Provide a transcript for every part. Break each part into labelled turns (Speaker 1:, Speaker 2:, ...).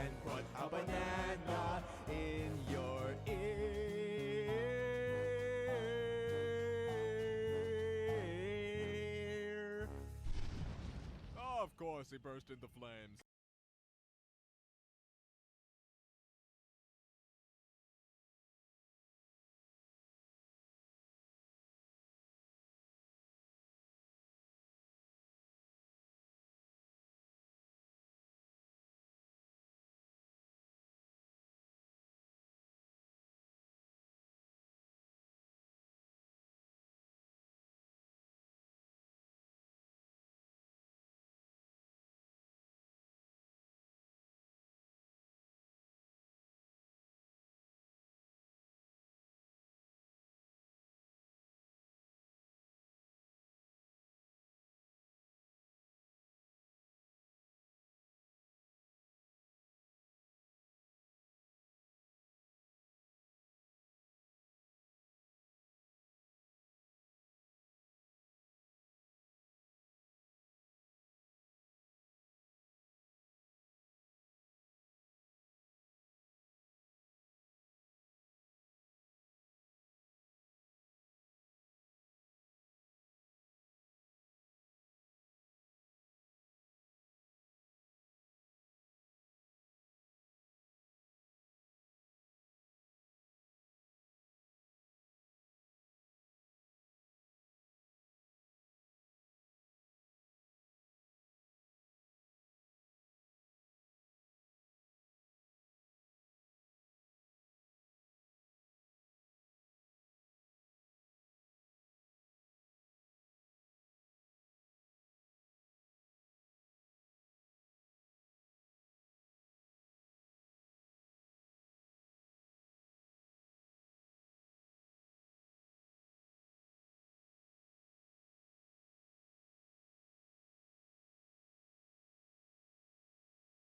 Speaker 1: and put a banana in your ear. Of course, he burst into flames.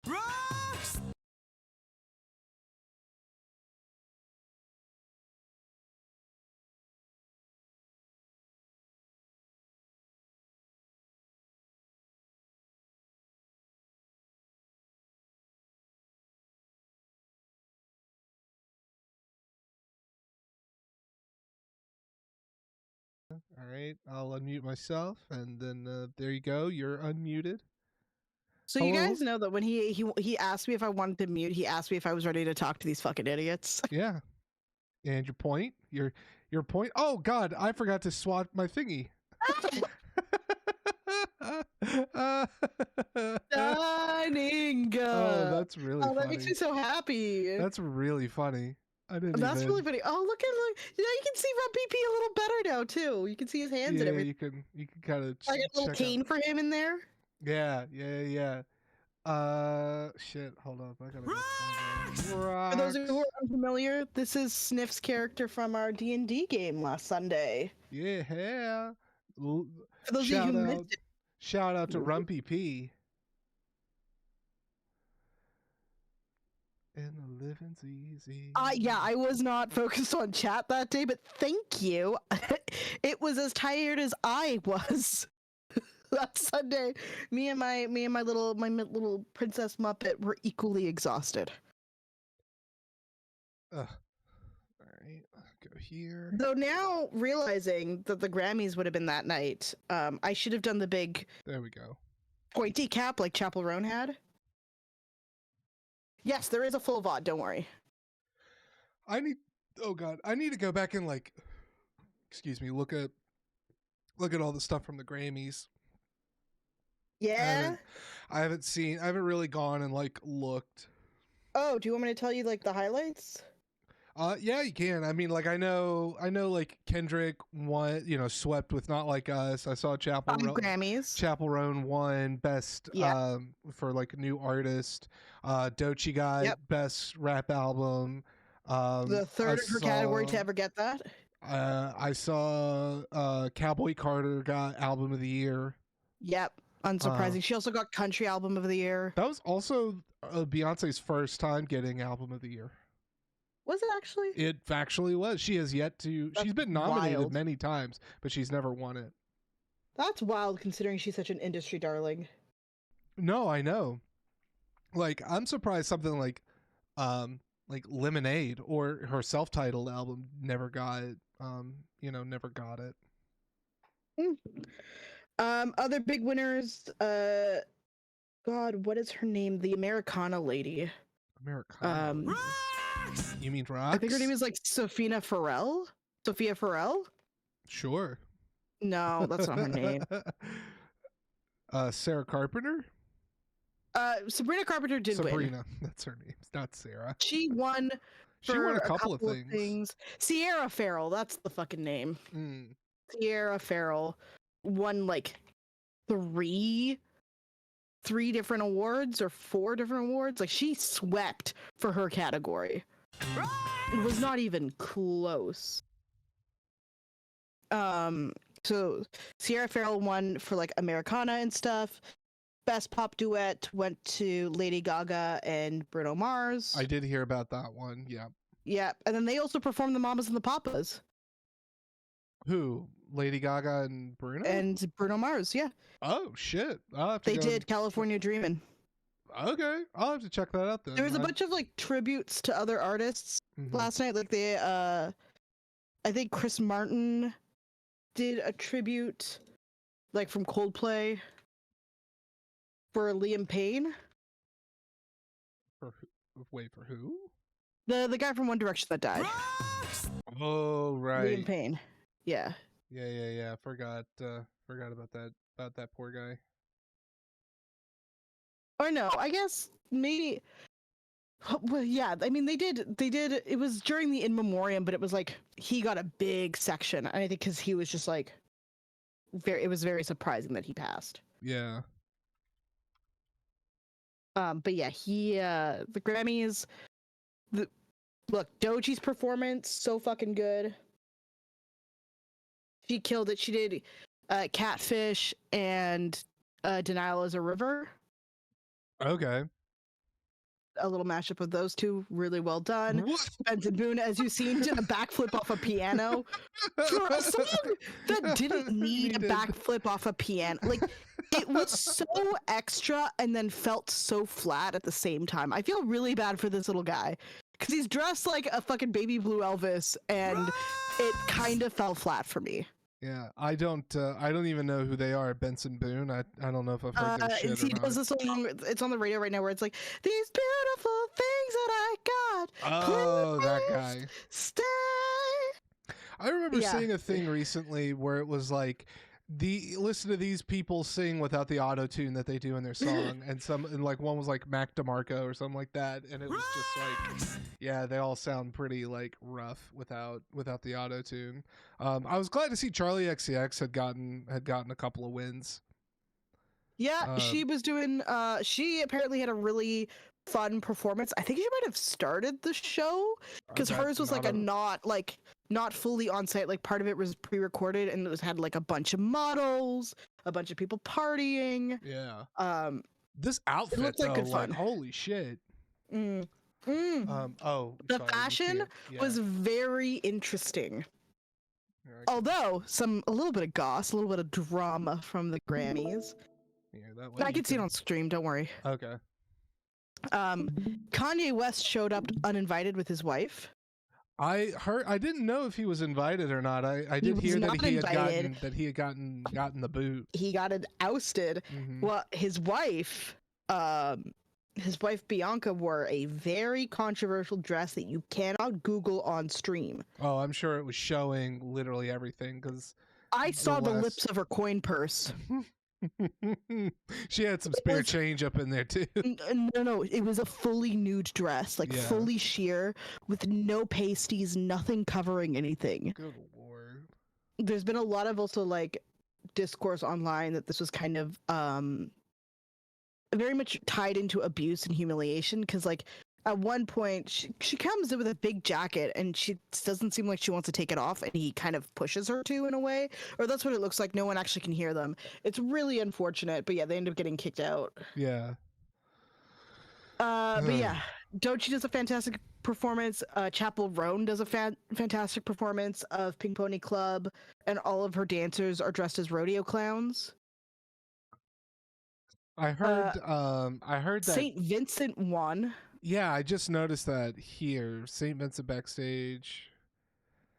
Speaker 1: Rocks!
Speaker 2: All right, I'll unmute myself, and then there you go. You're unmuted.
Speaker 3: So you guys know that when he asked me if I wanted to mute, he asked me if I was ready to talk to these fucking idiots.
Speaker 2: Yeah. And your point? Your point? Oh God, I forgot to swap my thingy.
Speaker 3: Stunning.
Speaker 2: Oh, that's really funny.
Speaker 3: That makes me so happy.
Speaker 2: That's really funny. I didn't.
Speaker 3: That's really funny. Oh, look. Now you can see Rob PP a little better now too. You can see his hands and everything.
Speaker 2: You can kind of.
Speaker 3: I got a little cane for him in there.
Speaker 2: Yeah. Shit. Hold up. I gotta go
Speaker 3: For those who are unfamiliar, this is Sniff's character from our D&D game last Sunday.
Speaker 2: Yeah.
Speaker 3: For those of you who missed it.
Speaker 2: Shout out to Rumpy P. And the living's easy.
Speaker 3: Yeah, I was not focused on chat that day, but thank you. It was as tired as I was that Sunday. Me and my little princess Muppet were equally exhausted.
Speaker 2: All right, go here.
Speaker 3: Though now realizing that the Grammys would have been that night, I should have done the big.
Speaker 2: There we go.
Speaker 3: Pointy cap like Chapel Roan had. Yes, there is a full VOD. Don't worry.
Speaker 2: I need to go back and look at all the stuff from the Grammys.
Speaker 3: Yeah.
Speaker 2: I haven't really gone and looked.
Speaker 3: Oh, do you want me to tell you the highlights?
Speaker 2: Yeah, you can. I mean, I know Kendrick won, swept with Not Like Us. I saw
Speaker 3: Grammys.
Speaker 2: Chapel Roan won best for new artist. Doechii got best rap album.
Speaker 3: The third of her category to ever get that.
Speaker 2: I saw Cowboy Carter got album of the year.
Speaker 3: Yep, unsurprising. She also got country album of the year.
Speaker 2: That was also Beyonce's first time getting album of the year.
Speaker 3: Was it actually?
Speaker 2: It actually was. She has yet to. She's been nominated many times, but she's never won it.
Speaker 3: That's wild, considering she's such an industry darling.
Speaker 2: No, I know. Like, I'm surprised something like Lemonade or her self-titled album never got never got it.
Speaker 3: Other big winners, God, what is her name? The Americana lady.
Speaker 2: Americana. You mean Rocks?
Speaker 3: I think her name is like Sophia Farrell. Sophia Farrell?
Speaker 2: Sure.
Speaker 3: No, that's not her name.
Speaker 2: Sarah Carpenter?
Speaker 3: Sabrina Carpenter did win.
Speaker 2: Sabrina, that's her name. It's not Sarah.
Speaker 3: She won
Speaker 2: She
Speaker 3: for
Speaker 2: won a couple of things.
Speaker 3: Sierra Farrell, that's the fucking name. Sierra Farrell won like three different awards or 4 different awards. Like, she swept for her category. It was not even close. So Sierra Farrell won for like Americana and stuff. Best pop duet went to Lady Gaga and Bruno Mars.
Speaker 2: I did hear about that one. Yeah.
Speaker 3: Yeah, and then they also performed the Mamas and the Papas.
Speaker 2: Who? Lady Gaga and Bruno?
Speaker 3: And Bruno Mars, yeah.
Speaker 2: Oh shit! I'll have to
Speaker 3: They
Speaker 2: go
Speaker 3: did California Dreamin'.
Speaker 2: Okay, I'll have to check that out then.
Speaker 3: There was a bunch of like tributes to other artists last night. Like they, I think Chris Martin did a tribute, like from Coldplay, for Liam Payne.
Speaker 2: For who?
Speaker 3: The guy from One Direction that died.
Speaker 2: Oh right.
Speaker 3: Liam Payne. Yeah.
Speaker 2: Yeah. Forgot about that poor guy.
Speaker 3: Or no, I guess maybe. Well, yeah. I mean, they did. It was during the in memoriam, but it was like he got a big section. I think because he was just like it was very surprising that he passed.
Speaker 2: Yeah.
Speaker 3: But yeah, the Grammys. Look, Doji's performance so fucking good. She killed it. She did Catfish and Denial is a River.
Speaker 2: Okay.
Speaker 3: A little mashup of those two, really well done. Benson Boone, as you've seen, did a backflip off a piano for a song that didn't need a backflip off a piano. Like, it was so extra and then felt so flat at the same time. I feel really bad for this little guy because he's dressed like a fucking baby blue Elvis, and it kind of fell flat for me.
Speaker 2: Yeah, I don't even know who they are. Benson Boone. I don't know if I've heard their shit.
Speaker 3: He does this song. It's on the radio right now where it's like, these beautiful things that I got.
Speaker 2: Oh, that guy.
Speaker 3: Stay.
Speaker 2: I remember seeing a thing recently where it was like, listen to these people sing without the auto tune that they do in their song, and like one was like Mac DeMarco or something like that, and it was just like, yeah, they all sound pretty like rough without the auto tune. I was glad to see Charlie XCX had gotten a couple of wins.
Speaker 3: Yeah, she was doing. She apparently had a really fun performance. I think she might have started the show because hers was like not fully on site. Like part of it was pre-recorded, and it had like a bunch of models, a bunch of people partying.
Speaker 2: Yeah. This outfit looked like good fun. Holy shit.
Speaker 3: The fashion was very interesting. Although a little bit of goss, a little bit of drama from the Grammys.
Speaker 2: Yeah,
Speaker 3: I can see it on stream. Don't worry.
Speaker 2: Okay.
Speaker 3: Kanye West showed up uninvited with his wife.
Speaker 2: I didn't know if he was invited or not. I did hear that he had gotten the boot.
Speaker 3: He got ousted. Well, his wife Bianca wore a very controversial dress that you cannot Google on stream.
Speaker 2: Oh, I'm sure it was showing literally everything because
Speaker 3: I saw the lips of her coin purse.
Speaker 2: She had some spare change up in there too.
Speaker 3: No, it was a fully nude dress, like fully sheer, with no pasties, nothing covering anything.
Speaker 2: Good lord.
Speaker 3: There's been a lot of also like discourse online that this was kind of very much tied into abuse and humiliation, because like at one point she comes in with a big jacket and she doesn't seem like she wants to take it off, and he kind of pushes her to, in a way, or that's what it looks like. No one actually can hear them. It's really unfortunate, but yeah, they end up getting kicked out.
Speaker 2: Yeah.
Speaker 3: But yeah, Doechii does a fantastic performance. Chapel Roan does a fantastic performance of Pink Pony Club, and all of her dancers are dressed as rodeo clowns.
Speaker 2: I heard that.
Speaker 3: Saint Vincent won.
Speaker 2: Yeah, I just noticed that here. St. Vincent backstage.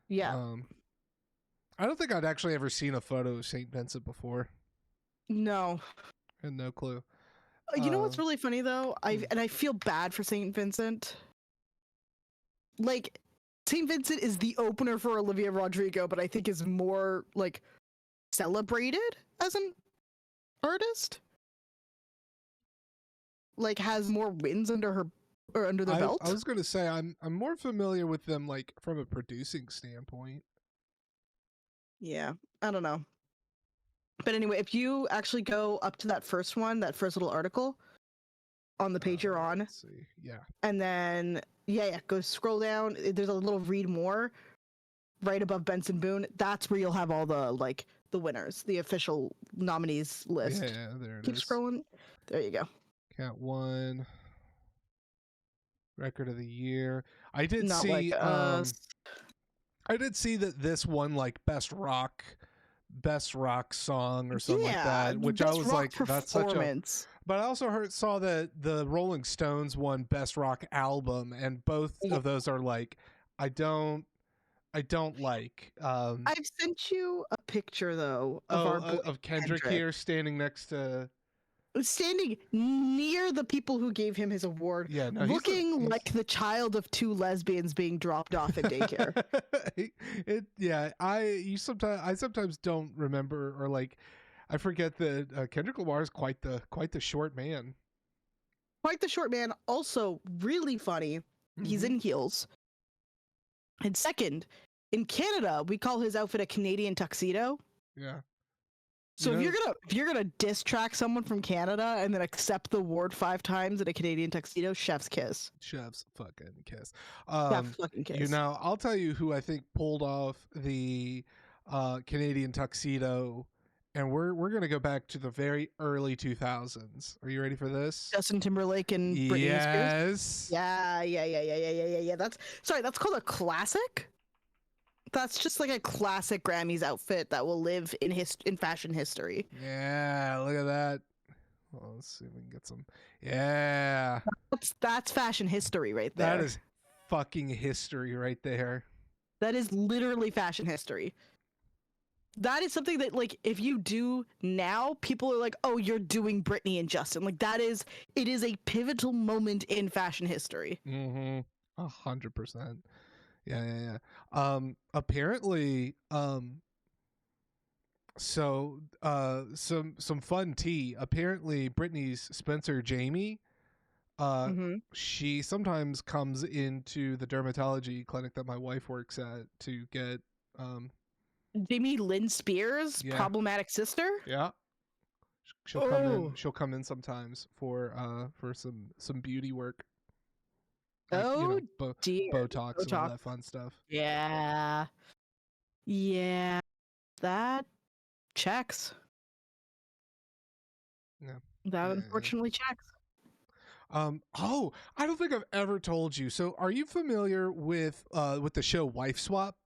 Speaker 3: Yeah.
Speaker 2: I don't think I'd actually ever seen a photo of St. Vincent before.
Speaker 3: No.
Speaker 2: I had no clue.
Speaker 3: You know what's really funny though?
Speaker 2: Hmm.
Speaker 3: I feel bad for Saint Vincent. Like, Saint Vincent is the opener for Olivia Rodrigo, but I think is more like celebrated as an artist. Like, has more wins under her or under their belt.
Speaker 2: I was gonna say I'm more familiar with them like from a producing standpoint.
Speaker 3: Yeah, I don't know. But anyway, if you actually go up to that first one, that first little article on the page you're on,
Speaker 2: Let's see. Yeah.
Speaker 3: and then go scroll down. There's a little read more right above Benson Boone. That's where you'll have all the the winners, the official nominees list.
Speaker 2: Yeah, there it
Speaker 3: Keep
Speaker 2: is.
Speaker 3: scrolling. There you go.
Speaker 2: Count one. Record of the year. I did
Speaker 3: Not
Speaker 2: see
Speaker 3: like us.
Speaker 2: I did see that this won like best rock song or something like that, which I was like, that's such a. But I also saw that the Rolling Stones won best rock album, and both of those are like, I don't like.
Speaker 3: I've sent you a picture though of our boy
Speaker 2: of Kendrick here standing next to.
Speaker 3: Standing near the people who gave him his award,
Speaker 2: Yeah, no,
Speaker 3: looking like the child of two lesbians being dropped off at daycare.
Speaker 2: I sometimes don't remember, or like I forget that Kendrick Lamar is quite the short man.
Speaker 3: Quite the short man. Also really funny. Mm-hmm. He's in heels. And second, in Canada, we call his outfit a Canadian tuxedo.
Speaker 2: Yeah.
Speaker 3: So if you're gonna diss track someone from Canada and then accept the award 5 times in a Canadian tuxedo, chef's kiss.
Speaker 2: Chef's fucking kiss.
Speaker 3: Chef's fucking kiss.
Speaker 2: You know, I'll tell you who I think pulled off the Canadian tuxedo, and we're gonna go back to the very early 2000s. Are you ready for this?
Speaker 3: Justin Timberlake and Britney
Speaker 2: Spears.
Speaker 3: Spears. Yeah. That's called a classic. That's just like a classic Grammys outfit that will live in fashion history.
Speaker 2: Yeah, look at that. Well, let's see if we can get some. Yeah.
Speaker 3: That's fashion history right there.
Speaker 2: That is fucking history right there.
Speaker 3: That is literally fashion history. That is something that, like, if you do now, people are like, oh, you're doing Britney and Justin. Like, it is a pivotal moment in fashion history.
Speaker 2: 100%. Yeah. Apparently, so some fun tea. Apparently, Britney's Spencer Jamie, she sometimes comes into the dermatology clinic that my wife works at to get
Speaker 3: Jamie Lynn Spears, problematic sister.
Speaker 2: Yeah, she'll come in sometimes for some beauty work. Like,
Speaker 3: dear.
Speaker 2: Botox and all that fun stuff.
Speaker 3: Yeah, that checks.
Speaker 2: Yeah,
Speaker 3: that unfortunately checks.
Speaker 2: I don't think I've ever told you. So, are you familiar with the show Wife Swap?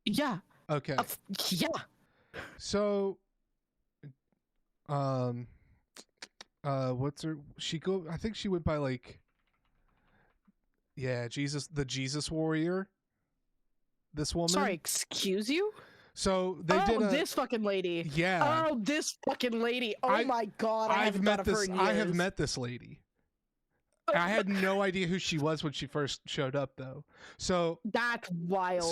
Speaker 3: Yeah.
Speaker 2: Okay.
Speaker 3: Yeah.
Speaker 2: So, what's her? I think she went by like. Yeah, the Jesus Warrior. This woman.
Speaker 3: Sorry, excuse you?
Speaker 2: So they did
Speaker 3: this fucking lady.
Speaker 2: Yeah.
Speaker 3: Oh, this fucking lady. Oh my god, I have met
Speaker 2: this lady. I had no idea who she was when she first showed up, though. So
Speaker 3: that's wild.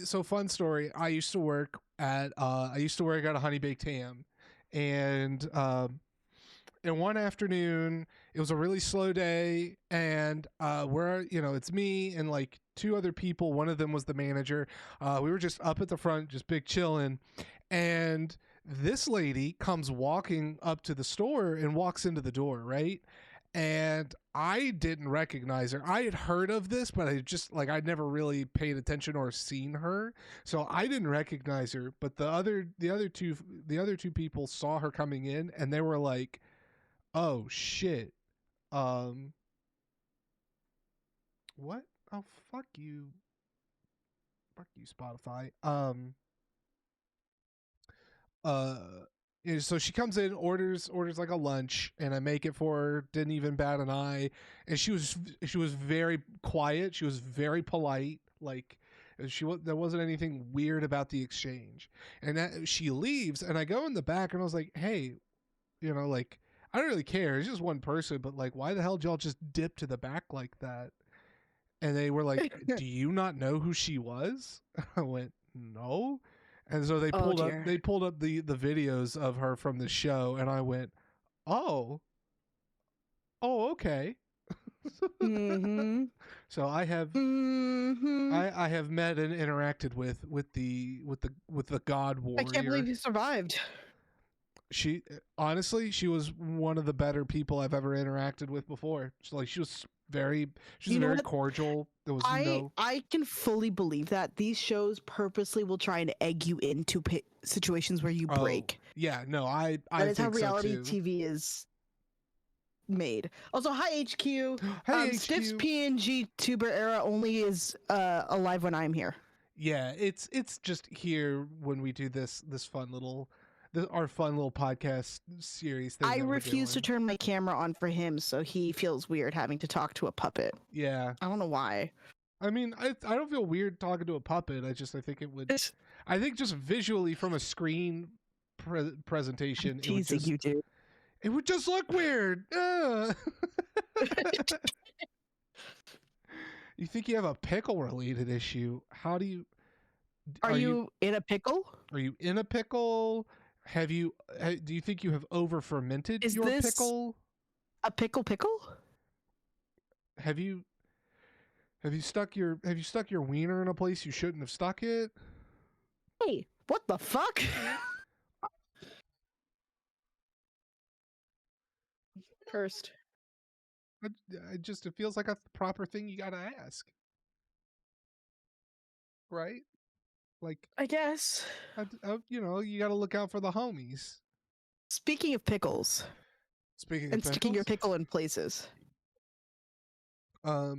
Speaker 2: So fun story. I used to work at a Honey Baked Ham, and one afternoon it was a really slow day, and it's me and like 2 other people. One of them was the manager. We were just up at the front, just big chilling, and this lady comes walking up to the store and walks into the door, right? And I didn't recognize her. I had heard of this, but I'd never really paid attention or seen her, so I didn't recognize her. But the other two people saw her coming in, and they were like, "Oh shit, what? Oh fuck you, Spotify." So she comes in, orders like a lunch, and I make it for her. Didn't even bat an eye, and she was very quiet. She was very polite. Like there wasn't anything weird about the exchange. And she leaves, and I go in the back, and I was like, hey, like I don't really care. It's just one person, but like, why the hell did y'all just dip to the back like that? And they were like, do you not know who she was? I went, no. And so they pulled up the videos of her from the show, and I went, oh, okay.
Speaker 3: Mm-hmm.
Speaker 2: So I have I have met and interacted with the God Warrior.
Speaker 3: I can't believe you survived.
Speaker 2: She honestly, she was one of the better people I've ever interacted with before. She was very cordial. There was
Speaker 3: I can fully believe that these shows purposely will try and egg you into situations where you break.
Speaker 2: Yeah, no, I
Speaker 3: that is
Speaker 2: think
Speaker 3: how reality
Speaker 2: so too.
Speaker 3: TV is made. Also, hi HQ.
Speaker 2: Hey HQ.
Speaker 3: Stiff's PNG tuber era only is alive when I'm here.
Speaker 2: Yeah, it's just here when we do this fun little our fun little podcast series thing.
Speaker 3: I refuse to turn my camera on for him, so he feels weird having to talk to a puppet.
Speaker 2: Yeah,
Speaker 3: I don't know why.
Speaker 2: I mean, I don't feel weird talking to a puppet. I think it would. I think just visually from a screen presentation, it would just look weird. You think you have a pickle related issue? How do you?
Speaker 3: Are you in a pickle?
Speaker 2: Are you in a pickle? Do you think you have over fermented your pickle?
Speaker 3: A pickle?
Speaker 2: Have you stuck your wiener in a place you shouldn't have stuck it?
Speaker 3: Hey, what the fuck? Cursed.
Speaker 2: It feels like a proper thing you gotta ask, right? Like,
Speaker 3: I guess.
Speaker 2: You gotta look out for the homies.
Speaker 3: Speaking of pickles. Sticking your pickle in places.
Speaker 2: I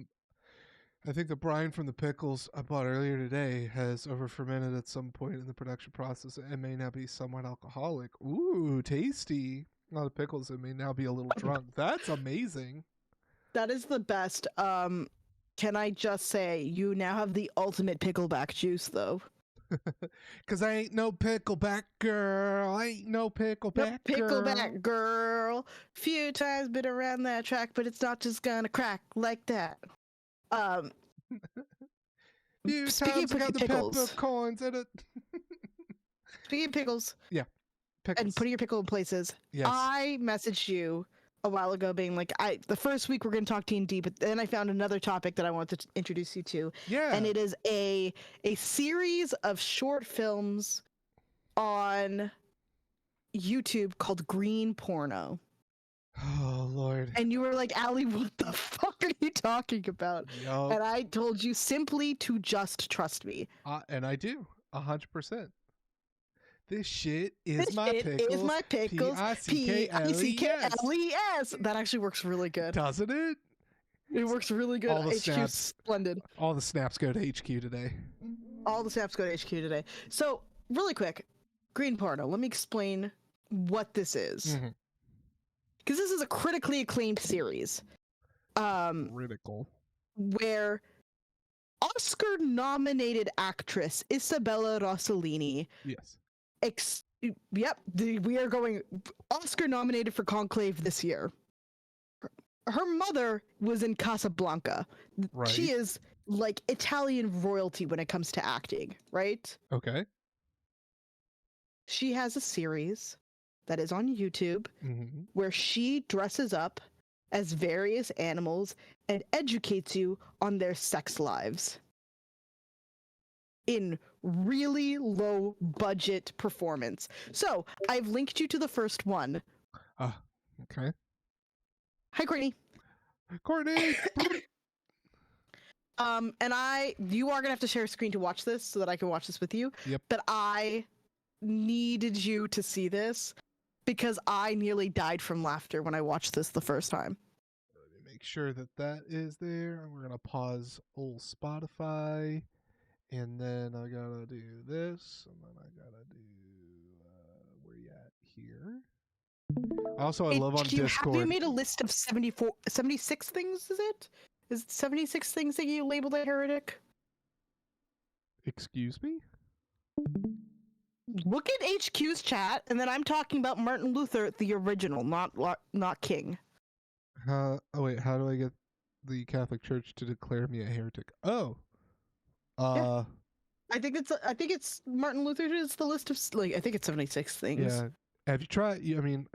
Speaker 2: think the brine from the pickles I bought earlier today has over fermented at some point in the production process and may now be somewhat alcoholic. Ooh, tasty. A lot of pickles and may now be a little drunk. That's amazing.
Speaker 3: That is the best. Can I just say you now have the ultimate pickleback juice though?
Speaker 2: Cause I ain't no pickleback girl. I ain't no pickleback
Speaker 3: girl. Few times been around that track, but it's not just gonna crack like that.
Speaker 2: Few times I got the peppercorns in it.
Speaker 3: Speaking of pickles.
Speaker 2: Yeah. Pickles.
Speaker 3: And putting your pickle in places.
Speaker 2: Yes.
Speaker 3: I messaged you a while ago being like, the first week we're going to talk D&D, but then I found another topic that I wanted to introduce you to.
Speaker 2: Yeah.
Speaker 3: And it is a series of short films on YouTube called Green Porno.
Speaker 2: Oh, Lord.
Speaker 3: And you were like, Allie, what the fuck are you talking about?
Speaker 2: Yep.
Speaker 3: And I told you simply to just trust me.
Speaker 2: And I do, 100%. This shit is my pickles.
Speaker 3: P-I-C-K-L-E-S. That actually works really good.
Speaker 2: Doesn't it?
Speaker 3: It works really good.
Speaker 2: All the
Speaker 3: HQ's splendid.
Speaker 2: All the snaps go to HQ today.
Speaker 3: So, really quick, Green Porno. Let me explain what this is. Because this is a critically acclaimed series.
Speaker 2: Critical.
Speaker 3: Where Oscar-nominated actress Isabella Rossellini.
Speaker 2: Yes.
Speaker 3: We are going Oscar-nominated for Conclave this year. Her mother was in Casablanca.
Speaker 2: Right.
Speaker 3: She is like Italian royalty when it comes to acting, right?
Speaker 2: Okay.
Speaker 3: She has a series that is on YouTube where she dresses up as various animals and educates you on their sex lives in really low budget performance. So I've linked you to the first one.
Speaker 2: Okay.
Speaker 3: Hi, Courtney.
Speaker 2: Courtney.
Speaker 3: And you are gonna have to share a screen to watch this so that I can watch this with you.
Speaker 2: Yep.
Speaker 3: But I needed you to see this because I nearly died from laughter when I watched this the first time.
Speaker 2: Let me make sure that is there. We're gonna pause old Spotify. And then I gotta do this, and then I gotta do, where you at? here. Also, I love on
Speaker 3: HQ,
Speaker 2: Discord.
Speaker 3: Have you made a list of 76 things, is it? Is it 76 things that you labeled a heretic?
Speaker 2: Excuse me?
Speaker 3: Look at HQ's chat, and then I'm talking about Martin Luther, the original, not King.
Speaker 2: Oh wait, how do I get the Catholic Church to declare me a heretic? Oh.
Speaker 3: Yeah. I think it's Martin Luther is the list of I think it's 76 things.
Speaker 2: Yeah. Have you tried? I mean,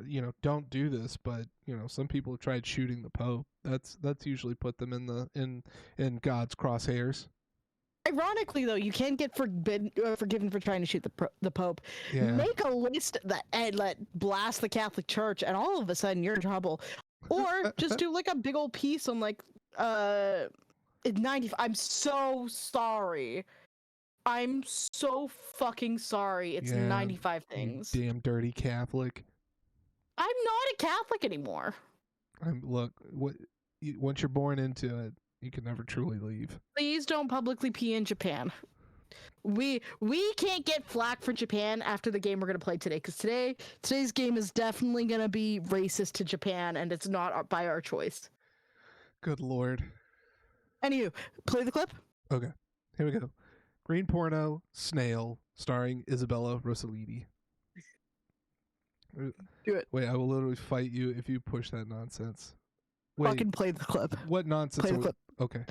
Speaker 2: don't do this, but some people have tried shooting the Pope. That's usually put them in God's crosshairs.
Speaker 3: Ironically, though, you can get forgiven for trying to shoot the Pope.
Speaker 2: Yeah.
Speaker 3: Make a list and blast the Catholic Church, and all of a sudden you're in trouble. Or just do like a big old piece on 90. I'm so sorry. I'm so fucking sorry. It's 95 things.
Speaker 2: You damn dirty Catholic.
Speaker 3: I'm not a Catholic anymore.
Speaker 2: Once you're born into it, you can never truly leave.
Speaker 3: Please don't publicly pee in Japan. We can't get flack for Japan after the game we're gonna play today, because today's game is definitely gonna be racist to Japan, and it's not by our choice.
Speaker 2: Good lord.
Speaker 3: Anywho, play the clip.
Speaker 2: Okay, here we go. Green Porno, Snail, starring Isabella Rossellini.
Speaker 3: Do it.
Speaker 2: Wait, I will literally fight you if you push that nonsense. Wait,
Speaker 3: Fucking play the clip.
Speaker 2: What nonsense?
Speaker 3: Play the clip.
Speaker 2: Okay.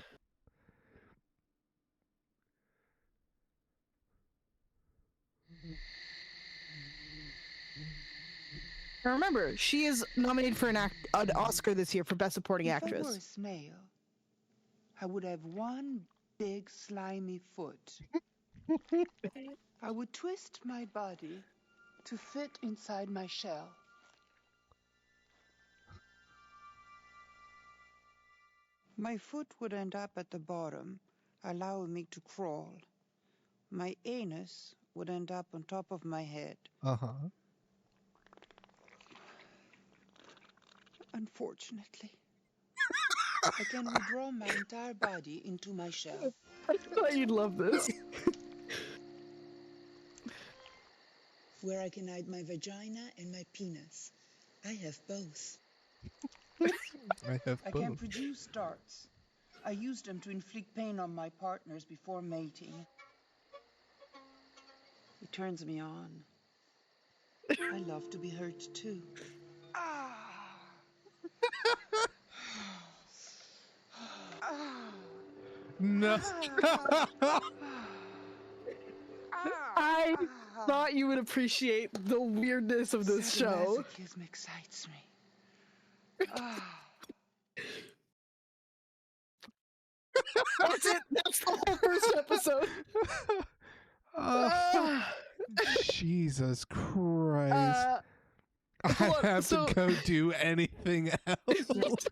Speaker 3: Now remember, she is nominated for an Oscar this year for Best Supporting Actress.
Speaker 4: If I were a snail, I would have one big slimy foot. I would twist my body to fit inside my shell. My foot would end up at the bottom, allowing me to crawl. My anus would end up on top of my head.
Speaker 2: Uh-huh.
Speaker 4: Unfortunately, I can withdraw my entire body into my shell.
Speaker 3: I thought you'd love this.
Speaker 4: Where I can hide my vagina and my penis. I have both. I can produce darts. I use them to inflict pain on my partners before mating. It turns me on. I love to be hurt too.
Speaker 2: No.
Speaker 3: I thought you would appreciate the weirdness of this show.
Speaker 4: Sadomasochism excites me.
Speaker 3: That's it. That's the whole first episode.
Speaker 2: Jesus Christ. I have to go do anything else.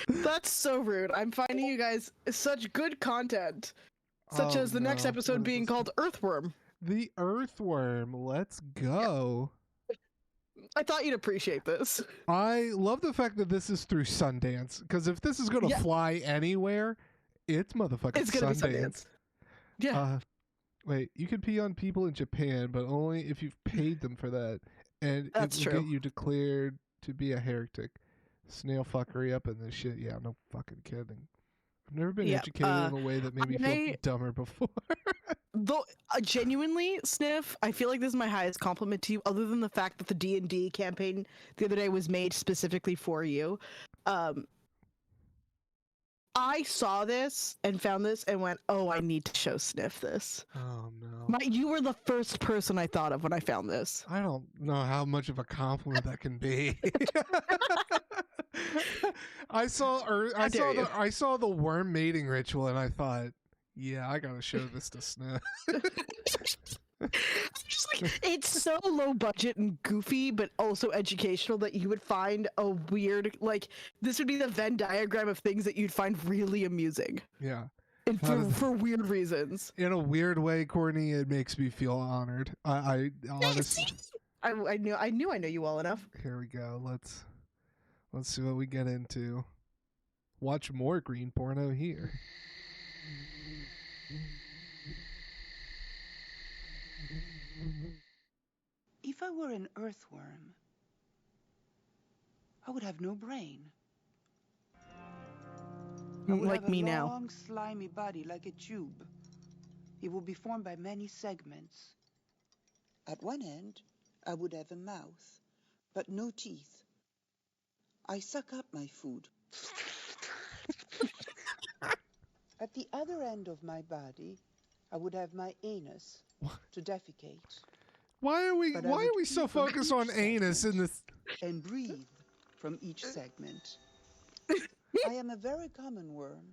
Speaker 3: That's so rude. I'm finding you guys such good content. Such as the next episode being called Earthworm.
Speaker 2: The Earthworm. Let's go.
Speaker 3: I thought you'd appreciate this.
Speaker 2: I love the fact that this is through Sundance, because if this is going to fly anywhere, it's motherfucking
Speaker 3: It's gonna
Speaker 2: Sundance.
Speaker 3: be Sundance. Yeah.
Speaker 2: Wait, you can pee on people in Japan, but only if you've paid them for that. And
Speaker 3: That's
Speaker 2: it will
Speaker 3: true.
Speaker 2: get you declared to be a heretic. Snail fuckery up in this shit. Yeah, no fucking kidding. I've never been educated in a way that made me feel dumber before.
Speaker 3: Though, genuinely, Sniff, I feel like this is my highest compliment to you, other than the fact that the D&D campaign the other day was made specifically for you. I saw this and found this and went, oh, I need to show Sniff this.
Speaker 2: Oh, no.
Speaker 3: You were the first person I thought of when I found this.
Speaker 2: I don't know how much of a compliment that can be. I saw the worm mating ritual and I thought, yeah, I gotta show this to Sniff.
Speaker 3: It's so low budget and goofy, but also educational that you would find a weird, this would be the Venn diagram of things that you'd find really amusing.
Speaker 2: Yeah.
Speaker 3: And for weird reasons.
Speaker 2: In a weird way, Courtney, it makes me feel honored. I honestly,
Speaker 3: I knew I know you well enough.
Speaker 2: Here we go. Let's see what we get into. Watch more green porno here.
Speaker 4: If I were an earthworm, I would have no brain. I would
Speaker 3: Like
Speaker 4: have a
Speaker 3: me now.
Speaker 4: long, slimy body like a tube. It would be formed by many segments. At one end, I would have a mouth, but no teeth. I suck up my food. At the other end of my body, I would have my anus to defecate.
Speaker 2: Why are we
Speaker 4: But I
Speaker 2: why
Speaker 4: would
Speaker 2: are we so
Speaker 4: eat from
Speaker 2: focused
Speaker 4: each
Speaker 2: on anus in
Speaker 4: segment
Speaker 2: this?
Speaker 4: and breathe from each segment. I am a very common worm.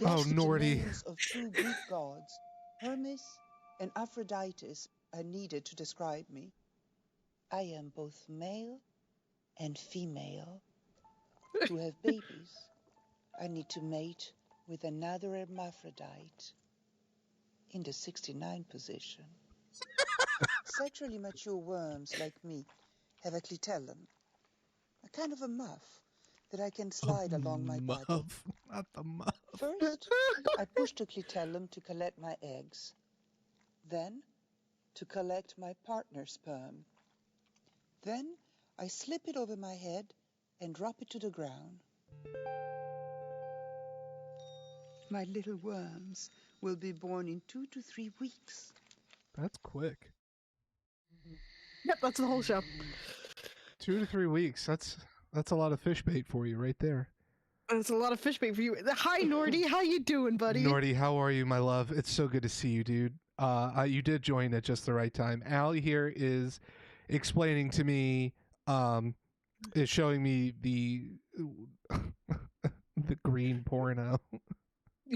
Speaker 2: Oh,
Speaker 4: Yet the
Speaker 2: Nordy.
Speaker 4: names of two Greek gods, Hermes and Aphroditus, are needed to describe me. I am both male and female. To have babies, I need to mate with another hermaphrodite in the 69 position. Sexually mature worms like me have a clitellum, a kind of a muff that I can slide along my body.
Speaker 2: Muff, not the muff.
Speaker 4: First, I push the clitellum to collect my eggs, then to collect my partner's sperm. Then I slip it over my head and drop it to the ground. My little worms will be born in 2 to 3 weeks.
Speaker 2: That's quick.
Speaker 3: Yep, that's the whole show.
Speaker 2: 2 to 3 weeks. That's a lot of fish bait for you right there.
Speaker 3: That's a lot of fish bait for you. Hi, Nordy. How you doing, buddy?
Speaker 2: Nordy, how are you, my love? It's so good to see you, dude. You did join at just the right time. Allie here is explaining to me, is showing me the the green porno.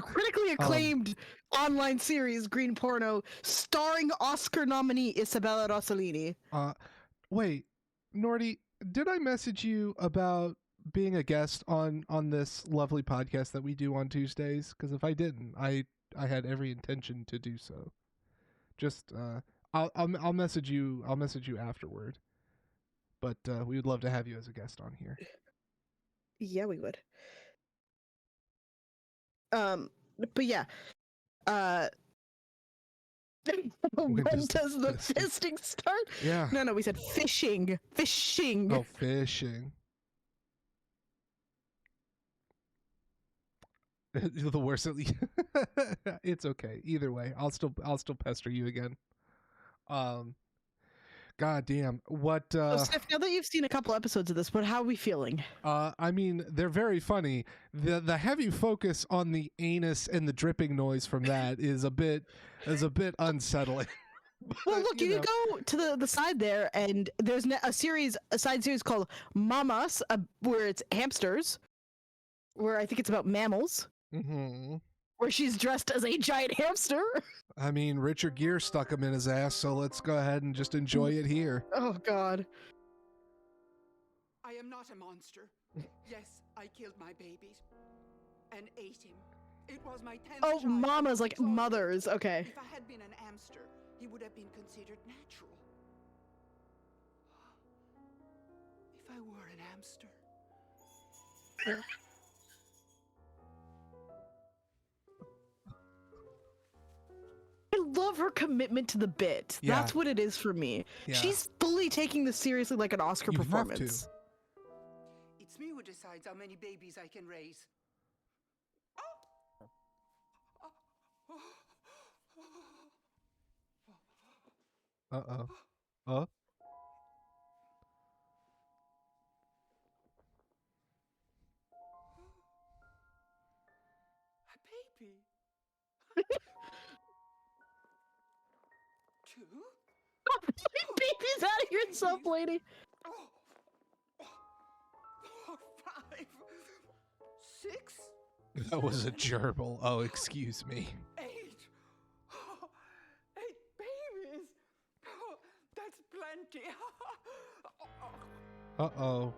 Speaker 3: Critically acclaimed online series Green Porno, starring Oscar nominee Isabella Rossellini.
Speaker 2: Wait, Nordy, did I message you about being a guest on this lovely podcast that we do on Tuesdays? Because if I didn't, I had every intention to do so. Just I'll message you. I'll message you afterward. But we would love to have you as a guest on here.
Speaker 3: Yeah, we would. But yeah. When
Speaker 2: does
Speaker 3: does
Speaker 2: the
Speaker 3: the fisting start?
Speaker 2: Yeah.
Speaker 3: No, we said fishing. Fishing.
Speaker 2: Oh, fishing. The worst. It's okay. Either way, I'll still pester you again. God damn. What
Speaker 3: So, Steph, now that you've seen a couple episodes of this, how are we feeling?
Speaker 2: I mean, they're very funny. The heavy focus on the anus and the dripping noise from that is a bit unsettling.
Speaker 3: Well, look, you can go to the side there, and there's a side series called Mamas, where it's hamsters, where I think it's about mammals, where she's dressed as a giant hamster.
Speaker 2: I mean, Richard Gere stuck him in his ass, so let's go ahead and just enjoy it here.
Speaker 3: Oh, God.
Speaker 5: I am not a monster. Yes, I killed my babies and ate him. It was my 10th
Speaker 3: Oh,
Speaker 5: child.
Speaker 3: mamas, like
Speaker 5: So
Speaker 3: mothers. Okay.
Speaker 5: If I had been an hamster, he would have been considered natural. If I were an hamster.
Speaker 3: I love her commitment to the bit.
Speaker 2: Yeah.
Speaker 3: That's what it is for me.
Speaker 2: Yeah.
Speaker 3: She's fully taking this seriously like an Oscar
Speaker 2: You have
Speaker 3: performance.
Speaker 2: to.
Speaker 5: It's me who decides how many babies I can raise.
Speaker 2: Uh-oh. Oh?
Speaker 5: A baby. Two.
Speaker 3: Baby's out of yourself, lady.
Speaker 5: Oh. 4, 5, 6,
Speaker 2: That was a gerbil. Oh, excuse me.
Speaker 5: 8. 8 babies. Oh, that's plenty.
Speaker 2: Uh-oh.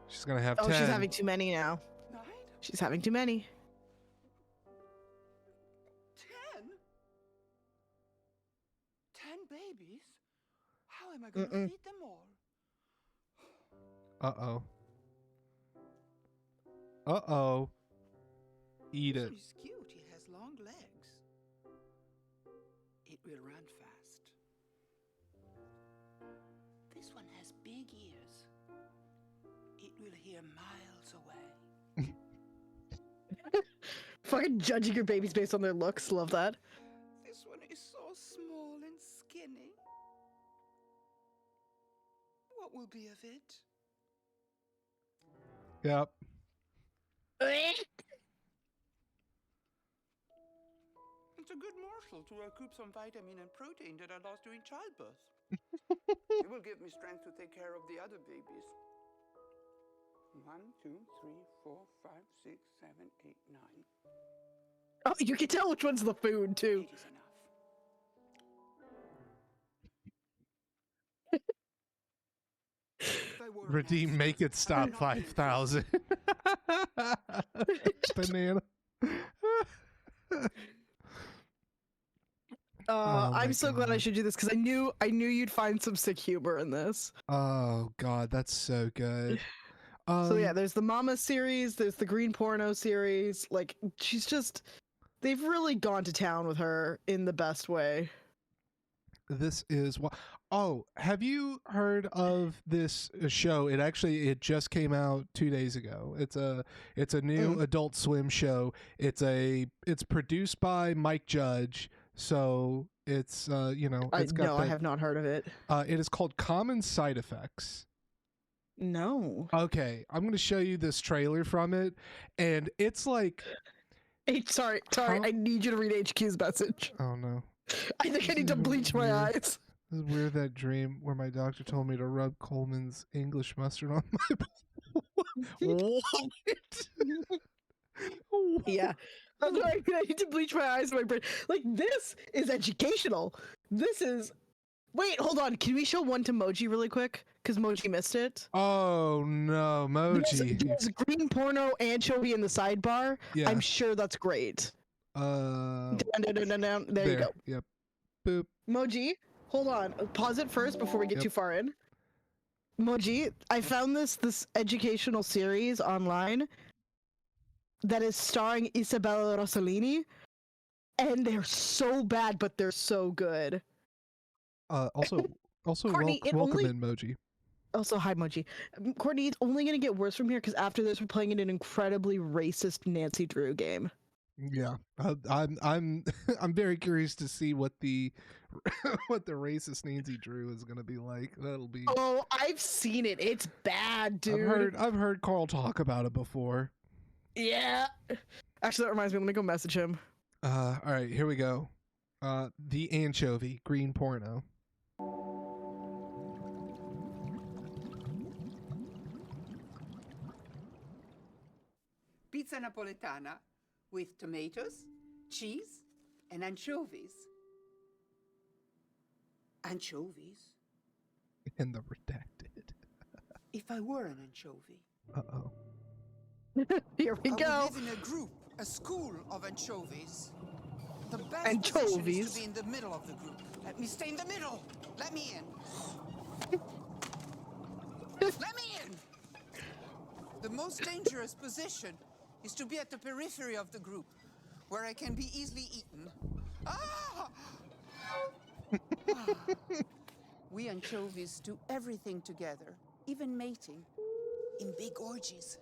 Speaker 2: She's gonna have 10.
Speaker 3: Oh, she's having too many now.
Speaker 5: 9,
Speaker 3: She's having too many.
Speaker 5: 10. 10 babies? How am I going to feed them all?
Speaker 2: Uh-oh. Uh-oh. Eat it.
Speaker 5: He's cute. He has long legs. It will run fast. big ears. It will hear miles away.
Speaker 3: Fucking judging your babies based on their looks. Love that.
Speaker 5: This one is so small and skinny. What will be of it?
Speaker 2: Yep.
Speaker 5: It's a good morsel to recoup some vitamin and protein that I lost during childbirth. It will give me strength to take care of the other babies. 1, 2, 3, 4, 5, 6, 7, 8, 9.
Speaker 3: Oh, you can tell which one's the food too.
Speaker 5: 8 is enough. If I were an
Speaker 2: Redeem,
Speaker 5: expert,
Speaker 2: make it
Speaker 5: I would
Speaker 2: stop
Speaker 5: not be
Speaker 2: 5,000. Banana. Oh my
Speaker 3: I'm so glad I
Speaker 2: God.
Speaker 3: should do this because I knew you'd find some sick humor in this.
Speaker 2: Oh God, that's so good.
Speaker 3: So yeah, there's the Mama series, there's the Green Porno series. Like they've really gone to town with her in the best way.
Speaker 2: This is what. Oh, have you heard of this show? It just came out 2 days ago. It's a new Adult Swim show. It's produced by Mike Judge. So it's it's got
Speaker 3: I have not heard of it.
Speaker 2: it is called Common Side Effects.
Speaker 3: No.
Speaker 2: Okay, I'm gonna show you this trailer from it, and it's like,
Speaker 3: Hey, sorry,
Speaker 2: Huh?
Speaker 3: I need you to read HQ's message.
Speaker 2: oh no,
Speaker 3: I think I need to
Speaker 2: This is
Speaker 3: bleach my
Speaker 2: weird.
Speaker 3: eyes.
Speaker 2: This is weird. That dream where my doctor told me to rub Coleman's English mustard on my. What?
Speaker 3: Yeah. I'm sorry, I need to bleach my eyes in my brain. Like, this is educational. This is. Wait, hold on. Can we show one to Moji really quick? Because Moji missed it.
Speaker 2: Oh no, Moji.
Speaker 3: There's Green Porno anchovy in the sidebar.
Speaker 2: Yeah.
Speaker 3: I'm sure that's great.
Speaker 2: Uh.
Speaker 3: Down. There you go.
Speaker 2: Yep. Boop.
Speaker 3: Moji, hold on. Pause it first before we get
Speaker 2: Yep.
Speaker 3: too far in. Moji, I found this educational series online that is starring Isabella Rossellini, and they're so bad, but they're so good.
Speaker 2: Also,
Speaker 3: Courtney, it
Speaker 2: welcome
Speaker 3: only-
Speaker 2: in, Moji.
Speaker 3: Also, hi, Moji. Courtney, it's only gonna get worse from here because after this, we're playing in an incredibly racist Nancy Drew game.
Speaker 2: Yeah, I'm I'm very curious to see what the what the racist Nancy Drew is gonna be like. That'll be.
Speaker 3: Oh, I've seen it. It's bad, dude.
Speaker 2: I've heard Carl talk about it before.
Speaker 3: Yeah. Actually, that reminds me. Let me go message him.
Speaker 2: All right, here we go. The anchovy, Green Porno.
Speaker 5: Pizza Napoletana with tomatoes, cheese, and anchovies. Anchovies?
Speaker 2: And the redacted.
Speaker 5: If I were an anchovy.
Speaker 2: Uh-oh.
Speaker 3: Here we
Speaker 5: I
Speaker 3: go.
Speaker 5: would live in a group, a school of anchovies. The best position is
Speaker 3: Anchovies.
Speaker 5: to be in the middle of the group. Let me stay in the middle. Let me in. Let me in. The most dangerous position is to be at the periphery of the group, where I can be easily eaten. Ah! We anchovies do everything together, even mating, in big orgies.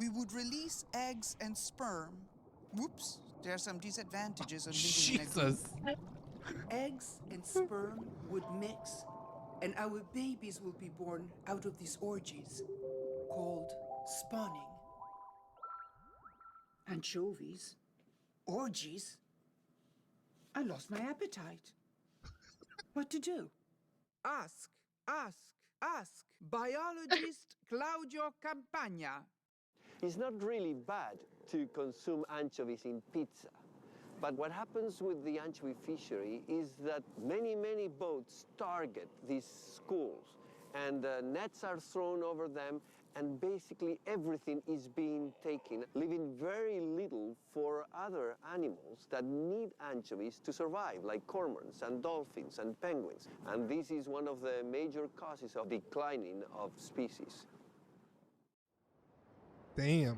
Speaker 5: We would release eggs and sperm. Whoops, there are some disadvantages of living in a group.
Speaker 2: Jesus.
Speaker 5: Eggs and sperm would mix, and our babies will be born out of these orgies, called spawning. Anchovies? Orgies? I lost my appetite. What to do?
Speaker 6: Ask. Biologist Claudio Campagna.
Speaker 7: It's not really bad to consume anchovies in pizza. But what happens with the anchovy fishery is that many boats target these schools, and nets are thrown over them, and basically everything is being taken, leaving very little for other animals that need anchovies to survive, like cormorants and dolphins and penguins. And this is one of the major causes of declining of species.
Speaker 2: Damn.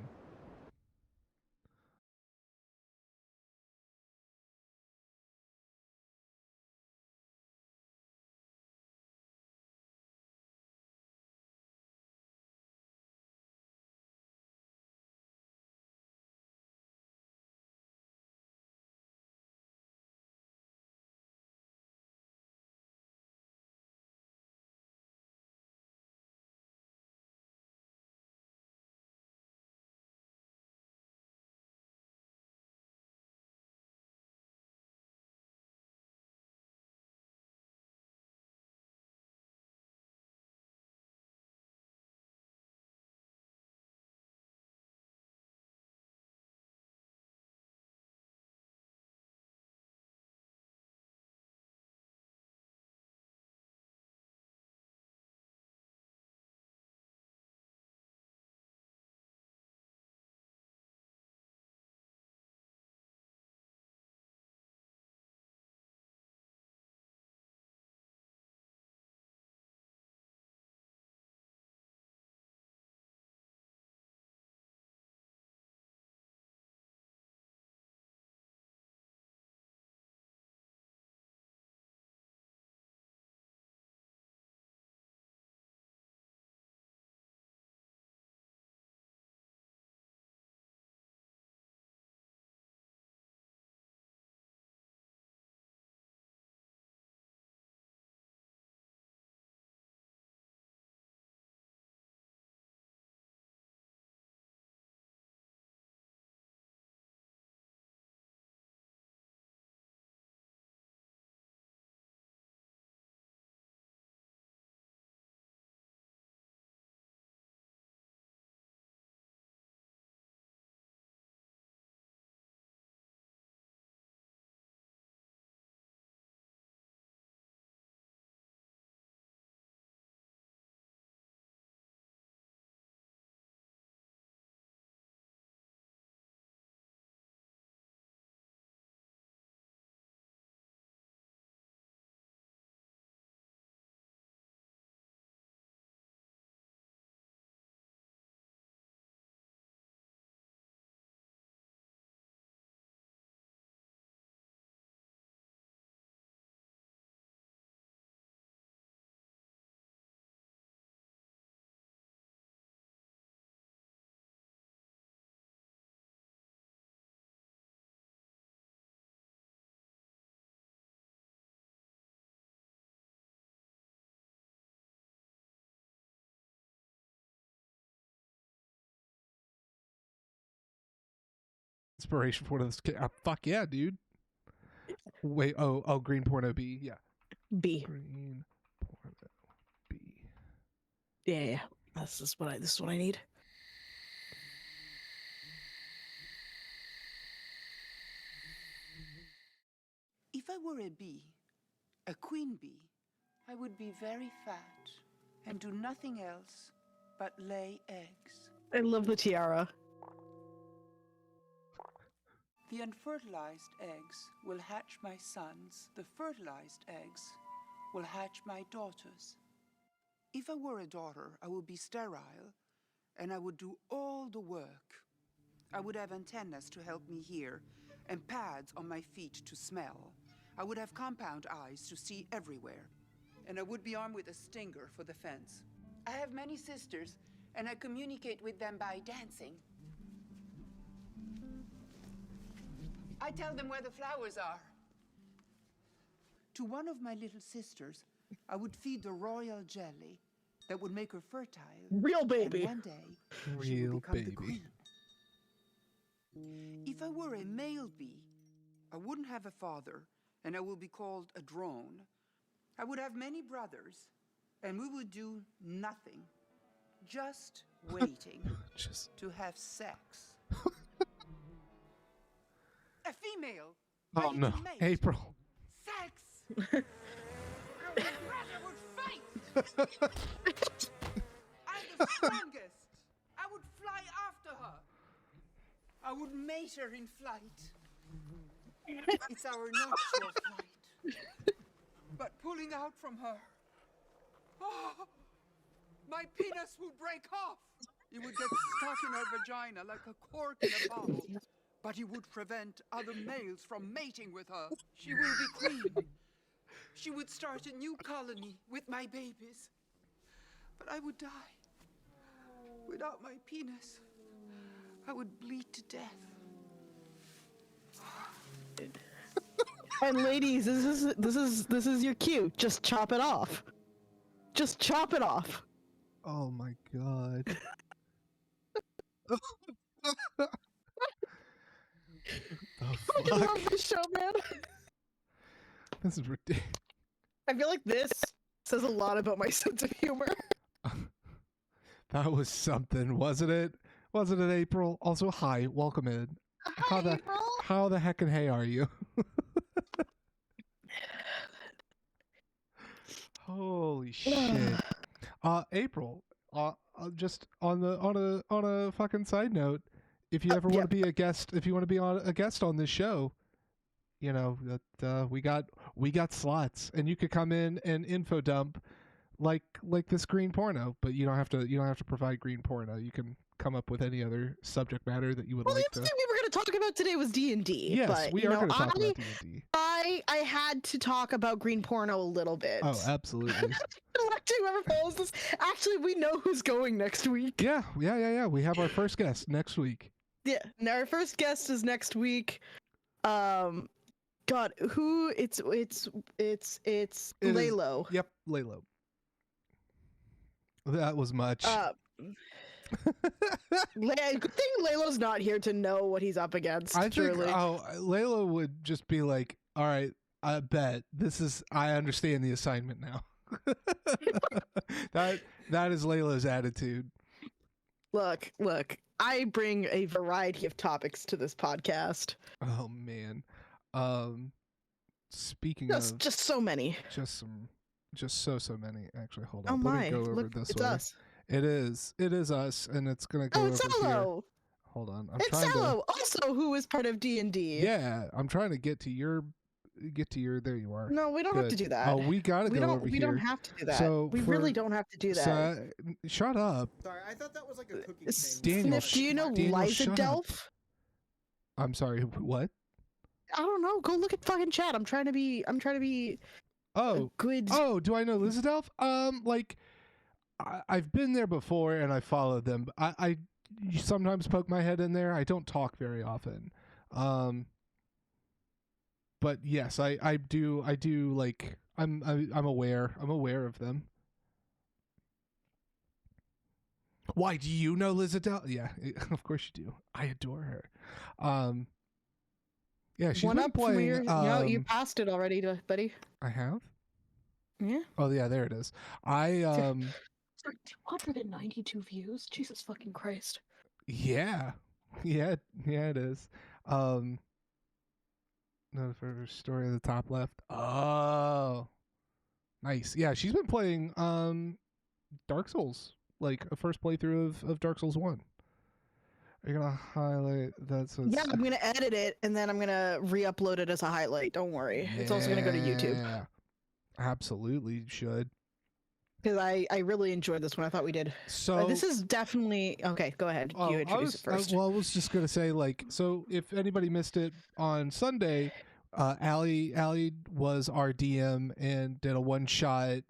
Speaker 2: Inspiration for one of those. Fuck yeah, dude. Wait. Oh. Green porno B. Yeah.
Speaker 3: B.
Speaker 2: Green porno B.
Speaker 3: Yeah. This is what I need.
Speaker 5: If I were a bee, a queen bee, I would be very fat and do nothing else but lay eggs.
Speaker 3: I love the tiara.
Speaker 5: The unfertilized eggs will hatch my sons. The fertilized eggs will hatch my daughters. If I were a daughter, I would be sterile, and I would do all the work. I would have antennas to help me hear, and pads on my feet to smell. I would have compound eyes to see everywhere, and I would be armed with a stinger for the fence. I have many sisters, and I communicate with them by dancing. I tell them where the flowers are. To one of my little sisters, I would feed the royal jelly that would make her fertile.
Speaker 3: Real baby.
Speaker 5: And one day, she
Speaker 2: Real
Speaker 5: would become the
Speaker 2: baby.
Speaker 5: queen. If I were a male bee, I wouldn't have a father, and I would be called a drone. I would have many brothers, and we would do nothing, just waiting
Speaker 2: Just.
Speaker 5: to have sex. A female.
Speaker 2: Oh
Speaker 5: ready
Speaker 2: no,
Speaker 5: to mate.
Speaker 2: April.
Speaker 5: Sex. Your brother would fight. I'm the strongest. I would fly after her. I would mate her in flight. It's our natural flight. But pulling out from her, oh, my penis would break off. It would get stuck in her vagina like a cork in a bottle. But it would prevent other males from mating with her. She will be queen. She would start a new colony with my babies. But I would die. Without my penis, I would bleed to death.
Speaker 3: And ladies, this is your cue. Just chop it off. Just chop it off.
Speaker 2: Oh my god.
Speaker 3: I love this show, man.
Speaker 2: This is ridiculous.
Speaker 3: I feel like this says a lot about my sense of humor.
Speaker 2: That was something, wasn't it? Wasn't it, April? Also, hi, welcome in.
Speaker 3: Hi, April.
Speaker 2: How the heck and hey are you? Holy shit. April, just on a fucking side note, if you ever want to be a guest, if you want to be a guest on this show, you know that we got slots, and you could come in and info dump like this green porno, but you don't have to provide green porno. You can come up with any other subject matter that you would like to.
Speaker 3: The thing we were going to talk about today was D&D.
Speaker 2: Yes,
Speaker 3: but,
Speaker 2: we are going to talk about D&D.
Speaker 3: I had to talk about green porno a little bit.
Speaker 2: Oh, absolutely.
Speaker 3: Whoever follows this, actually, we know who's going next week.
Speaker 2: Yeah. We have our first guest next week.
Speaker 3: Yeah, and our first guest is next week. God, who? It's Lalo.
Speaker 2: Yep, Lalo. That was much.
Speaker 3: Good thing Lalo's not here to know what he's up against.
Speaker 2: I think Lalo would just be like, all right, I bet I understand the assignment now. that is Layla's attitude.
Speaker 3: Look, I bring a variety of topics to this podcast.
Speaker 2: Oh man. Speaking of
Speaker 3: just so many.
Speaker 2: Just so many. Actually, hold on.
Speaker 3: Oh
Speaker 2: Let
Speaker 3: my!
Speaker 2: me go over
Speaker 3: Look,
Speaker 2: this
Speaker 3: it's
Speaker 2: way.
Speaker 3: us.
Speaker 2: It is us, and it's gonna go
Speaker 3: it's
Speaker 2: over
Speaker 3: Salo.
Speaker 2: here. Hold on,
Speaker 3: It's Salo, also who is part of D&D.
Speaker 2: Yeah, I'm trying to get to your. There you are.
Speaker 3: No, we don't have to do that.
Speaker 2: Oh, we gotta go over here.
Speaker 3: We don't have to do that.
Speaker 2: So
Speaker 3: we really don't have to do that.
Speaker 2: So, shut up.
Speaker 8: Sorry, I thought that was like a cookie
Speaker 2: Daniel,
Speaker 3: Sniff, do you know
Speaker 2: Daniel,
Speaker 3: Liza
Speaker 2: shut
Speaker 3: Delph?
Speaker 2: up. I'm sorry. What?
Speaker 3: I don't know. Go look at fucking chat. I'm trying to be good.
Speaker 2: Oh, do I know Liza Delph? Like, I've been there before and I followed them. I sometimes poke my head in there. I don't talk very often. But yes, I do like I'm aware of them. Why do you know Liz Adele? Yeah, of course you do. I adore her. Yeah, she's
Speaker 3: One
Speaker 2: been
Speaker 3: up from
Speaker 2: playing.
Speaker 3: your, no, you passed it already, buddy.
Speaker 2: I have.
Speaker 3: Yeah.
Speaker 2: Oh yeah, there it is. I
Speaker 3: Sorry, 292 views. Jesus fucking Christ.
Speaker 2: yeah, yeah, it is. No further story at the top left. Oh, nice. Yeah, she's been playing Dark Souls, like a first playthrough of Dark Souls 1. Are you gonna highlight that's what's...
Speaker 3: Yeah, I'm gonna edit it and then I'm gonna re-upload it as a highlight. Don't worry. It's also gonna go to YouTube.
Speaker 2: Yeah, absolutely should.
Speaker 3: Because I really enjoyed this one. I thought we did.
Speaker 2: So
Speaker 3: this is definitely okay. Go ahead. You introduce it first.
Speaker 2: I was just gonna say, like, so if anybody missed it on Sunday, Allie was our DM and did a one-shot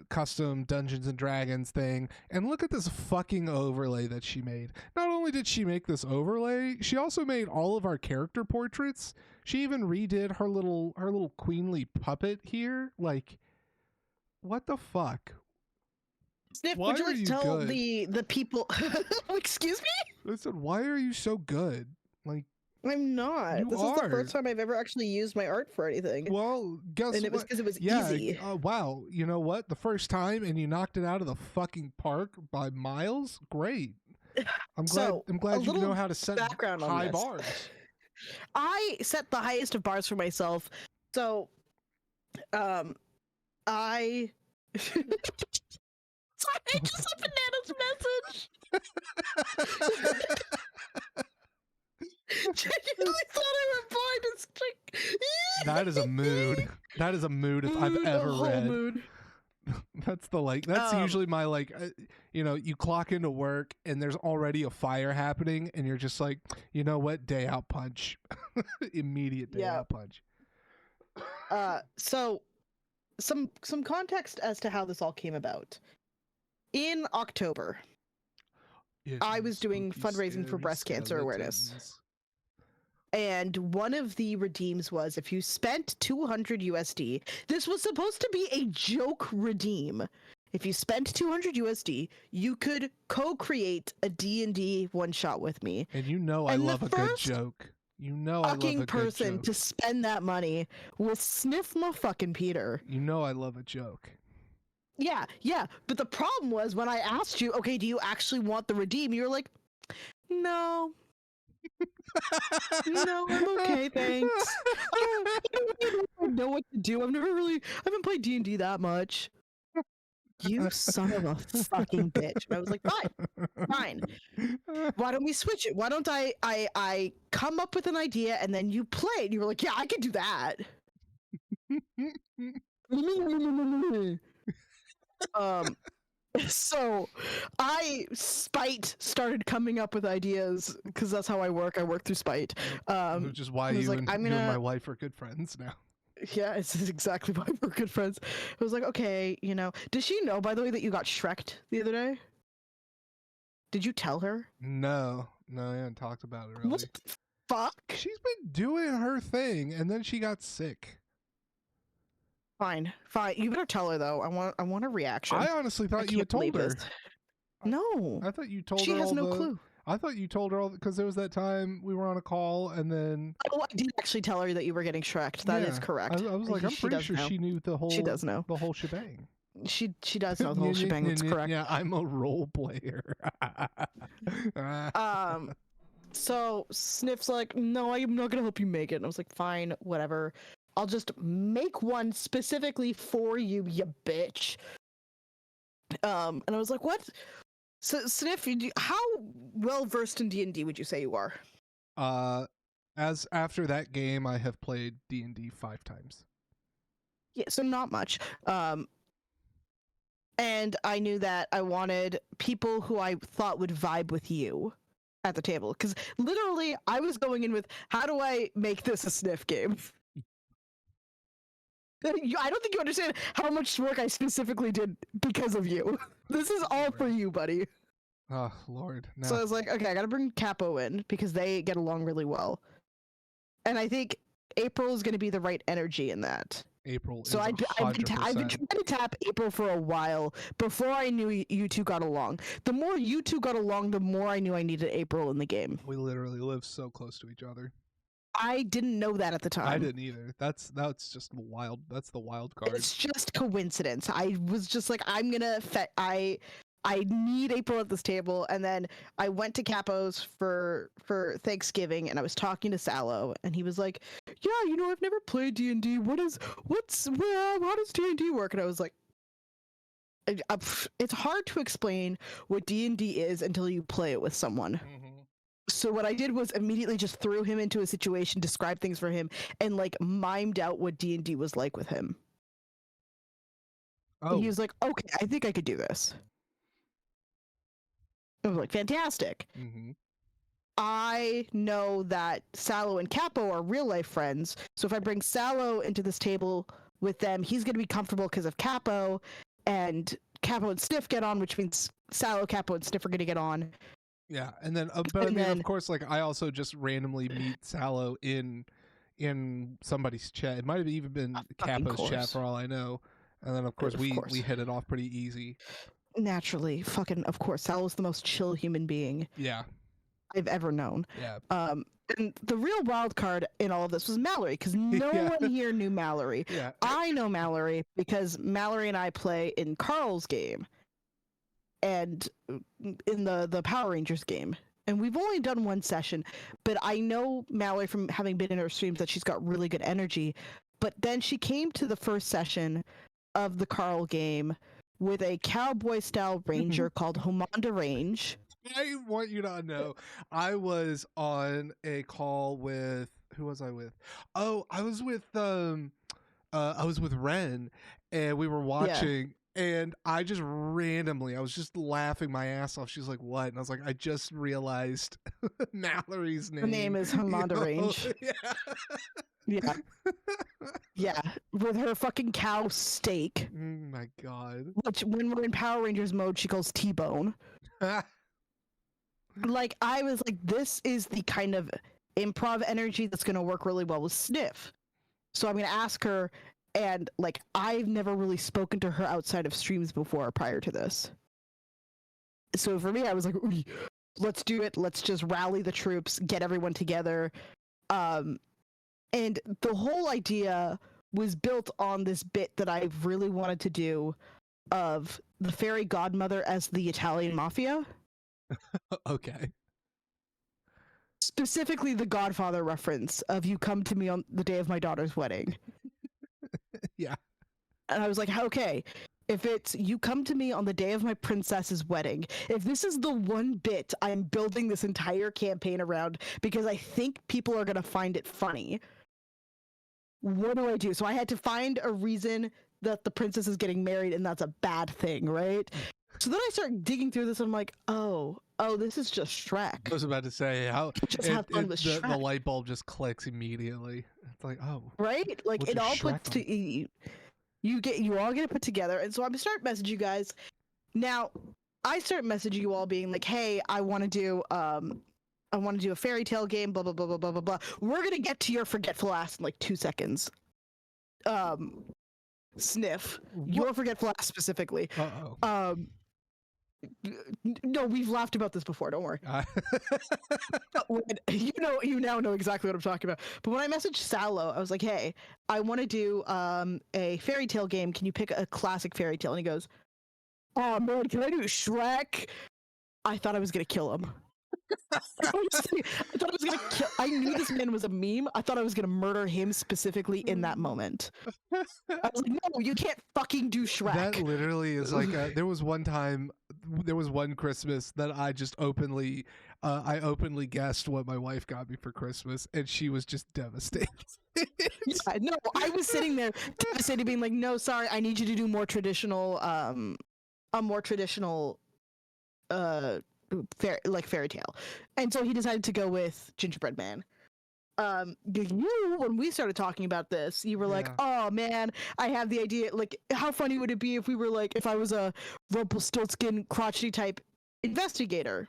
Speaker 2: custom Dungeons and Dragons thing, and look at this fucking overlay that she made. Not only did she make this overlay, she also made all of our character portraits. She even redid her little queenly puppet here. Like, what the fuck?
Speaker 3: Sniff,
Speaker 2: Why
Speaker 3: would you
Speaker 2: are
Speaker 3: like to
Speaker 2: you
Speaker 3: tell
Speaker 2: good?
Speaker 3: the people? Excuse me?
Speaker 2: Listen, why are you so good? Like,
Speaker 3: I'm not.
Speaker 2: You
Speaker 3: This is the first time I've ever actually used my art for anything.
Speaker 2: well, guess
Speaker 3: And it was
Speaker 2: what?
Speaker 3: because it was
Speaker 2: Yeah,
Speaker 3: easy.
Speaker 2: wow. You know what? The first time, and you knocked it out of the fucking park by miles. Great. I'm glad.
Speaker 3: So,
Speaker 2: I'm
Speaker 3: a
Speaker 2: glad you know
Speaker 3: little
Speaker 2: how to set
Speaker 3: background on
Speaker 2: high
Speaker 3: this.
Speaker 2: bars.
Speaker 3: I set the highest of bars for myself. So, I. Sorry, I just saw Banana's message. Genuinely thought I replied to stick.
Speaker 2: That is a mood. That is a mood if I've ever
Speaker 3: whole
Speaker 2: read.
Speaker 3: mood.
Speaker 2: That's the like. That's usually my like. You know, you clock into work and there's already a fire happening, and you're just like, you know what? Day out punch. Immediate day out punch.
Speaker 3: So some context as to how this all came about. In October, I was doing fundraising for breast cancer awareness. And one of the redeems was if you spent 200 USD, this was supposed to be a joke redeem. If you spent 200 USD, you could co-create a D&D one shot with me.
Speaker 2: And you know I love a good joke. You know I love a good joke.
Speaker 3: Person to spend that money was Sniff my fucking Peter.
Speaker 2: You know I love a joke.
Speaker 3: Yeah. But the problem was when I asked you, okay, do you actually want the redeem? You were like, no. No, I'm okay, thanks. I don't know what to do. I haven't played D&D that much. You son of a fucking bitch. And I was like, fine. Why don't we switch it? Why don't I come up with an idea and then you play it? And you were like, yeah, I can do that. So spite started coming up with ideas because that's how I work. I work through spite.
Speaker 2: Which is why you and my wife are good friends now.
Speaker 3: Yeah, it's exactly why we're good friends. I was like, okay, you know, does she know, by the way, that you got Shrek'd the other day? Did you tell her?
Speaker 2: No, I haven't talked about it really.
Speaker 3: What the fuck?
Speaker 2: She's been doing her thing, and then she got sick.
Speaker 3: Fine. You better tell her though. I want a reaction.
Speaker 2: I honestly thought you had told her.
Speaker 3: No.
Speaker 2: I thought you told her.
Speaker 3: She has no clue.
Speaker 2: I thought you told her all because there was that time we were on a call and then.
Speaker 3: Oh, I did actually tell her that you were getting Shrek'd. That is correct.
Speaker 2: I was like, I'm pretty sure she knew the whole.
Speaker 3: She does know
Speaker 2: the whole shebang.
Speaker 3: She does know the whole shebang. That's correct.
Speaker 2: Yeah, I'm a role player.
Speaker 3: So Sniff's like, no, I'm not gonna help you make it. And I was like, fine, whatever. I'll just make one specifically for you, you bitch. And I was like, what? So Sniff, how well versed in D&D would you say you are?
Speaker 2: As after that game, I have played D&D 5 times.
Speaker 3: Yeah, so not much. And I knew that I wanted people who I thought would vibe with you at the table. Because literally, I was going in with, how do I make this a Sniff game? I don't think you understand how much work I specifically did because of you. This is all for you, buddy.
Speaker 2: Oh, Lord. No.
Speaker 3: So I was like, okay, I gotta bring Capo in because they get along really well. And I think April is gonna be the right energy in that.
Speaker 2: April
Speaker 3: So
Speaker 2: is
Speaker 3: I've been
Speaker 2: 100%.
Speaker 3: trying to tap April for a while before I knew you two got along. The more you two got along, the more I knew I needed April in the game.
Speaker 2: We literally live so close to each other.
Speaker 3: I didn't know that at the time.
Speaker 2: I didn't either. That's just wild. That's the wild card.
Speaker 3: It's just coincidence. I was just like, I'm gonna I need April at this table, and then I went to Capo's for Thanksgiving, and I was talking to Sallow, and he was like, "Yeah, you know, I've never played D&D. How does D&D work?" And I was like, "It's hard to explain what D&D is until you play it with someone."
Speaker 2: Mm-hmm.
Speaker 3: So what I did was immediately just threw him into a situation, described things for him, and like mimed out what D&D was like with him.
Speaker 2: Oh,
Speaker 3: And he was like, "Okay, I think I could do this." I was like, "Fantastic."
Speaker 2: mm-hmm.
Speaker 3: I know that Sallow and Capo are real life friends, so if I bring Sallow into this table with them, he's going to be comfortable because of Capo, and Capo and Sniff get on, which means Sallow, Capo, and Sniff are going to get on.
Speaker 2: Yeah, and then but
Speaker 3: And
Speaker 2: I mean,
Speaker 3: then-
Speaker 2: of course, like I also just randomly meet Sallow in somebody's chat. It might have even been Capo's chat
Speaker 3: course.
Speaker 2: for all I know. And then of course we
Speaker 3: course.
Speaker 2: hit it off pretty easy.
Speaker 3: Naturally, of course, Sallow's the most chill human being
Speaker 2: Yeah,
Speaker 3: I've ever known.
Speaker 2: yeah.
Speaker 3: And the real wild card in all of this was Mallory, because no
Speaker 2: Yeah.
Speaker 3: one here knew Mallory.
Speaker 2: Yeah.
Speaker 3: I know Mallory because Mallory and I play in Carl's game and in the Power Rangers game. And we've only done one session, but I know Mallory from having been in her streams that she's got really good energy. But then she came to the first session of the Carl game with a cowboy-style ranger called Homanda Range.
Speaker 2: I want you to know, I was on a call with who was I with? Oh, I was with Ren, and we were watching, and I just randomly, I was just laughing my ass off. She's like, "What?" And I was like, "I just realized Mallory's name.
Speaker 3: Her name is Homanda Range.
Speaker 2: Yeah.
Speaker 3: Yeah. Yeah. With her fucking cow steak,
Speaker 2: Oh my god.
Speaker 3: which when we're in Power Rangers mode, she calls T-Bone. Like, I was like, this is the kind of improv energy that's going to work really well with Sniff. So I'm going to ask her, and like, I've never really spoken to her outside of streams before prior to this. So for me, I was like, "Ooh, let's do it. Let's just rally the troops, get everyone together." And the whole idea was built on this bit that I really wanted to do of the fairy godmother as the Italian mafia.
Speaker 2: Okay.
Speaker 3: Specifically the Godfather reference of "you come to me on the day of my daughter's wedding."
Speaker 2: Yeah.
Speaker 3: And I was like, okay, if it's "you come to me on the day of my princess's wedding," if this is the one bit I'm building this entire campaign around because I think people are going to find it funny, what do I do? So I had to find a reason that the princess is getting married and that's a bad thing, right? So then I start digging through this and I'm like, oh, this is just Shrek.
Speaker 2: I was about to say how
Speaker 3: Just have fun with
Speaker 2: the
Speaker 3: Shrek.
Speaker 2: light bulb just clicks immediately. It's like, oh,
Speaker 3: Right? Like,
Speaker 2: What's
Speaker 3: it
Speaker 2: a
Speaker 3: all
Speaker 2: Shrek
Speaker 3: puts to you all get it put together. And so I start messaging you guys. Now, I start messaging you all being like, "Hey, I want to do a fairy tale game, blah blah blah blah blah blah blah. We're going to get to your forgetful ass in like 2 seconds." Sniff, your forgetful ass specifically.
Speaker 2: uh-oh.
Speaker 3: No, we've laughed about this before, don't worry. You now know exactly what I'm talking about. But when I messaged Sallow, I was like, "Hey, I want to do a fairy tale game. Can you pick a classic fairy tale?" And he goes, "Oh man, can I do Shrek?" I thought I was gonna kill him. I thought I was gonna kill. I knew this man was a meme. I thought I was gonna murder him specifically in that moment. I was like, "No, you can't fucking do Shrek."
Speaker 2: That literally is like there was one Christmas that I just openly guessed what my wife got me for Christmas, and she was just devastated.
Speaker 3: Yeah, no, I was sitting there devastated, being like, "No, sorry, I need you to do more traditional, a more traditional, fairy tale." And so he decided to go with Gingerbread Man. When we started talking about this, you were like,
Speaker 2: Yeah.
Speaker 3: "Oh man, I have the idea. Like, how funny would it be if we were like, if I was a Rumpelstiltskin crotchety type investigator?"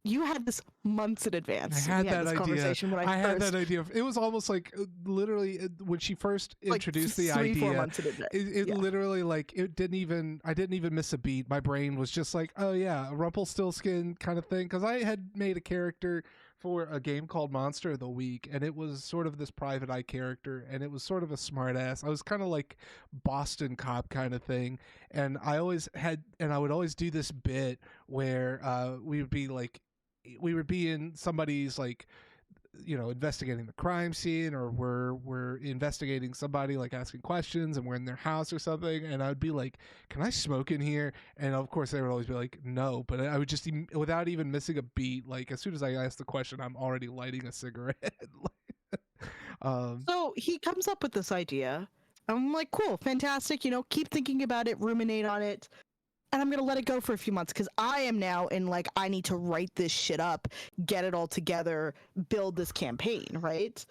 Speaker 3: You had this months in advance.
Speaker 2: I had
Speaker 3: We had
Speaker 2: that
Speaker 3: this
Speaker 2: idea.
Speaker 3: conversation when
Speaker 2: I had
Speaker 3: first,
Speaker 2: that idea. It was almost like literally when she first
Speaker 3: like,
Speaker 2: introduced the
Speaker 3: 3-4
Speaker 2: idea.
Speaker 3: months in advance.
Speaker 2: It
Speaker 3: Yeah.
Speaker 2: literally like I didn't even miss a beat. My brain was just like, oh yeah, a Rumpelstiltskin kind of thing. Because I had made a character for a game called Monster of the Week, and it was sort of this private eye character, and it was sort of a smartass. I was kind of like Boston cop kind of thing, and I would always do this bit where we would be in somebody's like investigating the crime scene, or we're investigating somebody, like asking questions, and we're in their house or something, and I'd be like, can I smoke in here? And of course they would always be like, no, but I would just, without even missing a beat, like as soon as I ask the question, I'm already lighting a cigarette.
Speaker 3: So he comes up with this idea. I'm like, cool, fantastic, keep thinking about it, ruminate on it. And I'm going to let it go for a few months because I am now in like, I need to write this shit up, get it all together, build this campaign, right?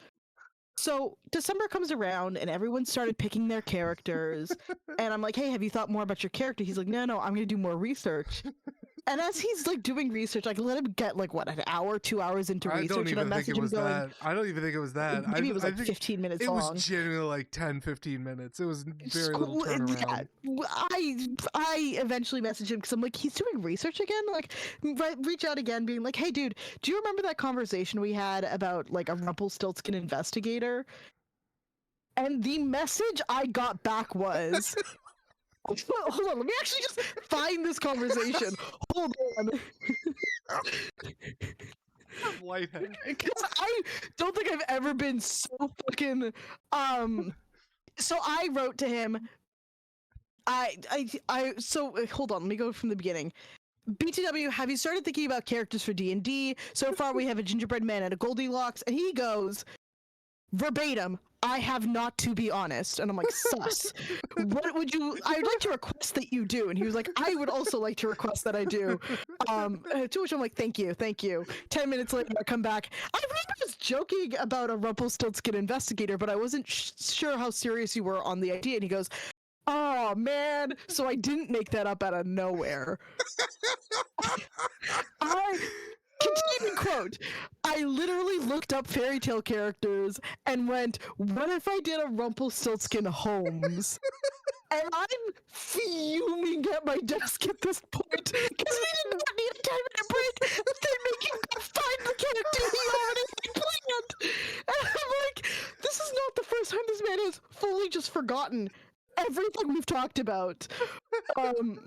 Speaker 3: So December comes around and everyone started picking their characters. And I'm like, hey, have you thought more about your character? He's like, no, I'm going to do more research. And as he's like doing research, I can let him get like what, an hour, 2 hours into
Speaker 2: I
Speaker 3: research,
Speaker 2: don't
Speaker 3: and
Speaker 2: even
Speaker 3: I
Speaker 2: think
Speaker 3: message
Speaker 2: it
Speaker 3: him
Speaker 2: was
Speaker 3: going,
Speaker 2: that. I don't even think it was that.
Speaker 3: maybe it was
Speaker 2: I
Speaker 3: like
Speaker 2: think
Speaker 3: 15 minutes
Speaker 2: it
Speaker 3: long.
Speaker 2: was genuinely like 10-15 minutes. It was very little
Speaker 3: Yeah,
Speaker 2: turnaround.
Speaker 3: I eventually messaged him because I'm like, he's doing research again. Like, reach out again, being like, hey, dude, do you remember that conversation we had about like a Rumpelstiltskin investigator? And the message I got back was, hold on, let me actually just find this conversation. Hold on.
Speaker 2: I'm lightheaded.
Speaker 3: Because I don't think I've ever been so fucking so I wrote to him. So hold on, let me go from the beginning. BTW, have you started thinking about characters for D&D? So far we have a gingerbread man and a Goldilocks, and he goes verbatim, I have not, to be honest. And I'm like, sus. What would you, I'd like to request that you do. And he was like, I would also like to request that I do. To which I'm like, thank you. 10 minutes later, I come back. I really was joking about a Rumpelstiltskin investigator, but I wasn't sure how serious you were on the idea. And he goes, oh man. So I didn't make that up out of nowhere. Continuing quote, I literally looked up fairy tale characters and went, what if I did a Rumpelstiltskin Holmes? And I'm fuming at my desk at this point because we did not need a 10-minute break and then make him go find the character he already had planned. And I'm like, this is not the first time this man has fully just forgotten everything we've talked about. And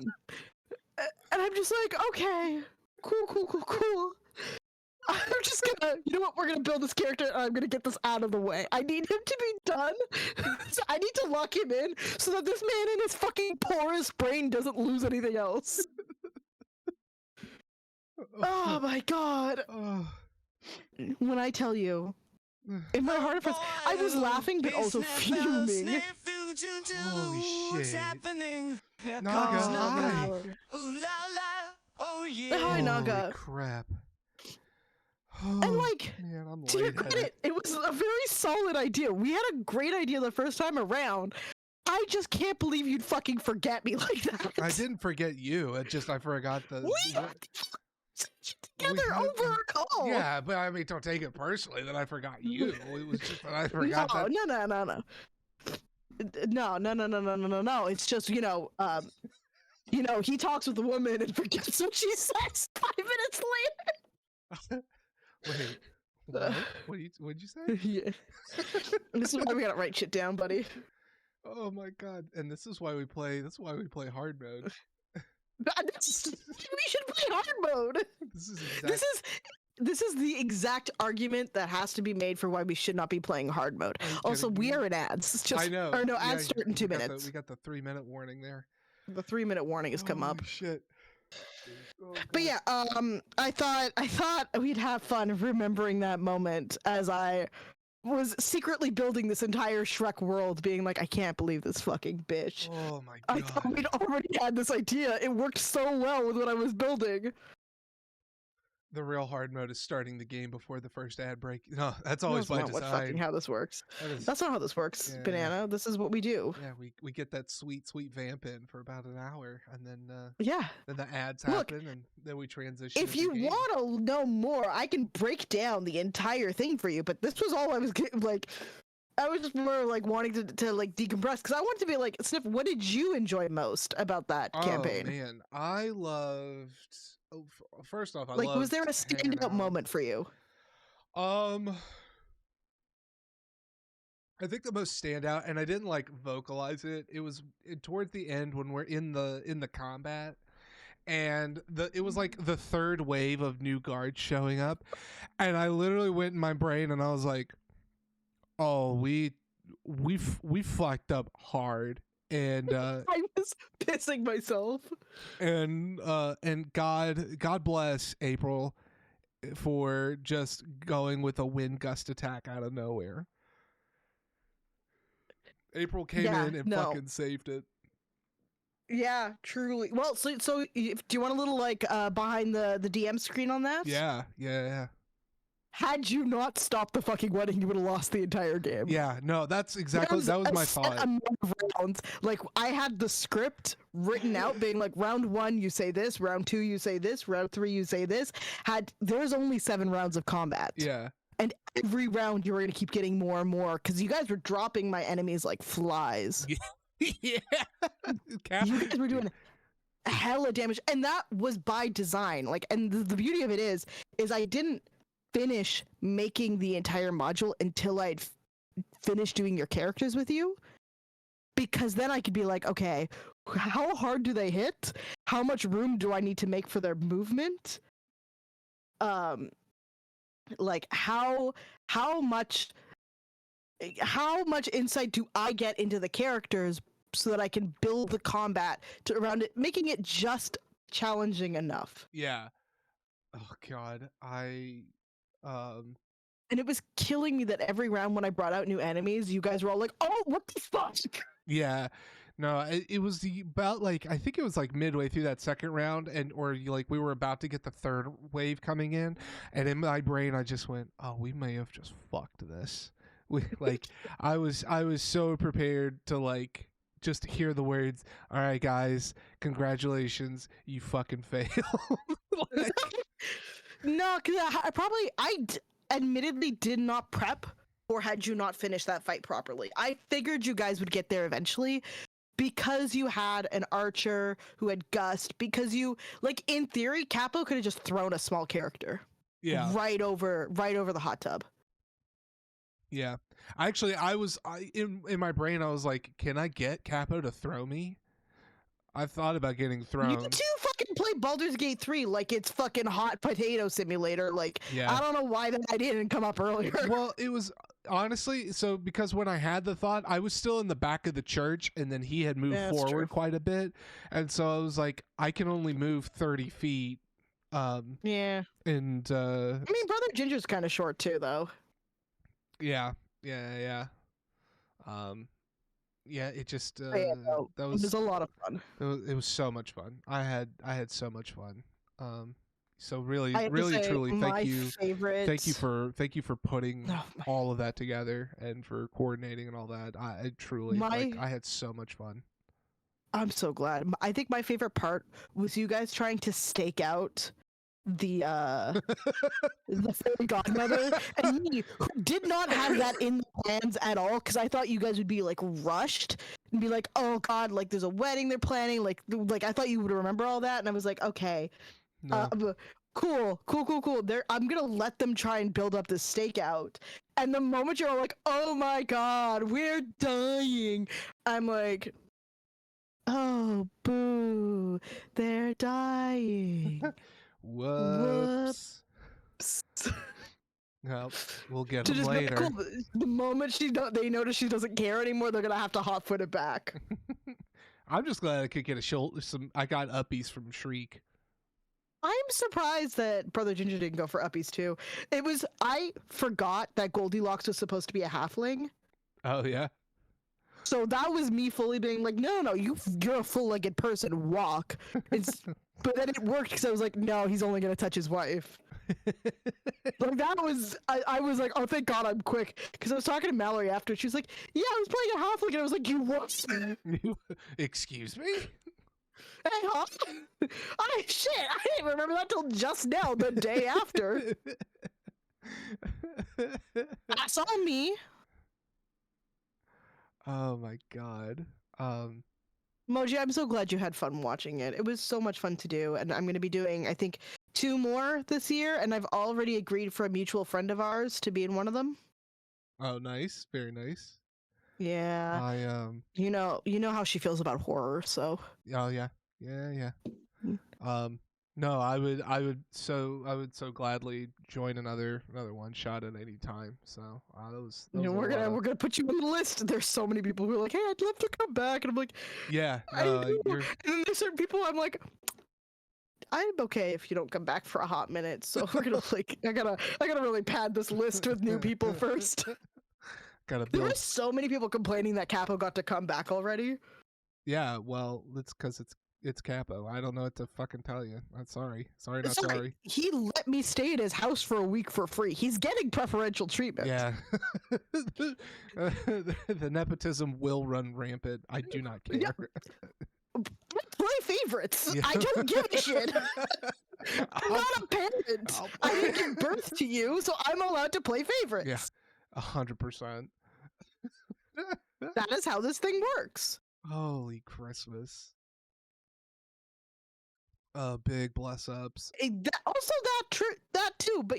Speaker 3: I'm just like, okay, cool. I'm just gonna, you know what, we're gonna build this character and I'm gonna get this out of the way. I need him to be done. So I need to lock him in so that this man in his fucking porous brain doesn't lose anything else. Oh my god. When I tell you, in my heart of hearts, I was laughing but also fuming.
Speaker 2: Holy shit. Naga,
Speaker 3: Naga. Hi, Naga.
Speaker 2: Holy crap.
Speaker 3: And like,
Speaker 2: man, I'm
Speaker 3: to your
Speaker 2: lightheaded.
Speaker 3: credit, it was a very solid idea. We had a great idea the first time around. I just can't believe you'd fucking forget me like that.
Speaker 2: I didn't forget you. It just I forgot the.
Speaker 3: We together
Speaker 2: had-
Speaker 3: over a call.
Speaker 2: Yeah, but I mean, don't take it personally that I forgot you. It was just that I forgot that.
Speaker 3: No. It's just, he talks with the woman and forgets what she says 5 minutes later.
Speaker 2: Wait, what? What'd you say?
Speaker 3: Yeah. This is why we gotta write shit down, buddy.
Speaker 2: Oh my god! And this is why we play. This is why we play hard mode.
Speaker 3: We should play hard mode. This is the exact argument that has to be made for why we should not be playing hard mode. Also, we are in ads. It's just,
Speaker 2: I know.
Speaker 3: Or no, ads start in 2 minutes.
Speaker 2: We got the 3-minute warning there.
Speaker 3: The 3-minute warning has come up.
Speaker 2: Shit. Oh,
Speaker 3: But yeah, I thought we'd have fun remembering that moment as I was secretly building this entire Shrek world, being like, I can't believe this fucking bitch.
Speaker 2: Oh my god.
Speaker 3: I thought we'd already had this idea. It worked so well with what I was building.
Speaker 2: The real hard mode is starting the game before the first ad break. No, that's always by
Speaker 3: That's not
Speaker 2: design.
Speaker 3: what fucking how this works. That's not how this works,
Speaker 2: Yeah,
Speaker 3: Banana. This is what we do.
Speaker 2: Yeah, we get that sweet vamp in for about an hour, and then
Speaker 3: Yeah.
Speaker 2: then the ads
Speaker 3: Look,
Speaker 2: happen, and then we transition.
Speaker 3: If
Speaker 2: into
Speaker 3: you
Speaker 2: the game.
Speaker 3: want to know more, I can break down the entire thing for you. But this was all I was like. I was just more like wanting to like decompress because I wanted to be like, Sniff, what did you enjoy most about that campaign?
Speaker 2: Oh man, I loved. Oh, first off, I
Speaker 3: Like,
Speaker 2: loved
Speaker 3: was there a
Speaker 2: hanging
Speaker 3: standout
Speaker 2: out.
Speaker 3: moment for you?
Speaker 2: I think the most standout, and I didn't like vocalize it. It was towards the end when we're in the combat, and it was like the third wave of new guards showing up, and I literally went in my brain and I was like, "Oh, we fucked up hard." And
Speaker 3: I was pissing myself.
Speaker 2: and God bless April for just going with a wind gust attack out of nowhere. April came in and fucking saved it.
Speaker 3: Yeah, truly. Well, so do you want a little like behind the DM screen on that?
Speaker 2: Yeah.
Speaker 3: Had you not stopped the fucking wedding, you would have lost the entire game.
Speaker 2: Yeah, no, that's exactly that was my thought.
Speaker 3: Amount of rounds. Like I had the script written out, being like, round 1 you say this, round 2 you say this, round 3 you say this. There's only 7 rounds of combat.
Speaker 2: Yeah.
Speaker 3: And every round you were gonna keep getting more and more because you guys were dropping my enemies like flies.
Speaker 2: Yeah.
Speaker 3: You guys were doing hella damage, and that was by design. Like, and the beauty of it is I didn't finish making the entire module until I'd finished doing your characters with you, because then I could be like, okay, how hard do they hit? How much room do I need to make for their movement? Like how much insight do I get into the characters so that I can build the combat around it, making it just challenging enough.
Speaker 2: Yeah. Oh God,
Speaker 3: And it was killing me that every round when I brought out new enemies, you guys were all like, "Oh, what the fuck?"
Speaker 2: Yeah. No, it was about like I think it was like midway through that second round, we were about to get the third wave coming in, and in my brain I just went, "Oh, we may have just fucked this." I was so prepared to like just hear the words, "All right, guys, congratulations, you fucking failed."
Speaker 3: No, because I admittedly did not prep, or had you not finished that fight properly. I figured you guys would get there eventually, because you had an archer who had gust, because you, like, in theory, Capo could have just thrown a small character.
Speaker 2: Yeah.
Speaker 3: Right over the hot tub.
Speaker 2: Yeah. Actually, in my brain I was like, can I get Capo to throw me? I thought about getting thrown.
Speaker 3: You two fucking play Baldur's Gate 3 like it's fucking hot potato simulator. Like,
Speaker 2: yeah.
Speaker 3: I don't know why that idea didn't come up earlier.
Speaker 2: Well, it was honestly, so because when I had the thought, I was still in the back of the church, and then he had moved forward quite a bit. And so I was like, I can only move 30 feet.
Speaker 3: Yeah.
Speaker 2: And
Speaker 3: I mean, Brother Ginger's kind of short too, though.
Speaker 2: Yeah. Yeah, it just that was
Speaker 3: it was a lot of fun.
Speaker 2: It was so much fun. I had so much fun. So really
Speaker 3: say,
Speaker 2: truly thank you.
Speaker 3: Favorite...
Speaker 2: Thank you for putting all of that together and for coordinating and all that. I truly I had so much fun.
Speaker 3: I'm so glad. I think my favorite part was you guys trying to stake out the fairy godmother, and me, who did not have that in the plans at all, because I thought you guys would be like rushed and be like, oh god, like there's a wedding they're planning, like I thought you would remember all that, and I was like, okay,
Speaker 2: no.
Speaker 3: Cool. I'm gonna let them try and build up this stakeout, and the moment you're all like, oh my god, we're dying, I'm like, oh boo, they're dying.
Speaker 2: Whoops. Well, we'll get them later.
Speaker 3: Cool. The moment they notice she doesn't care anymore, they're gonna have to hot foot it back.
Speaker 2: I'm just glad I could get I got uppies from Shriek.
Speaker 3: I'm surprised that Brother Ginger didn't go for uppies too. I forgot that Goldilocks was supposed to be a halfling.
Speaker 2: Oh yeah.
Speaker 3: So that was me fully being like, no, you're a full-legged person. Walk. But then it worked because I was like, no, he's only gonna touch his wife. Like that was, I was like, oh, thank God I'm quick. Because I was talking to Mallory after. She was like, yeah, I was playing a halfling. And I was like, you what?
Speaker 2: Excuse me?
Speaker 3: Hey, huh? Shit, I didn't remember that till just now, the day after. That's on me.
Speaker 2: Oh my god.
Speaker 3: Moji, I'm so glad you had fun watching it. It was so much fun to do, and I'm going to be doing, I think, 2 more this year, and I've already agreed for a mutual friend of ours to be in one of them.
Speaker 2: Oh, nice. Very nice.
Speaker 3: Yeah.
Speaker 2: I
Speaker 3: You know how she feels about horror, so.
Speaker 2: Oh yeah. Yeah.
Speaker 3: Mm.
Speaker 2: No, I would so gladly join another one shot at any time. So that was
Speaker 3: We're gonna put you on the list. There's so many people who are like, hey, I'd love to come back, and I'm like,
Speaker 2: yeah.
Speaker 3: I
Speaker 2: No,
Speaker 3: know.
Speaker 2: you're
Speaker 3: And then there's certain people I'm like, I'm okay if you don't come back for a hot minute. So we're gonna like, I gotta really pad this list with new people first.
Speaker 2: gotta
Speaker 3: There were
Speaker 2: build.
Speaker 3: so many people complaining that Capo got to come back already.
Speaker 2: Yeah, well, it's because it's Capo. I don't know what to fucking tell you. I'm sorry. Sorry, not sorry.
Speaker 3: He let me stay at his house for a week for free. He's getting preferential treatment.
Speaker 2: Yeah. The nepotism will run rampant. I do not care.
Speaker 3: Yeah. Play favorites.
Speaker 2: Yeah.
Speaker 3: I don't give a shit. I'm not a parent. I didn't give birth to you, so I'm allowed to play favorites.
Speaker 2: Yeah, 100%.
Speaker 3: That is how this thing works.
Speaker 2: Holy Christmas. Big bless ups.
Speaker 3: Also that too, but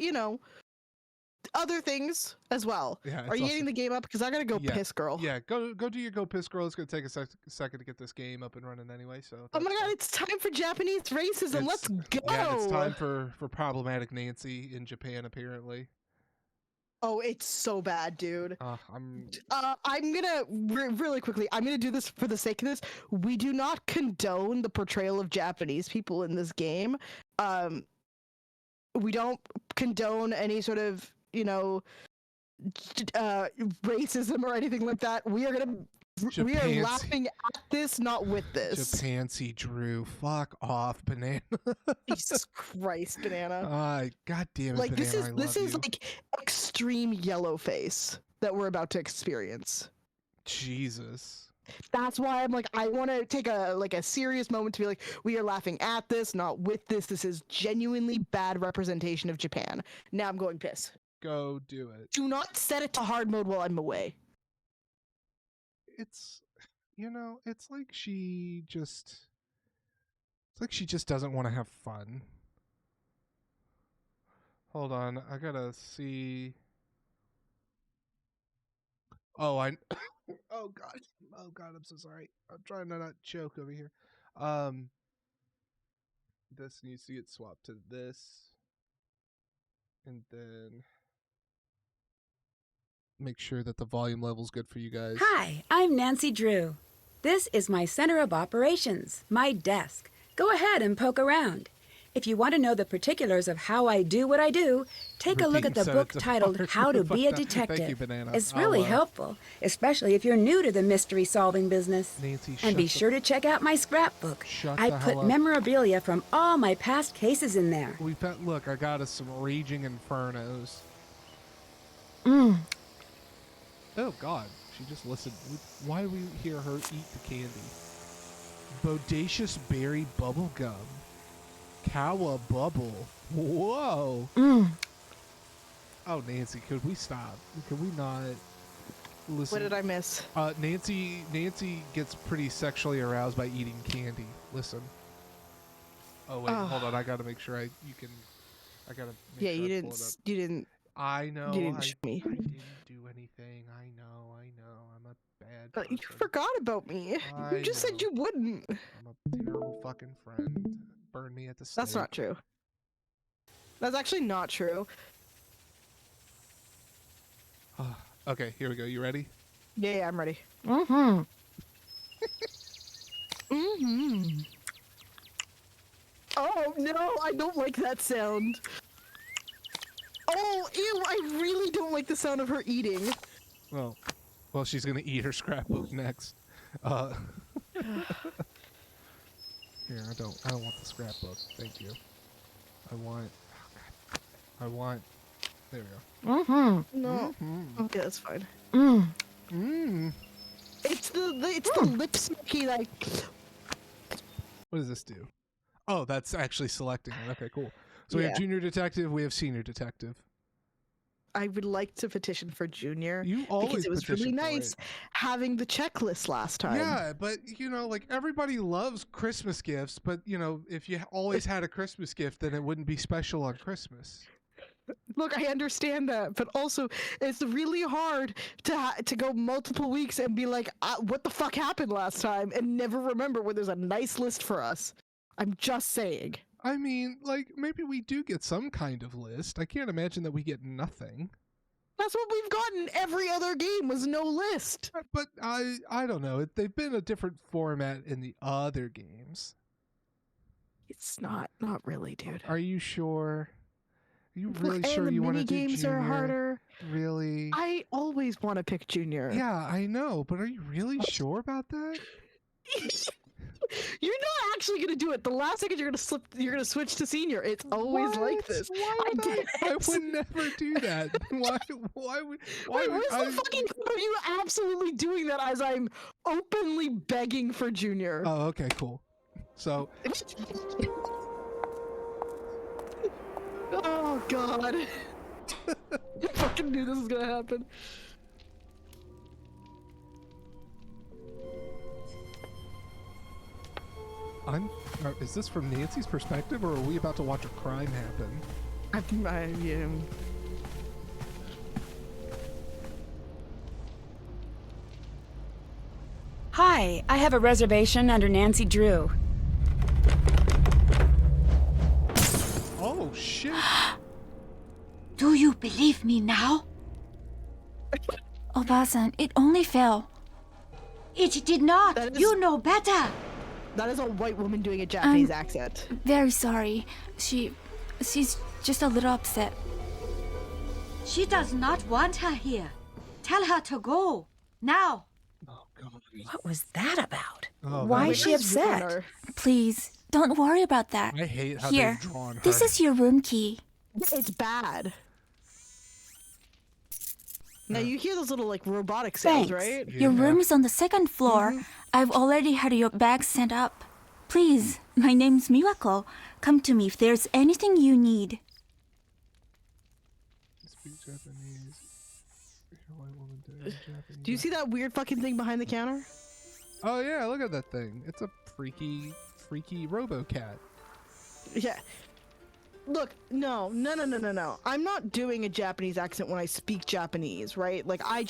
Speaker 3: other things as well.
Speaker 2: Yeah.
Speaker 3: Are you getting the game up? Because I gotta go
Speaker 2: Yeah.
Speaker 3: piss, girl.
Speaker 2: Yeah, go do your go piss, girl. It's gonna take a second to get this game up and running anyway. So.
Speaker 3: Oh my
Speaker 2: that's
Speaker 3: god,
Speaker 2: fine.
Speaker 3: it's time for Japanese racism. Let's go.
Speaker 2: Yeah, it's time for problematic Nancy in Japan apparently.
Speaker 3: Oh, it's so bad, dude.
Speaker 2: I'm
Speaker 3: gonna really quickly. I'm gonna do this for the sake of this. We do not condone the portrayal of Japanese people in this game. We don't condone any sort of racism or anything like that. We are laughing at this, not with this.
Speaker 2: Japansy Drew. Fuck off, Banana.
Speaker 3: Jesus Christ, Banana.
Speaker 2: God damn it,
Speaker 3: Like
Speaker 2: Banana.
Speaker 3: this is like extreme yellow face that we're about to experience.
Speaker 2: Jesus.
Speaker 3: That's why I'm like, I want to take a serious moment to be like, we are laughing at this, not with this. This is genuinely bad representation of Japan. Now I'm going piss.
Speaker 2: Go do it.
Speaker 3: Do not set it to hard mode while I'm away.
Speaker 2: It's it's like she just doesn't want to have fun. Hold on, I gotta see. Oh, oh god, I'm so sorry. I'm trying to not choke over here. This needs to get swapped to this, and then make sure that the volume level's good for you guys.
Speaker 8: Hi, I'm Nancy Drew. This is my center of operations, my desk. Go ahead and poke around. If you want to know the particulars of how I do what I do, take a look at the book titled How to Be a Detective.
Speaker 2: Thank you, Banana.
Speaker 8: It's really helpful, especially if you're new to the mystery-solving business.
Speaker 2: Nancy,
Speaker 8: and be sure to check out my scrapbook. I put memorabilia from all my past cases in there.
Speaker 2: Look, I got us some raging infernos. Oh God, she just listened. Why do we hear her eat the candy? Bodacious berry bubble gum. Kawa bubble. Whoa. Oh, Nancy, could we stop? Could we not listen?
Speaker 3: What did I miss?
Speaker 2: Nancy gets pretty sexually aroused by eating candy. Listen. Oh wait, hold on. I gotta make sure I gotta. Make sure
Speaker 3: you
Speaker 2: I
Speaker 3: didn't.
Speaker 2: pull it up.
Speaker 3: You didn't.
Speaker 2: I know.
Speaker 3: You didn't show me.
Speaker 2: I didn't do anything. I know. I'm a bad person.
Speaker 3: You forgot about me. You just said you wouldn't.
Speaker 2: I'm a terrible fucking friend. Burn me at the stake.
Speaker 3: That's not true. That's actually not true.
Speaker 2: Okay, here we go. You ready?
Speaker 3: Yeah, I'm ready. Oh no, I don't like that sound. Oh, ew, I really don't like the sound of her eating.
Speaker 2: Well, she's gonna eat her scrapbook next. Here, I don't want the scrapbook. Thank you. I want. Oh, God. I want. There we go.
Speaker 3: No. Okay, that's fine. It's the lip smacky like.
Speaker 2: What does this do? Oh, that's actually selecting it. Okay, cool. So we have junior detective. We have senior detective.
Speaker 3: I would like to petition for junior.
Speaker 2: You always
Speaker 3: because it was really
Speaker 2: petition for
Speaker 3: nice
Speaker 2: it.
Speaker 3: having the checklist last time.
Speaker 2: Yeah, but like everybody loves Christmas gifts, but if you always had a Christmas gift, then it wouldn't be special on Christmas.
Speaker 3: Look, I understand that, but also it's really hard to go multiple weeks and be like, what the fuck happened last time, and never remember when there's a nice list for us. I'm just saying.
Speaker 2: I mean, like, maybe we do get some kind of list. I can't imagine that we get nothing.
Speaker 3: That's what we've gotten every other game was no list.
Speaker 2: But I don't know. They've been a different format in the other games.
Speaker 3: It's not really, dude.
Speaker 2: Are you sure? Are you really sure you want to do
Speaker 3: games
Speaker 2: junior?
Speaker 3: are harder.
Speaker 2: Really?
Speaker 3: I always want to pick junior.
Speaker 2: Yeah, I know, but are you really sure about that?
Speaker 3: You're not actually gonna do it. The last second you're gonna switch to senior. It's always like this.
Speaker 2: I would never do that. Why would
Speaker 3: where's the fucking of you absolutely doing that as I'm openly begging for junior?
Speaker 2: Oh, okay, cool. So
Speaker 3: oh god. I fucking knew this was gonna happen.
Speaker 2: Is this from Nancy's perspective, or are we about to watch a crime happen?
Speaker 3: I am.
Speaker 8: Hi, I have a reservation under Nancy Drew.
Speaker 2: Oh, shit.
Speaker 9: Do you believe me now? Obasan, it only fell. It did not. You know better.
Speaker 3: That is a white woman doing a Japanese accent.
Speaker 9: Very sorry. She's just a little upset. She does not want her here. Tell her to go. Now.
Speaker 2: Oh, God.
Speaker 8: What was that about?
Speaker 2: Oh,
Speaker 8: why is she upset?
Speaker 9: Please, don't worry about that.
Speaker 2: I hate how
Speaker 9: Here,
Speaker 2: they've drawn her.
Speaker 9: this is your room key.
Speaker 3: It's bad. Now you hear those little like robotic sounds,
Speaker 9: Thanks.
Speaker 3: right?
Speaker 9: Your room is on the second floor. I've already had your bag sent up. Please, my name's Miwako. Come to me if there's anything you need.
Speaker 2: Speak Japanese.
Speaker 3: Do you see that weird fucking thing behind the counter?
Speaker 2: Oh yeah, look at that thing. It's a freaky RoboCat.
Speaker 3: Yeah. Look, no. I'm not doing a Japanese accent when I speak Japanese, right? Like, I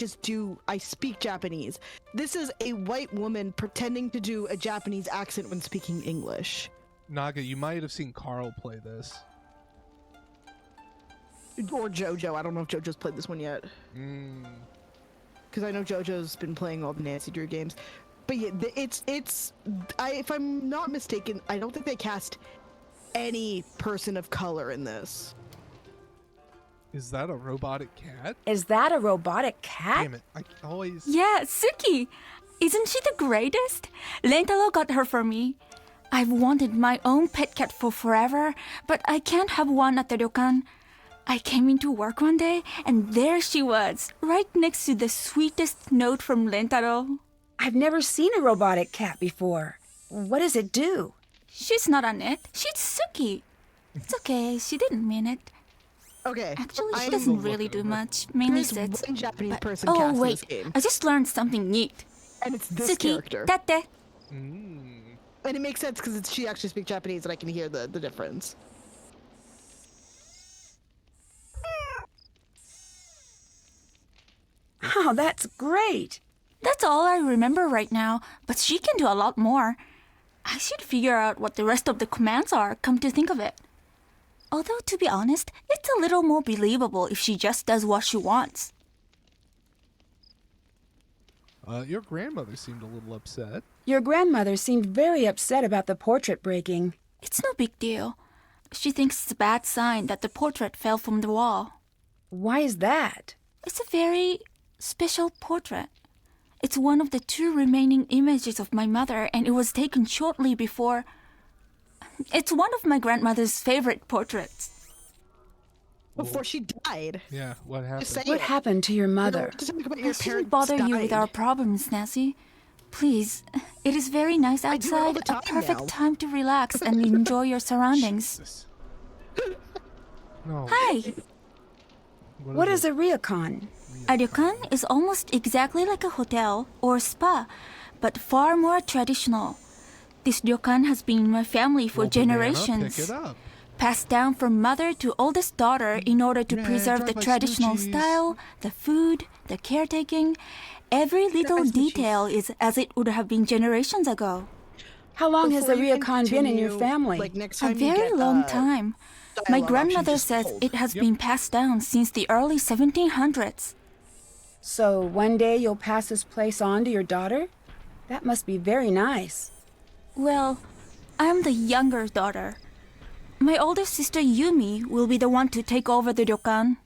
Speaker 3: speak Japanese. This is a white woman pretending to do a Japanese accent when speaking English.
Speaker 2: Naga, you might have seen Carl play this.
Speaker 3: Or JoJo. I don't know if JoJo's played this one yet. Because I know JoJo's been playing all the Nancy Drew games. But yeah, if I'm not mistaken, I don't think they cast any person of color in this.
Speaker 2: Is that a robotic cat?
Speaker 8: Is that a robotic cat?
Speaker 2: Damn it, I always...
Speaker 9: Yeah, Suki. Isn't she the greatest? Lentalo got her for me. I've wanted my own pet cat for forever, but I can't have one at the ryokan. I came into work one day, and there she was, right next to the sweetest note from Lentaro.
Speaker 8: I've never seen a robotic cat before. What does it do?
Speaker 9: She's not on it. She's Suki. It's okay. She didn't mean it.
Speaker 3: Okay.
Speaker 9: Actually, she doesn't really do much. Mainly
Speaker 3: There's
Speaker 9: sits.
Speaker 3: one Japanese person
Speaker 9: Oh,
Speaker 3: cast in
Speaker 9: wait.
Speaker 3: this game.
Speaker 9: I just learned something neat.
Speaker 3: And it's this
Speaker 9: Suki,
Speaker 3: character.
Speaker 9: tate.
Speaker 3: And it makes sense because she actually speaks Japanese and I can hear the difference.
Speaker 8: Oh, that's great.
Speaker 9: That's all I remember right now, but she can do a lot more. I should figure out what the rest of the commands are, come to think of it. Although, to be honest, it's a little more believable if she just does what she wants.
Speaker 2: Your grandmother seemed a little upset.
Speaker 8: Your grandmother seemed very upset about the portrait breaking.
Speaker 9: It's no big deal. She thinks it's a bad sign that the portrait fell from the wall.
Speaker 8: Why is that?
Speaker 9: It's a very special portrait. It's one of the 2 remaining images of my mother, and it was taken shortly before. It's one of my grandmother's favorite portraits.
Speaker 3: before she died.
Speaker 2: Yeah, what happened?
Speaker 3: Just say
Speaker 8: What
Speaker 3: it.
Speaker 8: happened to your mother?
Speaker 3: Just talk about
Speaker 9: I
Speaker 3: your
Speaker 9: shouldn't
Speaker 3: parents
Speaker 9: bother you with
Speaker 3: died.
Speaker 9: our problems, Nancy. Please, it is very nice
Speaker 3: I do it all
Speaker 9: outside,
Speaker 3: the time
Speaker 9: a perfect
Speaker 3: now.
Speaker 9: time to relax and enjoy your surroundings.
Speaker 2: Jesus. No.
Speaker 9: Hi!
Speaker 8: What is a ryokan?
Speaker 9: A ryokan is almost exactly like a hotel or spa, but far more traditional. This ryokan has been in my family for
Speaker 2: Well, banana,
Speaker 9: generations.
Speaker 2: pick it up.
Speaker 9: Passed down from mother to oldest daughter in order to
Speaker 2: Yeah,
Speaker 9: preserve
Speaker 2: drive
Speaker 9: the
Speaker 2: by
Speaker 9: traditional
Speaker 2: Smoochies.
Speaker 9: style, the food, the caretaking. Every little
Speaker 3: Smoochies.
Speaker 9: detail is as it would have been generations ago.
Speaker 8: How long has the
Speaker 3: Before you
Speaker 8: ryokan been in your
Speaker 3: continue,
Speaker 8: family?
Speaker 3: Like next
Speaker 9: A
Speaker 3: time you
Speaker 9: very
Speaker 3: get,
Speaker 9: long time. My
Speaker 3: dialogue
Speaker 9: grandmother
Speaker 3: option, just
Speaker 9: says
Speaker 3: hold.
Speaker 9: it has
Speaker 2: Yep.
Speaker 9: been passed down since the early 1700s.
Speaker 8: So one day you'll pass this place on to your daughter? That must be very nice.
Speaker 9: Well, I'm the younger daughter. My older sister Yumi will be the one to take over the ryokan.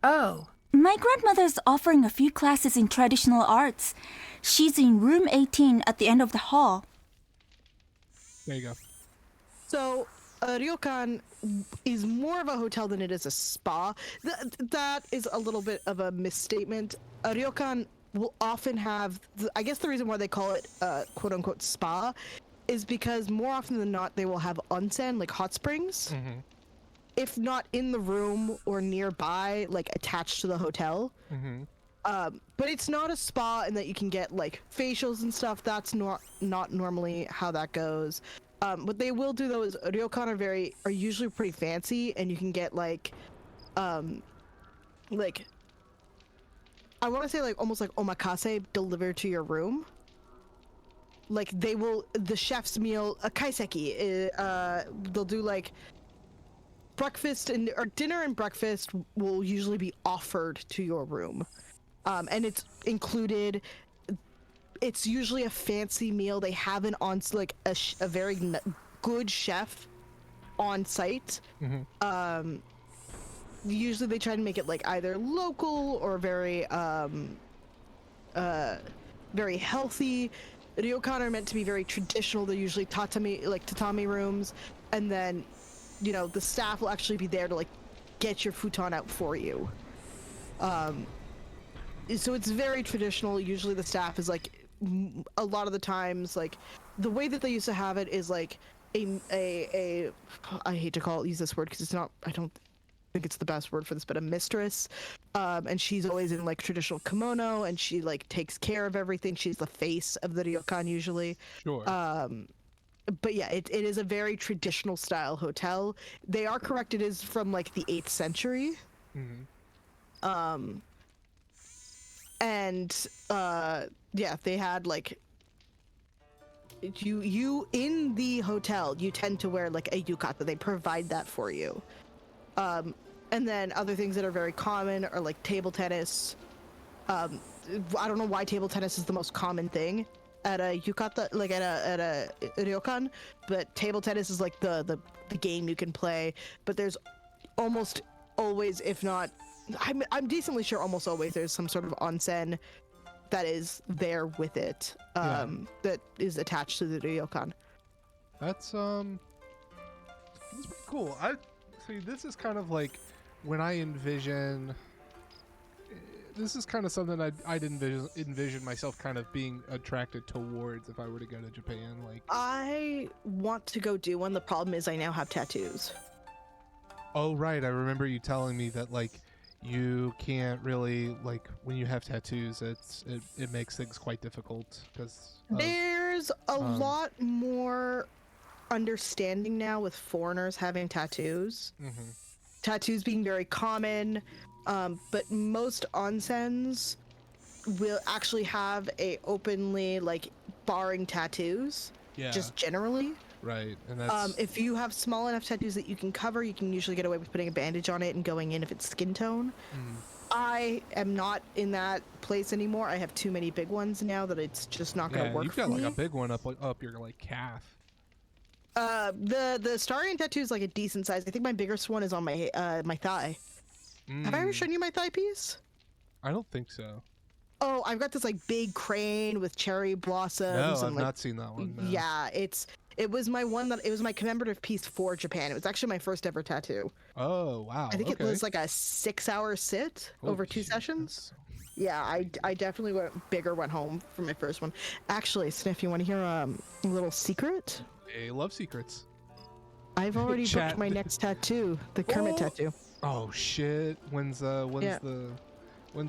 Speaker 8: Oh,
Speaker 9: My grandmother's offering a few classes in traditional arts. She's in room 18 at the end of the hall.
Speaker 2: There you go.
Speaker 3: So, a ryokan is more of a hotel than it is a spa. That is a little bit of a misstatement. A ryokan will often have, I guess the reason why they call it quote unquote spa is because more often than not they will have onsen, like hot springs.
Speaker 2: Mm-hmm.
Speaker 3: If not in the room or nearby, like attached to the hotel.
Speaker 2: Mm-hmm.
Speaker 3: But it's not a spa in that you can get like facials and stuff. That's not normally how that goes. What they will do though is ryokan are usually pretty fancy, and you can get like I want to say like almost like omakase delivered to your room. Like the chef's meal, a kaiseki. They'll do like breakfast or dinner and breakfast will usually be offered to your room, and it's included. It's usually a fancy meal. They have a very good chef on site.
Speaker 2: Mm-hmm.
Speaker 3: Usually they try to make it like either local or very very healthy. Ryokan are meant to be very traditional. They're usually tatami rooms, and then the staff will actually be there to like get your futon out for you. So it's very traditional. Usually the staff is like a lot of the times like the way that they used to have it is like a I hate to use this word because it's not, I don't think it's the best word for this, but a mistress, and she's always in like traditional kimono, and she like takes care of everything. She's the face of the ryokan usually.
Speaker 2: Sure.
Speaker 3: But yeah, it is a very traditional style hotel. They are correct, it is from like the 8th century.
Speaker 2: Mm-hmm.
Speaker 3: And yeah, they had like you in the hotel you tend to wear like a yukata. They provide that for you. And then other things that are very common are like table tennis. I don't know why table tennis is the most common thing at a yukata, like at a ryokan, but table tennis is like the game you can play. But there's almost always, if not, I'm decently sure almost always there's some sort of onsen that is there with it, that is attached to the ryokan.
Speaker 2: That's pretty cool. I see. This is kind of like when I envision. This is kind of something I'd envision myself kind of being attracted towards if I were to go to Japan. Like,
Speaker 3: I want to go do one. The problem is I now have tattoos.
Speaker 2: oh right, I remember you telling me that like you can't really like when you have tattoos. It makes things quite difficult because
Speaker 3: There's a lot more understanding now with foreigners having tattoos.
Speaker 2: Mm-hmm.
Speaker 3: Tattoos being very common, but most onsens will actually have a openly like barring tattoos.
Speaker 2: Yeah.
Speaker 3: Just generally.
Speaker 2: Right, and that's
Speaker 3: If you have small enough tattoos that you can cover, you can usually get away with putting a bandage on it and going in if it's skin tone. I am not in that place anymore. I have too many big ones now that it's just not going to work
Speaker 2: you've
Speaker 3: for
Speaker 2: got
Speaker 3: me.
Speaker 2: like a big one up your like calf.
Speaker 3: The Starian tattoo is like a decent size. I think my biggest one is on my my thigh. Have I ever shown you my thigh piece?
Speaker 2: I don't think so.
Speaker 3: Oh, I've got this like big crane with cherry blossoms.
Speaker 2: No,
Speaker 3: and,
Speaker 2: I've
Speaker 3: like,
Speaker 2: not seen that one. No.
Speaker 3: Yeah, it's It was my commemorative piece for Japan. It was actually my first ever tattoo.
Speaker 2: Oh wow!
Speaker 3: I think it was like a 6-hour sit over 2 sessions. Yeah, I definitely went home for my first one. Actually, Sniff, you want to hear a little secret?
Speaker 2: I love secrets.
Speaker 3: I've already booked my next tattoo, the Kermit tattoo.
Speaker 2: Oh shit! When's the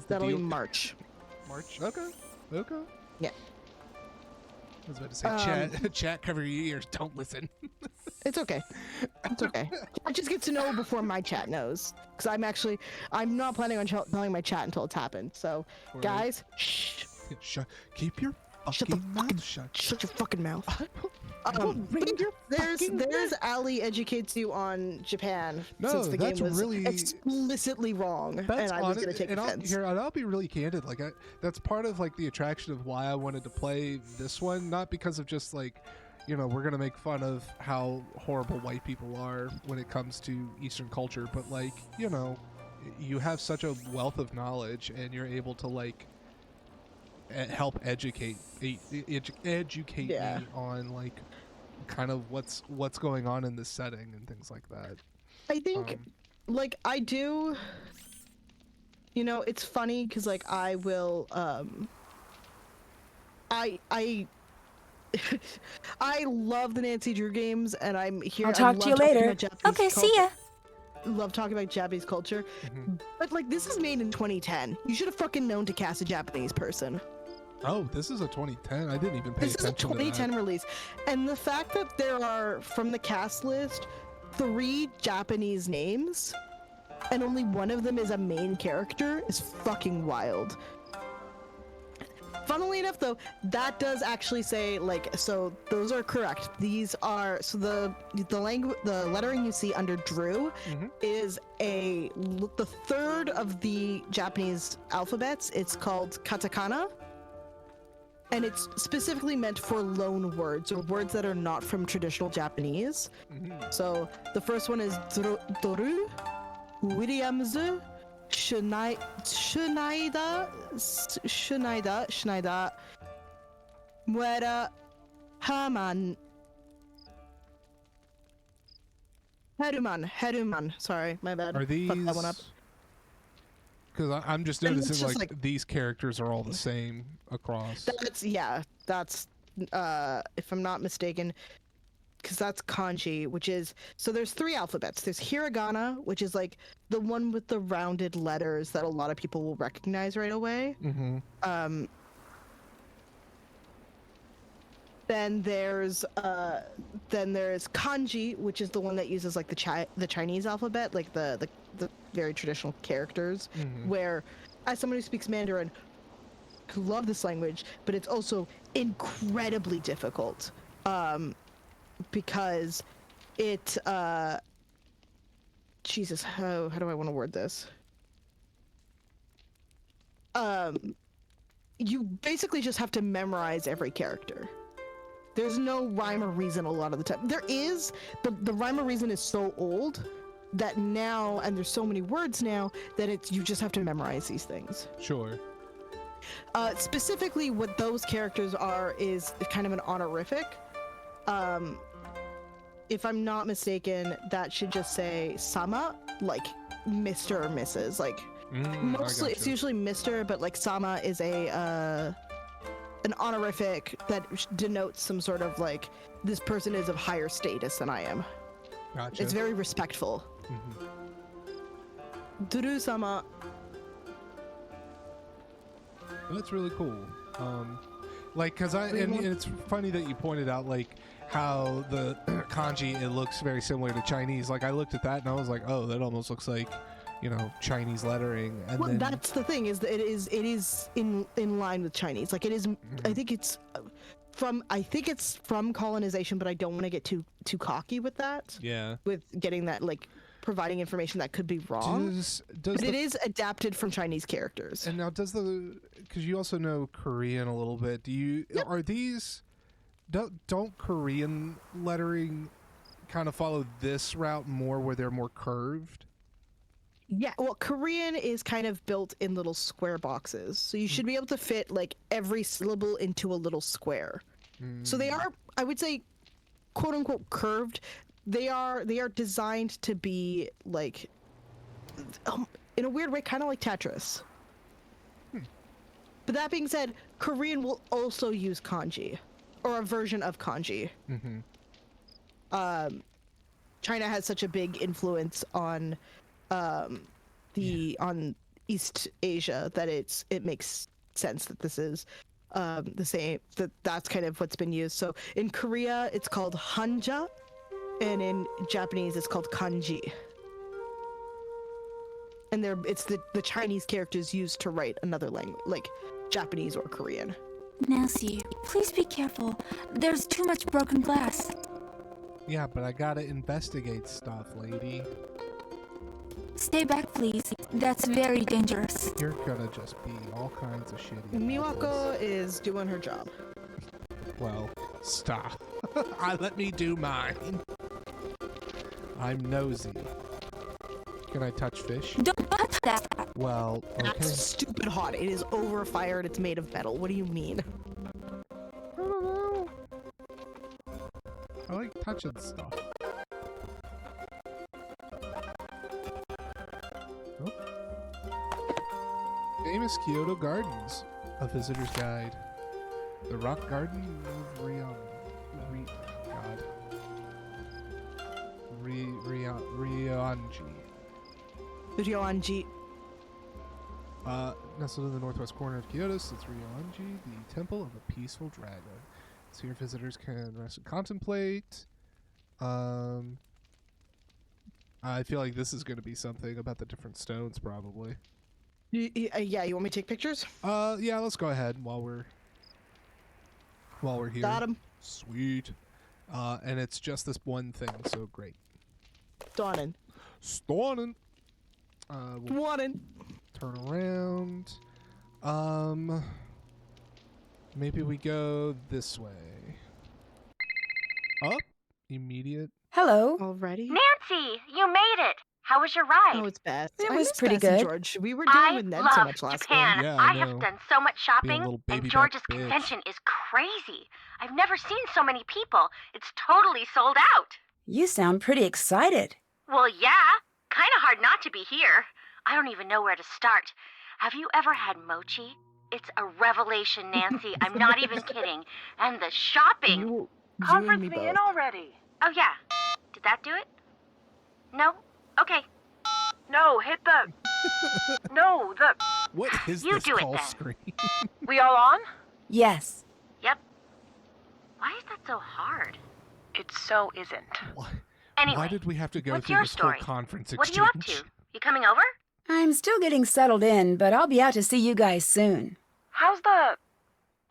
Speaker 3: That'll
Speaker 2: deal?
Speaker 3: be March.
Speaker 2: March. Okay.
Speaker 3: Yeah.
Speaker 2: I was about to say, chat, cover your ears. Don't listen.
Speaker 3: It's okay. It's okay. I just get to know before my chat knows, because I'm not planning on telling my chat until it's happened. So, guys, shh.
Speaker 2: Keep your fucking mouth shut.
Speaker 3: Shut your fucking mouth. There's Ali educates you on Japan since the game was really explicitly wrong, and I was gonna take offense.
Speaker 2: I'll be really candid. Like that's part of like the attraction of why I wanted to play this one, not because of just like, we're gonna make fun of how horrible white people are when it comes to Eastern culture, but like, you have such a wealth of knowledge, and you're able to like help educate me on like kind of what's going on in this setting and things like that.
Speaker 3: I think like I do, it's funny because like I will I I love the Nancy Drew games, and I'm here.
Speaker 8: I'll talk to you later.
Speaker 9: Okay, see ya.
Speaker 3: Love talking about Japanese culture, but like this is made in 2010. You should have fucking known to cast a Japanese person.
Speaker 2: Oh, this is a 2010. I didn't even pay attention to that.
Speaker 3: This is a 2010 release, and the fact that there are from the cast list 3 Japanese names, and only one of them is a main character is fucking wild. Funnily enough, though, that does actually say like, so those are correct. These are the lettering you see under Drew is the third of the Japanese alphabets. It's called katakana, and it's specifically meant for loan words or words that are not from traditional Japanese. So the first one is Doru, Williams, Schneider, Muera, Heruman. Sorry, my bad.
Speaker 2: Are these?
Speaker 3: Fuck that one up.
Speaker 2: Because I'm just noticing like these characters are all the same across.
Speaker 3: That's if I'm not mistaken, because that's kanji, which is, so there's 3 alphabets. There's hiragana, which is like the one with the rounded letters that a lot of people will recognize right away. Then there's kanji, which is the one that uses like the Chinese alphabet, like the very traditional characters, where as someone who speaks Mandarin, I love this language, but it's also incredibly difficult. Because it Jesus, how do I want to word this? You basically just have to memorize every character. There's no rhyme or reason a lot of the time. There is, but the rhyme or reason is so old that now, and there's so many words now, that you just have to memorize these things.
Speaker 2: Sure.
Speaker 3: Specifically, what those characters are is kind of an honorific. If I'm not mistaken, that should just say sama, like Mr. or Mrs. Like mostly it's usually Mr., but like sama is an honorific that denotes some sort of like, this person is of higher status than I am.
Speaker 2: Gotcha.
Speaker 3: It's very respectful. Duru sama.
Speaker 2: That's really cool. Like, cause and it's funny that you pointed out like how the kanji, it looks very similar to Chinese. Like I looked at that and I was like, oh, that almost looks like, Chinese lettering. And
Speaker 3: well, that's the thing, is that it is in line with Chinese. Like it is. I think it's from colonization, but I don't want to get too cocky with that.
Speaker 2: Yeah. With
Speaker 3: getting that, like, providing information that could be wrong. But it is adapted from Chinese characters.
Speaker 2: And now because you also know Korean a little bit, are these, don't Korean lettering kind of follow this route more where they're more curved?
Speaker 3: Yeah, well, Korean is kind of built in little square boxes. So you should be able to fit like every syllable into a little square. So they are, I would say, quote unquote curved. They are designed to be like, in a weird way, kind of like Tetris. But that being said, Korean will also use kanji, or a version of kanji. China has such a big influence on on East Asia that it makes sense that this is the same, that's kind of what's been used. So in Korea it's called hanja, and in Japanese it's called kanji. And it's the Chinese characters used to write another language, like Japanese or Korean.
Speaker 9: Nancy, please be careful. There's too much broken glass.
Speaker 2: Yeah, but I gotta investigate stuff, lady.
Speaker 9: Stay back, please. That's very dangerous.
Speaker 2: You're gonna just be all kinds of shitty.
Speaker 3: Miwako is doing her job.
Speaker 2: Well, stop. Let me do mine. I'm nosy. Can I touch fish?
Speaker 9: Don't touch that.
Speaker 2: Well, okay.
Speaker 3: That's stupid hot. It is over fire and it's made of metal. What do you mean?
Speaker 2: I don't know. I like touching stuff. Oh. Famous Kyoto Gardens, a visitor's guide. The Rock Garden of Rionji.
Speaker 3: Ryoanji.
Speaker 2: Nestled in the northwest corner of Kyoto sits Ryoanji, the temple of a peaceful dragon. So here visitors can rest and contemplate. I feel like this is going to be something about the different stones, probably.
Speaker 3: Yeah, you want me to take pictures?
Speaker 2: Yeah, let's go ahead while we're here.
Speaker 3: Got him.
Speaker 2: Sweet. And it's just this one thing, so great.
Speaker 3: Stunning.
Speaker 2: Stunning. We'll turn around. Maybe we go this way. Up. Immediate.
Speaker 8: Hello.
Speaker 3: Already?
Speaker 10: Nancy, you made it. How was your ride?
Speaker 3: Oh, it's Beth.
Speaker 8: It
Speaker 3: I
Speaker 8: was
Speaker 3: miss
Speaker 8: pretty
Speaker 3: Beth and
Speaker 8: good.
Speaker 3: George. We were dealing with Ned so much last
Speaker 10: Japan.
Speaker 3: game.
Speaker 2: Yeah,
Speaker 10: I
Speaker 2: I
Speaker 10: have
Speaker 2: know.
Speaker 10: done so much
Speaker 2: Being a
Speaker 10: shopping,
Speaker 2: little baby
Speaker 10: and
Speaker 2: back
Speaker 10: George's
Speaker 2: bitch.
Speaker 10: convention is crazy. I've never seen so many people. It's totally sold out.
Speaker 8: You sound pretty excited.
Speaker 10: Well, yeah. Kind of hard not to be here. I don't even know where to start. Have you ever had mochi? It's a revelation, Nancy. I'm not even kidding. And the shopping.
Speaker 3: You
Speaker 10: Conference
Speaker 3: and me
Speaker 10: me
Speaker 3: both.
Speaker 10: in already. Oh, yeah. Did that do it? No? Okay. No, hit the... No, the...
Speaker 2: What is
Speaker 10: You
Speaker 2: this
Speaker 10: do it
Speaker 2: call
Speaker 10: then.
Speaker 2: screen?
Speaker 10: We all on?
Speaker 8: Yes.
Speaker 10: Yep. Why is that so hard? It so isn't.
Speaker 2: Why?
Speaker 10: Anyway,
Speaker 2: Why did we have to go
Speaker 10: what's
Speaker 2: through
Speaker 10: your
Speaker 2: this
Speaker 10: story?
Speaker 2: whole conference
Speaker 10: What are
Speaker 2: exchange?
Speaker 10: you up to? You coming over?
Speaker 8: I'm still getting settled in, but I'll be out to see you guys soon.
Speaker 10: How's the...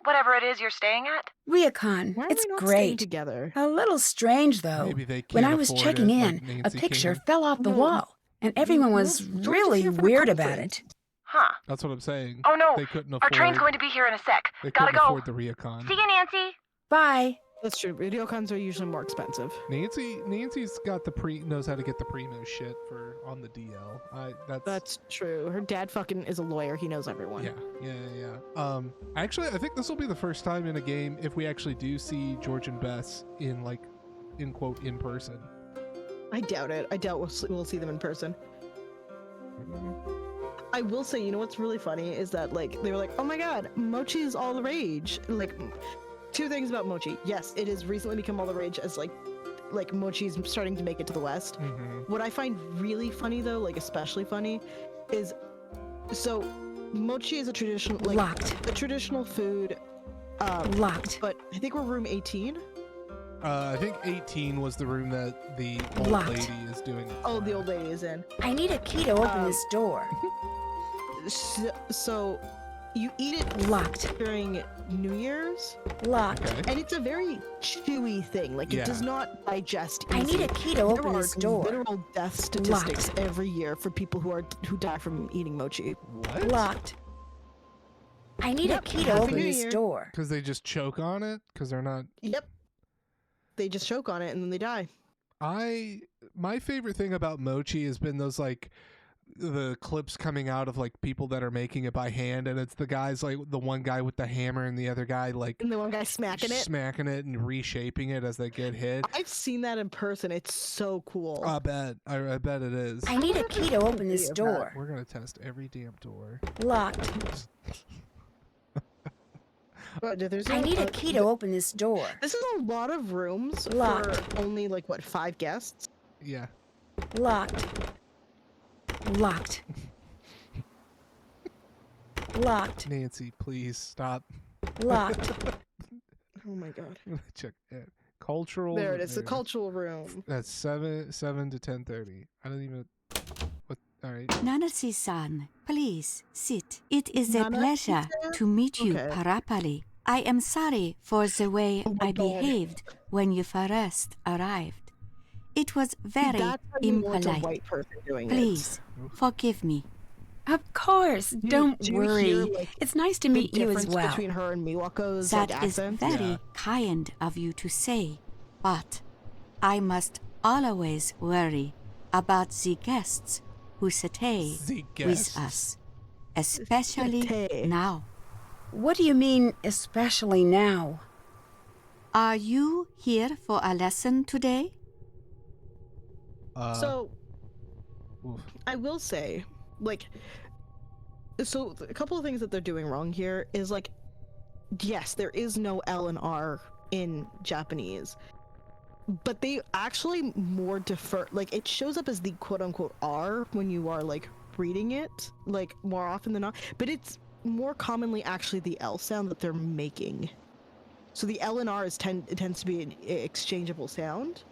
Speaker 10: whatever it is you're staying at?
Speaker 8: Ryokan.
Speaker 3: Why are
Speaker 8: It's
Speaker 3: we not staying
Speaker 8: great.
Speaker 3: together?
Speaker 8: A little strange, though.
Speaker 2: Maybe they
Speaker 8: When
Speaker 2: can't
Speaker 8: I was
Speaker 2: afford
Speaker 8: checking
Speaker 2: it,
Speaker 8: in,
Speaker 2: like
Speaker 8: a
Speaker 2: Nancy
Speaker 8: picture
Speaker 2: can.
Speaker 8: fell off the
Speaker 3: No.
Speaker 8: wall, and everyone was
Speaker 3: George is
Speaker 8: really
Speaker 3: here for the
Speaker 8: weird about
Speaker 3: conference.
Speaker 8: it.
Speaker 10: Huh.
Speaker 2: That's what I'm saying.
Speaker 10: Oh no,
Speaker 2: They couldn't
Speaker 10: our
Speaker 2: afford.
Speaker 10: train's going to be here in a sec.
Speaker 2: They
Speaker 10: Gotta
Speaker 2: couldn't
Speaker 10: go.
Speaker 2: afford the Ryokan.
Speaker 10: See you, Nancy.
Speaker 8: Bye.
Speaker 3: That's true. Video cons are usually more expensive.
Speaker 2: Nancy's got knows how to get the primo shit for on the DL.
Speaker 3: That's true. Her dad fucking is a lawyer. He knows everyone.
Speaker 2: Yeah. Actually, I think this will be the first time in a game if we actually do see George and Bess in quote in person.
Speaker 3: I doubt it. I doubt we'll see them in person. I will say, you know what's really funny is that they were like, oh my god, mochi is all the rage. Two things about mochi. Yes, it has recently become all the rage as mochi is starting to make it to the West.
Speaker 2: Mm-hmm.
Speaker 3: What I find really funny though, especially funny, is so mochi is a traditional a traditional food.
Speaker 8: Locked.
Speaker 3: But I think we're room 18.
Speaker 2: I think 18 was the room that the old
Speaker 8: Locked.
Speaker 2: lady is doing.
Speaker 3: Oh, the old lady is in.
Speaker 8: I need a key to open this door.
Speaker 3: So you eat it
Speaker 8: Locked.
Speaker 3: during New Year's.
Speaker 8: Locked.
Speaker 2: Okay.
Speaker 3: And it's a very chewy thing.
Speaker 2: Yeah.
Speaker 3: It does not digest
Speaker 8: I
Speaker 3: easy.
Speaker 8: need a key to open
Speaker 3: There are
Speaker 8: this door.
Speaker 3: literal death statistics every year for people who die from eating mochi.
Speaker 2: What?
Speaker 8: Locked. I need a
Speaker 3: Yep.
Speaker 8: key to
Speaker 3: Happy
Speaker 8: open
Speaker 3: New
Speaker 8: this
Speaker 3: Year.
Speaker 8: door.
Speaker 2: Because they just choke on it? Because they're not...
Speaker 3: Yep. They just choke on it and then they die.
Speaker 2: My favorite thing about mochi has been those the clips coming out of like people that are making it by hand, and it's the guys like the one guy with the hammer and the other guy like
Speaker 3: And the one guy smacking it
Speaker 2: and reshaping it as they get hit.
Speaker 3: I've seen that in person. It's so cool.
Speaker 2: I bet it is.
Speaker 8: I need a key to open this door.
Speaker 2: We're gonna test every damn door.
Speaker 8: Locked.
Speaker 3: I
Speaker 8: need a key to open this door.
Speaker 3: This is a lot of rooms
Speaker 8: Locked.
Speaker 3: for only like what, 5 guests?
Speaker 2: Yeah.
Speaker 8: Locked. Locked. Locked.
Speaker 2: Nancy, please stop.
Speaker 8: Locked.
Speaker 3: Oh my god.
Speaker 2: I'm gonna check it. Cultural.
Speaker 3: There it is, the cultural room.
Speaker 2: That's 7 to 10:30. I don't even. What? All right.
Speaker 9: Nanasi-san, please sit. It is a
Speaker 3: Nana
Speaker 9: pleasure
Speaker 3: is
Speaker 9: to meet you,
Speaker 3: Okay.
Speaker 9: Parapali. I am sorry for the way
Speaker 3: Oh my
Speaker 9: I
Speaker 3: God.
Speaker 9: behaved when you first arrived. It was very
Speaker 3: That's how you know it's a
Speaker 9: impolite.
Speaker 3: white person doing
Speaker 9: Please, forgive me.
Speaker 8: Of course. Don't
Speaker 3: do you
Speaker 8: worry.
Speaker 3: hear, like,
Speaker 8: It's nice to
Speaker 3: The
Speaker 8: meet you as
Speaker 3: difference
Speaker 8: well.
Speaker 3: between her and Miwako's
Speaker 9: That
Speaker 3: like,
Speaker 9: is
Speaker 3: accent.
Speaker 9: very
Speaker 2: Yeah.
Speaker 9: kind of you to say, but I must always worry about the guests who stay
Speaker 2: The
Speaker 9: with
Speaker 2: guests.
Speaker 9: us, especially
Speaker 3: Stay.
Speaker 9: now.
Speaker 8: What do you mean, especially now?
Speaker 9: Are you here for a lesson today?
Speaker 3: So
Speaker 2: Oof.
Speaker 3: I will say, like, so a couple of things that they're doing wrong here is like, yes, there is no L and R in Japanese, but they actually more defer, like, it shows up as the quote unquote R when you are like reading it, like more often than not, but it's more commonly actually the L sound that they're making. So the L and R it tends to be an exchangeable sound.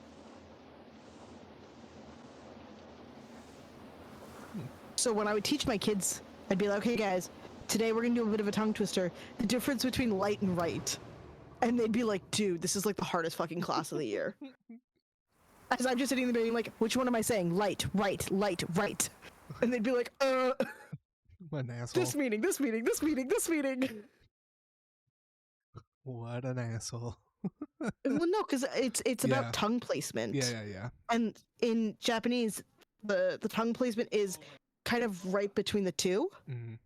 Speaker 3: So when I would teach my kids, I'd be like, okay, guys, today we're going to do a bit of a tongue twister. The difference between light and right. And they'd be like, dude, this is like the hardest fucking class of the year. As I'm just sitting there being like, which one am I saying? Light, right. And they'd be like,
Speaker 2: What an asshole.
Speaker 3: this meeting.
Speaker 2: What an asshole.
Speaker 3: Well, no, because it's about
Speaker 2: Yeah.
Speaker 3: tongue placement.
Speaker 2: Yeah.
Speaker 3: And in Japanese, the tongue placement is kind of right between the two.
Speaker 2: Mhm.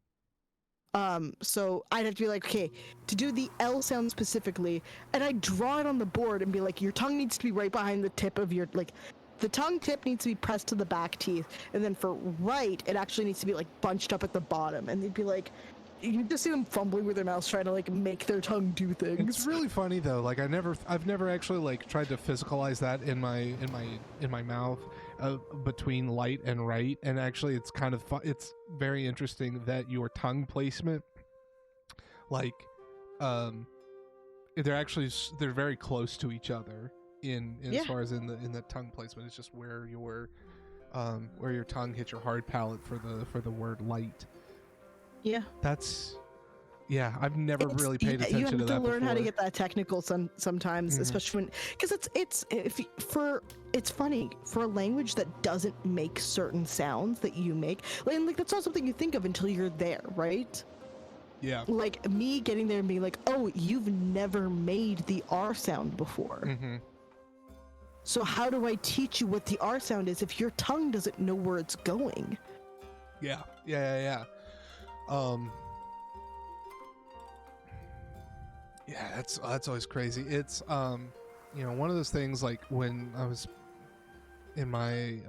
Speaker 3: So I'd have to be like, okay, to do the L sound specifically, and I'd draw it on the board and be like, your tongue needs to be right behind the tip of your, like, the tongue tip needs to be pressed to the back teeth, and then for right, it actually needs to be like bunched up at the bottom, and they'd be like, you just see them fumbling with their mouths trying to like make their tongue do things.
Speaker 2: It's really funny though. Like I've never actually like tried to physicalize that in my mouth between light and right, and actually it's kind of it's very interesting that your tongue placement, like, they're very close to each other in
Speaker 3: Yeah.
Speaker 2: as far as in the tongue placement. It's just where your tongue hits your hard palate for the word light.
Speaker 3: Yeah.
Speaker 2: Yeah, I've never really paid attention
Speaker 3: you have
Speaker 2: to that
Speaker 3: learn how to
Speaker 2: before.
Speaker 3: get that technical sometimes,
Speaker 2: Mhm.
Speaker 3: especially when, because it's funny for a language that doesn't make certain sounds that you make, like that's not something you think of until you're there, right?
Speaker 2: Yeah.
Speaker 3: Like me getting there and being like, oh, you've never made the R sound before.
Speaker 2: Mm-hmm.
Speaker 3: So how do I teach you what the R sound is if your tongue doesn't know where it's going?
Speaker 2: Yeah. Yeah, that's always crazy. It's one of those things, like when I was in my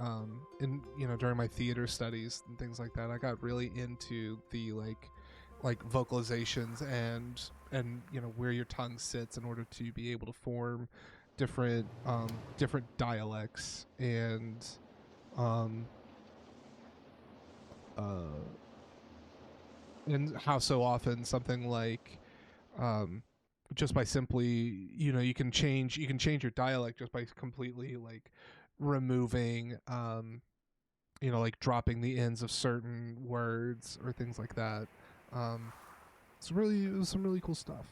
Speaker 2: during my theater studies and things like that, I got really into the like vocalizations and where your tongue sits in order to be able to form different dialects and how so often something like just by simply you can change your dialect just by completely like removing like dropping the ends of certain words or things like that. It was some really cool stuff.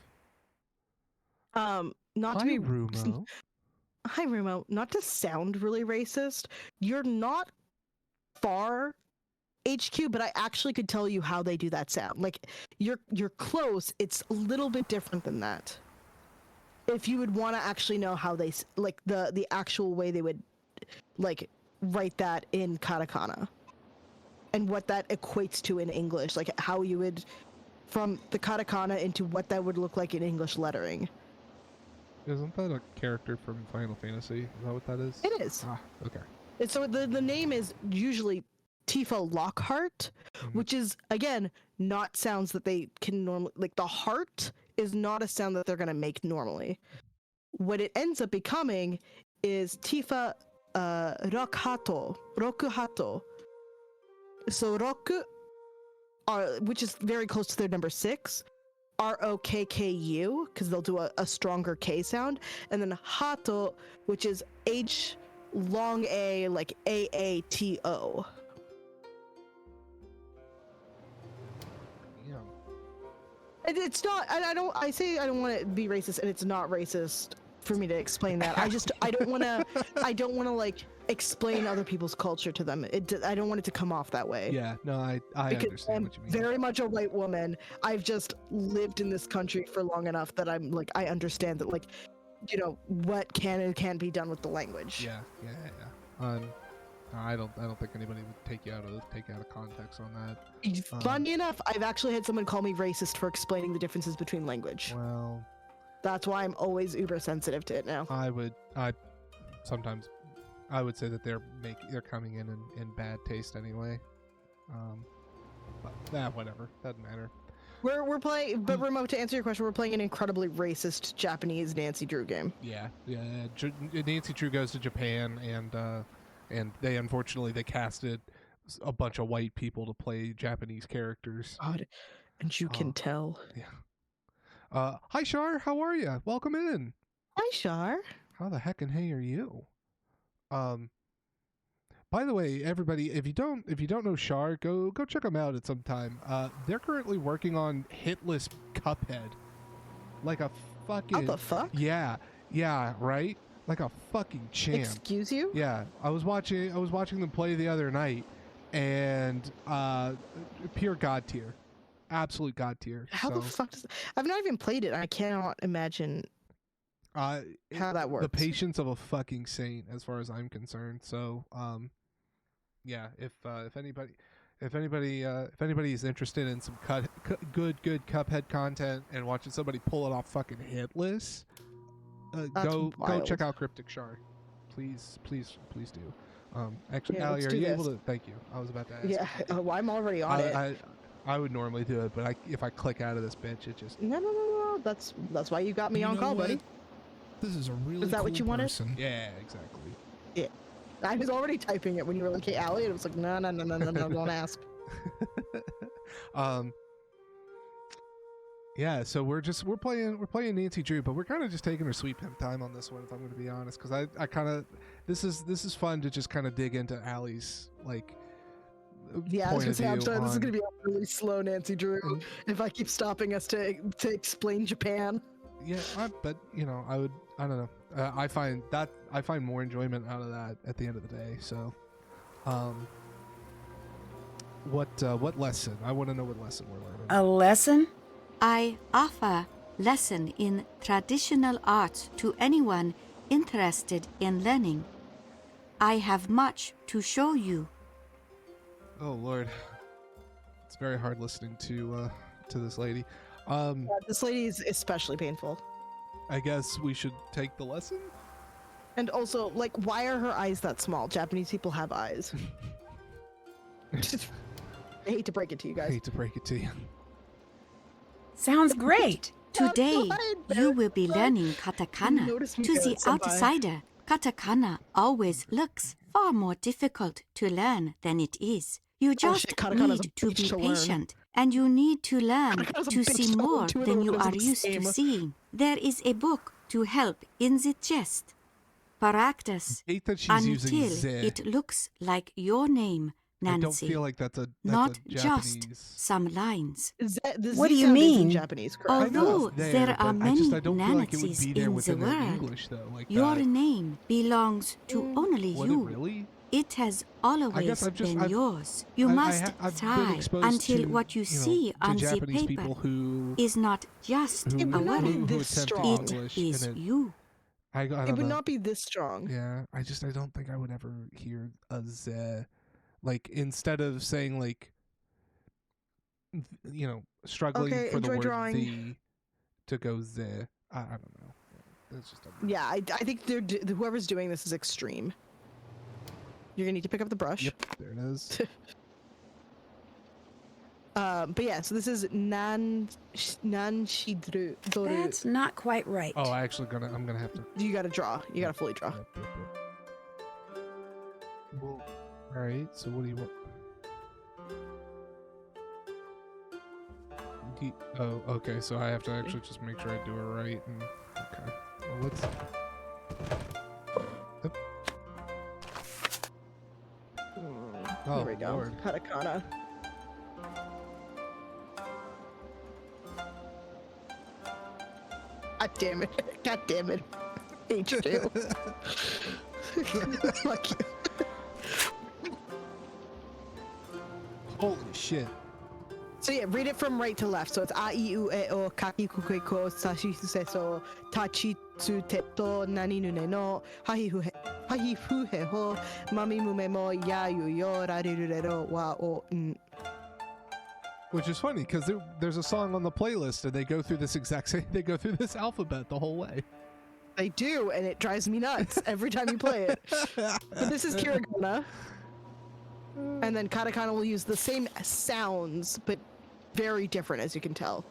Speaker 3: Not
Speaker 2: Hi,
Speaker 3: to be
Speaker 2: Rumo.
Speaker 3: Hi, Rumo. Not to sound really racist, you're not far HQ, but I actually could tell you how they do that sound. Like you're close. It's a little bit different than that. If you would want to actually know how they like the actual way they would like write that in katakana. and what that equates to in English, like how you would from the katakana into what that would look like in English lettering.
Speaker 2: Isn't that a character from Final Fantasy? Is that what that is?
Speaker 3: It is.
Speaker 2: Ah, okay.
Speaker 3: And so the name is usually Tifa Lockhart, which is, again, not sounds that they can normally... Like, the heart is not a sound that they're going to make normally. What it ends up becoming is Tifa Rokuhato. So Roku, which is very close to their number 6, Rokku, because they'll do a stronger K sound, and then Hato, which is H long A, like AATO.
Speaker 2: Yeah.
Speaker 3: And it's not. I don't. I say I don't want to be racist, and it's not racist for me to explain that. I don't want to. I don't want to like explain other people's culture to them. I don't want it to come off that way.
Speaker 2: Yeah. No, I understand what you mean.
Speaker 3: Very much a white woman. I've just lived in this country for long enough that I'm like I understand that like, you know, what can and can't be done with the language.
Speaker 2: Yeah. I don't think anybody would take out of context on that.
Speaker 3: Funny enough, I've actually had someone call me racist for explaining the differences between language.
Speaker 2: Well,
Speaker 3: that's why I'm always uber sensitive to it now.
Speaker 2: I would say that they're coming in bad taste anyway. But whatever, doesn't matter.
Speaker 3: We're playing, but Remote, to answer your question, we're playing an incredibly racist Japanese Nancy Drew game.
Speaker 2: Yeah. Nancy Drew goes to Japan, and they unfortunately casted a bunch of white people to play Japanese characters.
Speaker 3: God, and you can tell.
Speaker 2: Yeah. Hi Shar, how are you? Welcome in.
Speaker 3: Hi Shar.
Speaker 2: How the heck and hey are you? By the way, everybody, if you don't know Shar, go check them out at some time. They're currently working on hitless Cuphead. Like a fucking...
Speaker 3: What the fuck?
Speaker 2: Yeah, right? Like a fucking champ.
Speaker 3: Excuse you?
Speaker 2: Yeah, I was watching them play the other night, and pure god tier. Absolute god tier.
Speaker 3: How the fuck does... I've not even played it. I cannot imagine how that works.
Speaker 2: The patience of a fucking saint, as far as I'm concerned. So, yeah, if anybody is interested in some good Cuphead content and watching somebody pull it off fucking hitless, go check out Cryptic Shard. Please do. Actually,
Speaker 3: yeah,
Speaker 2: Allie, are you able to? Thank you. I was about to ask.
Speaker 3: Yeah, I'm already on it.
Speaker 2: I would normally do it, but if I click out of this bitch, it just...
Speaker 3: No. That's why you got me on call, buddy.
Speaker 11: This is a really
Speaker 3: Is that
Speaker 11: cool
Speaker 3: what you wanted?
Speaker 11: person.
Speaker 2: Yeah, exactly.
Speaker 3: Yeah. I was already typing it when you were like, hey, Allie, and it was like, no, don't ask.
Speaker 2: Yeah, so we're playing Nancy Drew, but we're kind of just taking our sweet pimp time on this one, if I'm going to be honest, because I kind of... This is fun to just kind of dig into Allie's, like...
Speaker 3: Yeah, I was gonna say, I'm sorry, this is gonna be a really slow Nancy Drew if I keep stopping us to explain Japan.
Speaker 2: Yeah, but you know, I don't know. I find more enjoyment out of that at the end of the day. So, what lesson? I want to know what lesson we're learning.
Speaker 8: A lesson?
Speaker 9: I offer lesson in traditional arts to anyone interested in learning. I have much to show you.
Speaker 2: Oh Lord, it's very hard listening to this lady.
Speaker 3: Yeah, this lady is especially painful.
Speaker 2: I guess we should take the lesson.
Speaker 3: And also, like, why are her eyes that small? Japanese people have eyes. I hate to break it to you guys.
Speaker 2: I hate to break it to you.
Speaker 8: Sounds great.
Speaker 9: Today, you will be learning katakana. To the outsider, katakana always looks far more difficult to learn than it is. You just need to be patient, and you need to learn to see more than you are used to seeing. There is a book to help in the chest. Practice until it looks like your name, Nancy.
Speaker 2: I don't feel like that's
Speaker 9: not
Speaker 2: a
Speaker 9: just some lines.
Speaker 8: What do you mean?
Speaker 3: Japanese,
Speaker 9: although there are many Nancy's in the world,
Speaker 2: English, though, like
Speaker 9: your name belongs to only you.
Speaker 2: Really?
Speaker 9: It has always been yours. You must try until what you see on the paper is not just a word. It is you.
Speaker 3: It would not be this strong.
Speaker 2: Yeah, I don't think I would ever hear a Z like instead of saying like, you know, struggling for the word
Speaker 3: drawing.
Speaker 2: the to go the. I don't know. It's just
Speaker 3: yeah. I think whoever's doing this is extreme. You're gonna need to pick up the brush.
Speaker 2: Yep, there it is.
Speaker 3: But yeah, so this is nan shidru.
Speaker 8: That's not quite right.
Speaker 2: Oh, I'm gonna have to.
Speaker 3: You gotta draw. You gotta fully draw.
Speaker 2: Yep. Well, all right. So what do you want? Oh, okay. So I have to actually just make sure I do it right. And okay. Well, let's. Yep. Oh,
Speaker 3: Here we go.
Speaker 2: Lord.
Speaker 3: Katakana. God damn it. God damn it. H2. Fuck you.
Speaker 2: Holy shit.
Speaker 3: So yeah, read it from right to left. So it's a I U E O kaki kukui ko sashi suseso tachi tsu teto nani nune no hahi fu he ho mami mume mo ya yu yo rarirurero wa o n.
Speaker 2: Which is funny because there's a song on the playlist and they go through this alphabet the whole way.
Speaker 3: They do, and it drives me nuts every time you play it. But this is Kirigana. And then katakana will use the same sounds, but very different, as you can tell.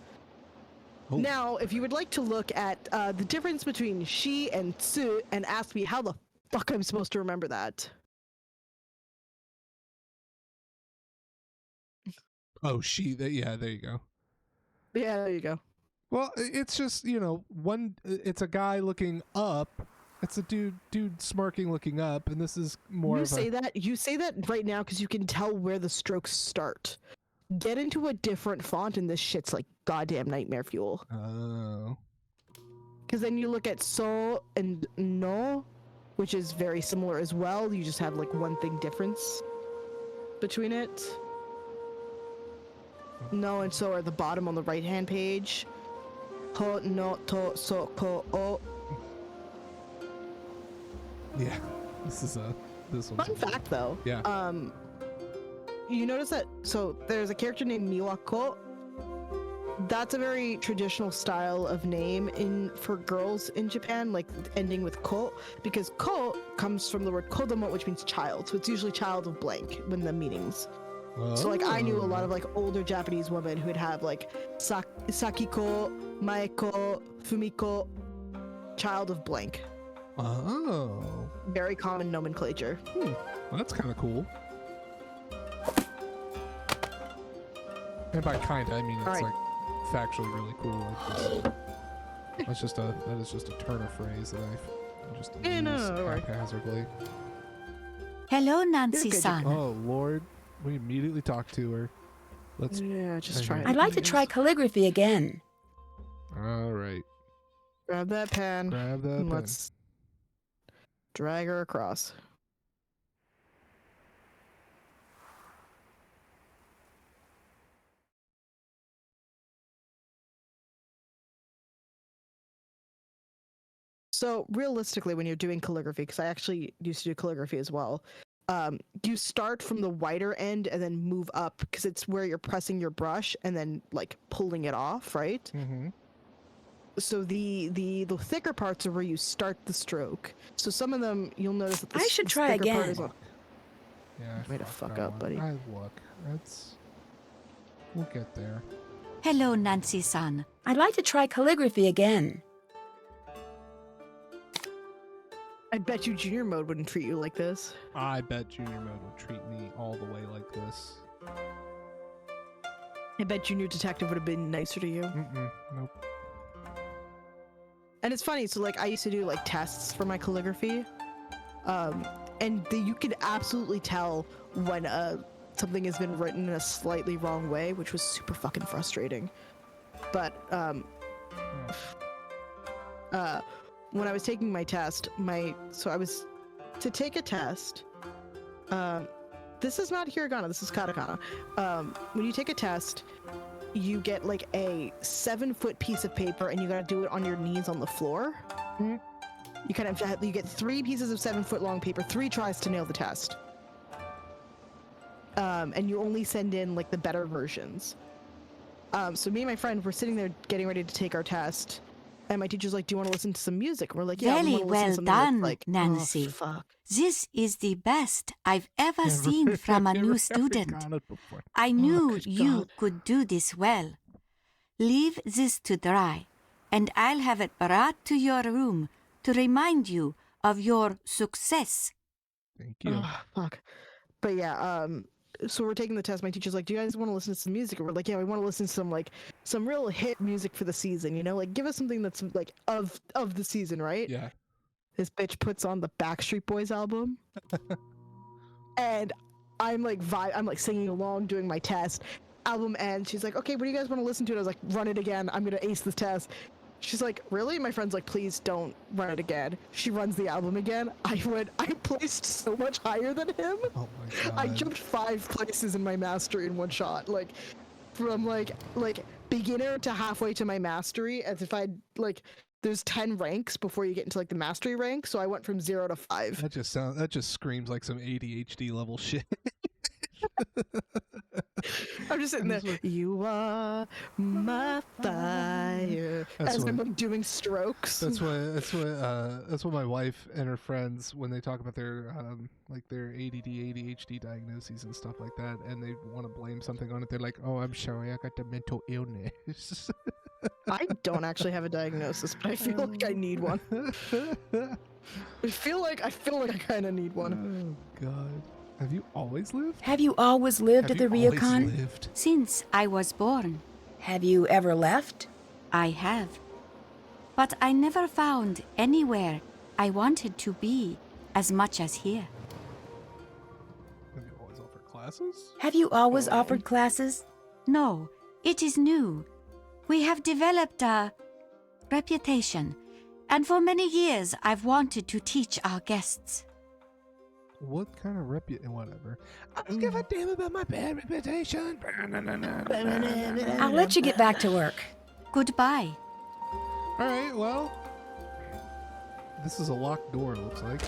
Speaker 3: Oh. Now, if you would like to look at the difference between shi and tsu and ask me how the fuck I'm supposed to remember that.
Speaker 2: Oh, she. Yeah, there you go.
Speaker 3: Yeah, there you go.
Speaker 2: Well, it's just, you know, it's a guy looking up. It's a dude smirking looking up, and this is more
Speaker 3: You say that right now because you can tell where the strokes start. Get into a different font and this shit's like goddamn nightmare fuel.
Speaker 2: Oh.
Speaker 3: Because then you look at so and no, which is very similar as well. You just have like one thing difference between it. No and so are the bottom on the right hand page. Ho, no, to, so, ko, o.
Speaker 2: Yeah, this one's
Speaker 3: Fun fact though.
Speaker 2: Yeah.
Speaker 3: You notice that, so there's a character named Miwako. That's a very traditional style of name for girls in Japan, like ending with ko, because ko comes from the word kodomo, which means child. So it's usually child of blank when the meanings. Oh. So like I knew a lot of like older Japanese women who'd have like Sakiko, Maeko, Fumiko, child of blank.
Speaker 2: Oh.
Speaker 3: Very common nomenclature.
Speaker 2: Well, that's kind of cool. And by kind, I mean it's like factually really cool. Like that is just a turn of phrase that I just use haphazardly.
Speaker 9: Hello, Nancy-san.
Speaker 2: Oh Lord, we immediately talked to her.
Speaker 3: Just try.
Speaker 8: I'd like to try calligraphy again.
Speaker 2: All right.
Speaker 3: Grab that pen.
Speaker 2: Grab that pen.
Speaker 3: Let's drag her across. So realistically, when you're doing calligraphy, because I actually used to do calligraphy as well, you start from the wider end and then move up because it's where you're pressing your brush and then like pulling it off, right?
Speaker 2: Mm-hmm. So
Speaker 3: the thicker parts are where you start the stroke. So some of them you'll notice that
Speaker 8: I should try again.
Speaker 3: Part is on.
Speaker 2: Yeah,
Speaker 3: way to fuck up, buddy.
Speaker 2: We'll get there.
Speaker 9: Hello, Nancy-san.
Speaker 8: I'd like to try calligraphy again.
Speaker 3: I bet you junior mode wouldn't treat you like this.
Speaker 2: I bet junior mode would treat me all the way like this.
Speaker 3: I bet junior detective would have been nicer to you.
Speaker 2: Nope.
Speaker 3: And it's funny, so like I used to do like tests for my calligraphy, and you could absolutely tell when something has been written in a slightly wrong way, which was super fucking frustrating. But when I was taking my test, so I was to take a test. This is not hiragana, this is katakana. When you take a test, you get like a 7-foot piece of paper and you gotta do it on your knees on the floor.
Speaker 2: Mm-hmm.
Speaker 3: You get 3 pieces of 7-foot long paper, 3 tries to nail the test. and you only send in like the better versions. So me and my friend were sitting there getting ready to take our test, and my teacher's like, "Do you want to listen to some music?" And we're like, "Yeah, we
Speaker 9: Very
Speaker 3: wanna listen to
Speaker 9: well
Speaker 3: something that's,
Speaker 9: done,
Speaker 3: like,
Speaker 9: Nancy.
Speaker 3: Oh, fuck.
Speaker 9: This is the best I've ever seen from a new student. I knew
Speaker 3: good
Speaker 9: you
Speaker 3: God.
Speaker 9: could do this well. Leave this to dry, and I'll have it brought to your room to remind you of your success.
Speaker 2: Thank you.
Speaker 3: Oh, fuck. But yeah, so we're taking the test. My teacher's like, "Do you guys want to listen to some music?" And we're like, "Yeah, we want to listen to some real hit music for the season. You know, like give us something that's like of the season, right?"
Speaker 2: Yeah.
Speaker 3: This bitch puts on the Backstreet Boys album, and I'm like singing along, doing my test. Album ends. She's like, "Okay, what do you guys want to listen to?" And I was like, "Run It Again. I'm gonna ace this test." She's like, "Really?" My friend's like, "Please don't run it again." She runs the album again. I placed so much higher than him.
Speaker 2: Oh my god.
Speaker 3: I jumped 5 places in my mastery in one shot. Like, from like beginner to halfway to my mastery, as if I'd like. There's 10 ranks before you get into like the mastery rank, so I went from 0 to 5.
Speaker 2: That just screams like some ADHD level shit.
Speaker 3: I'm just sitting there. You are my fire. As I'm like doing strokes.
Speaker 2: That's what my wife and her friends, when they talk about their like their ADD, ADHD diagnoses and stuff like that, and they want to blame something on it, they're like, "Oh, I'm sorry, I got the mental illness."
Speaker 3: I don't actually have a diagnosis, but I feel like I need one. I feel like I kind of need one.
Speaker 2: Oh god. Have you always lived?
Speaker 8: Have you always lived at the ryokan?
Speaker 9: Since I was born.
Speaker 8: Have you ever left?
Speaker 9: I have. But I never found anywhere I wanted to be as much as here.
Speaker 2: Have you always offered classes?
Speaker 8: Have you always offered classes?
Speaker 9: No, it is new. We have developed a reputation, and for many years I've wanted to teach our guests.
Speaker 2: What kind of whatever. I don't give a damn about my bad reputation.
Speaker 8: I'll let you get back to work.
Speaker 9: Goodbye.
Speaker 2: Alright, well. This is a locked door, it looks like.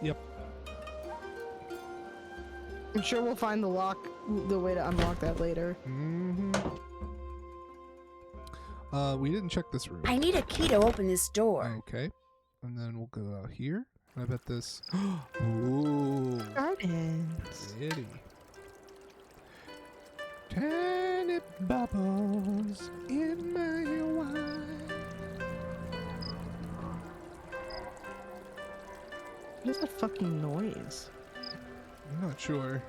Speaker 2: Yep.
Speaker 3: I'm sure we'll find the way to unlock that later.
Speaker 2: Mm-hmm. We didn't check this room.
Speaker 8: I need a key to open this door.
Speaker 2: Okay. And then we'll go out here. I bet this. Ooh.
Speaker 3: Gardens.
Speaker 2: Pretty. Tiny bubbles in my wine.
Speaker 3: What is that fucking noise?
Speaker 2: I'm not sure.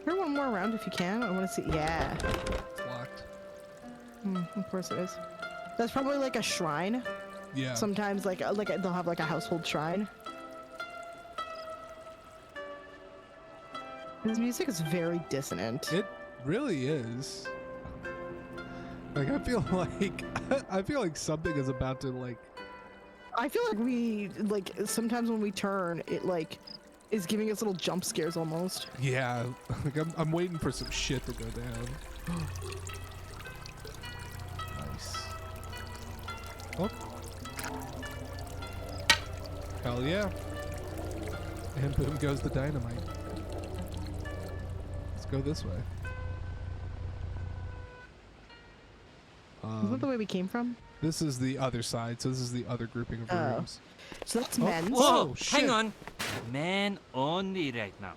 Speaker 3: Turn one more around if you can. I want to see. Yeah.
Speaker 2: It's locked.
Speaker 3: Of course it is. That's probably like a shrine.
Speaker 2: Yeah.
Speaker 3: Sometimes like they'll have like a household shrine. This music is very dissonant.
Speaker 2: It really is. Like I feel like something is about to like.
Speaker 3: I feel like we sometimes when we turn it like is giving us little jump scares almost.
Speaker 2: Yeah, like I'm waiting for some shit to go down. Nice. Oh. Hell yeah. And boom goes the dynamite. Let's go this way.
Speaker 3: Isn't that the way we came from?
Speaker 2: This is the other side, so this is the other grouping of rooms.
Speaker 3: So that's men's.
Speaker 11: Whoa,
Speaker 2: shit.
Speaker 11: hang on. Men only right now.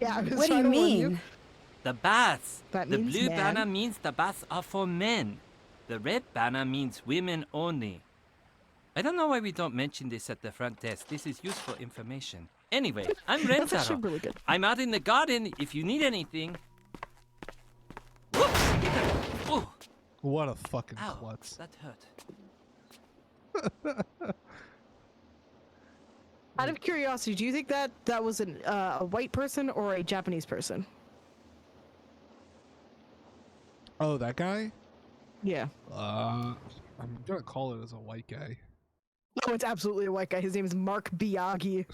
Speaker 3: Yeah, I was
Speaker 8: What do you
Speaker 3: trying to warn
Speaker 8: mean?
Speaker 11: The baths.
Speaker 3: That
Speaker 11: the
Speaker 3: means
Speaker 11: blue
Speaker 3: man.
Speaker 11: banner means the baths are for men. The red banner means women only. I don't know why we don't mention this at the front desk. This is useful information. Anyway, I'm
Speaker 3: That's actually
Speaker 11: Rentaro.
Speaker 3: really good.
Speaker 11: I'm out in the garden if you need anything. Whoops! Oh,
Speaker 2: What a fucking
Speaker 11: ow,
Speaker 2: klutz.
Speaker 11: that hurt.
Speaker 3: Out of curiosity, do you think that was a white person or a Japanese person?
Speaker 2: Oh, that guy?
Speaker 3: Yeah.
Speaker 2: I'm gonna call it as a white guy.
Speaker 3: Oh, it's absolutely a white guy. His name is Mark Biagi.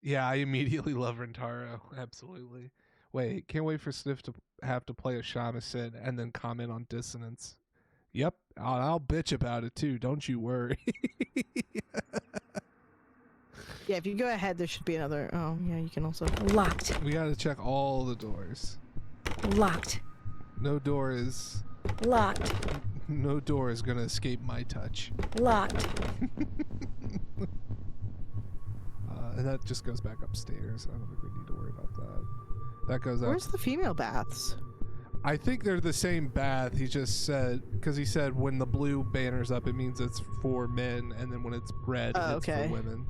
Speaker 2: Yeah, I immediately love Rentaro. Absolutely. Wait, can't wait for Sniff to have to play a shamisen and then comment on dissonance. Yep, I'll bitch about it too. Don't you worry.
Speaker 3: Yeah, if you go ahead, there should be another. Oh, yeah, you can also.
Speaker 8: Locked.
Speaker 2: We gotta check all the doors.
Speaker 8: Locked.
Speaker 2: No door is.
Speaker 8: Locked.
Speaker 2: No door is gonna escape my touch.
Speaker 8: Locked.
Speaker 2: And that just goes back upstairs. I don't think we need to worry about that. That goes up.
Speaker 3: Where's the female baths?
Speaker 2: I think they're the same bath. He just said, because he said when the blue banner's up, it means it's for men, and then when it's red, it's for women.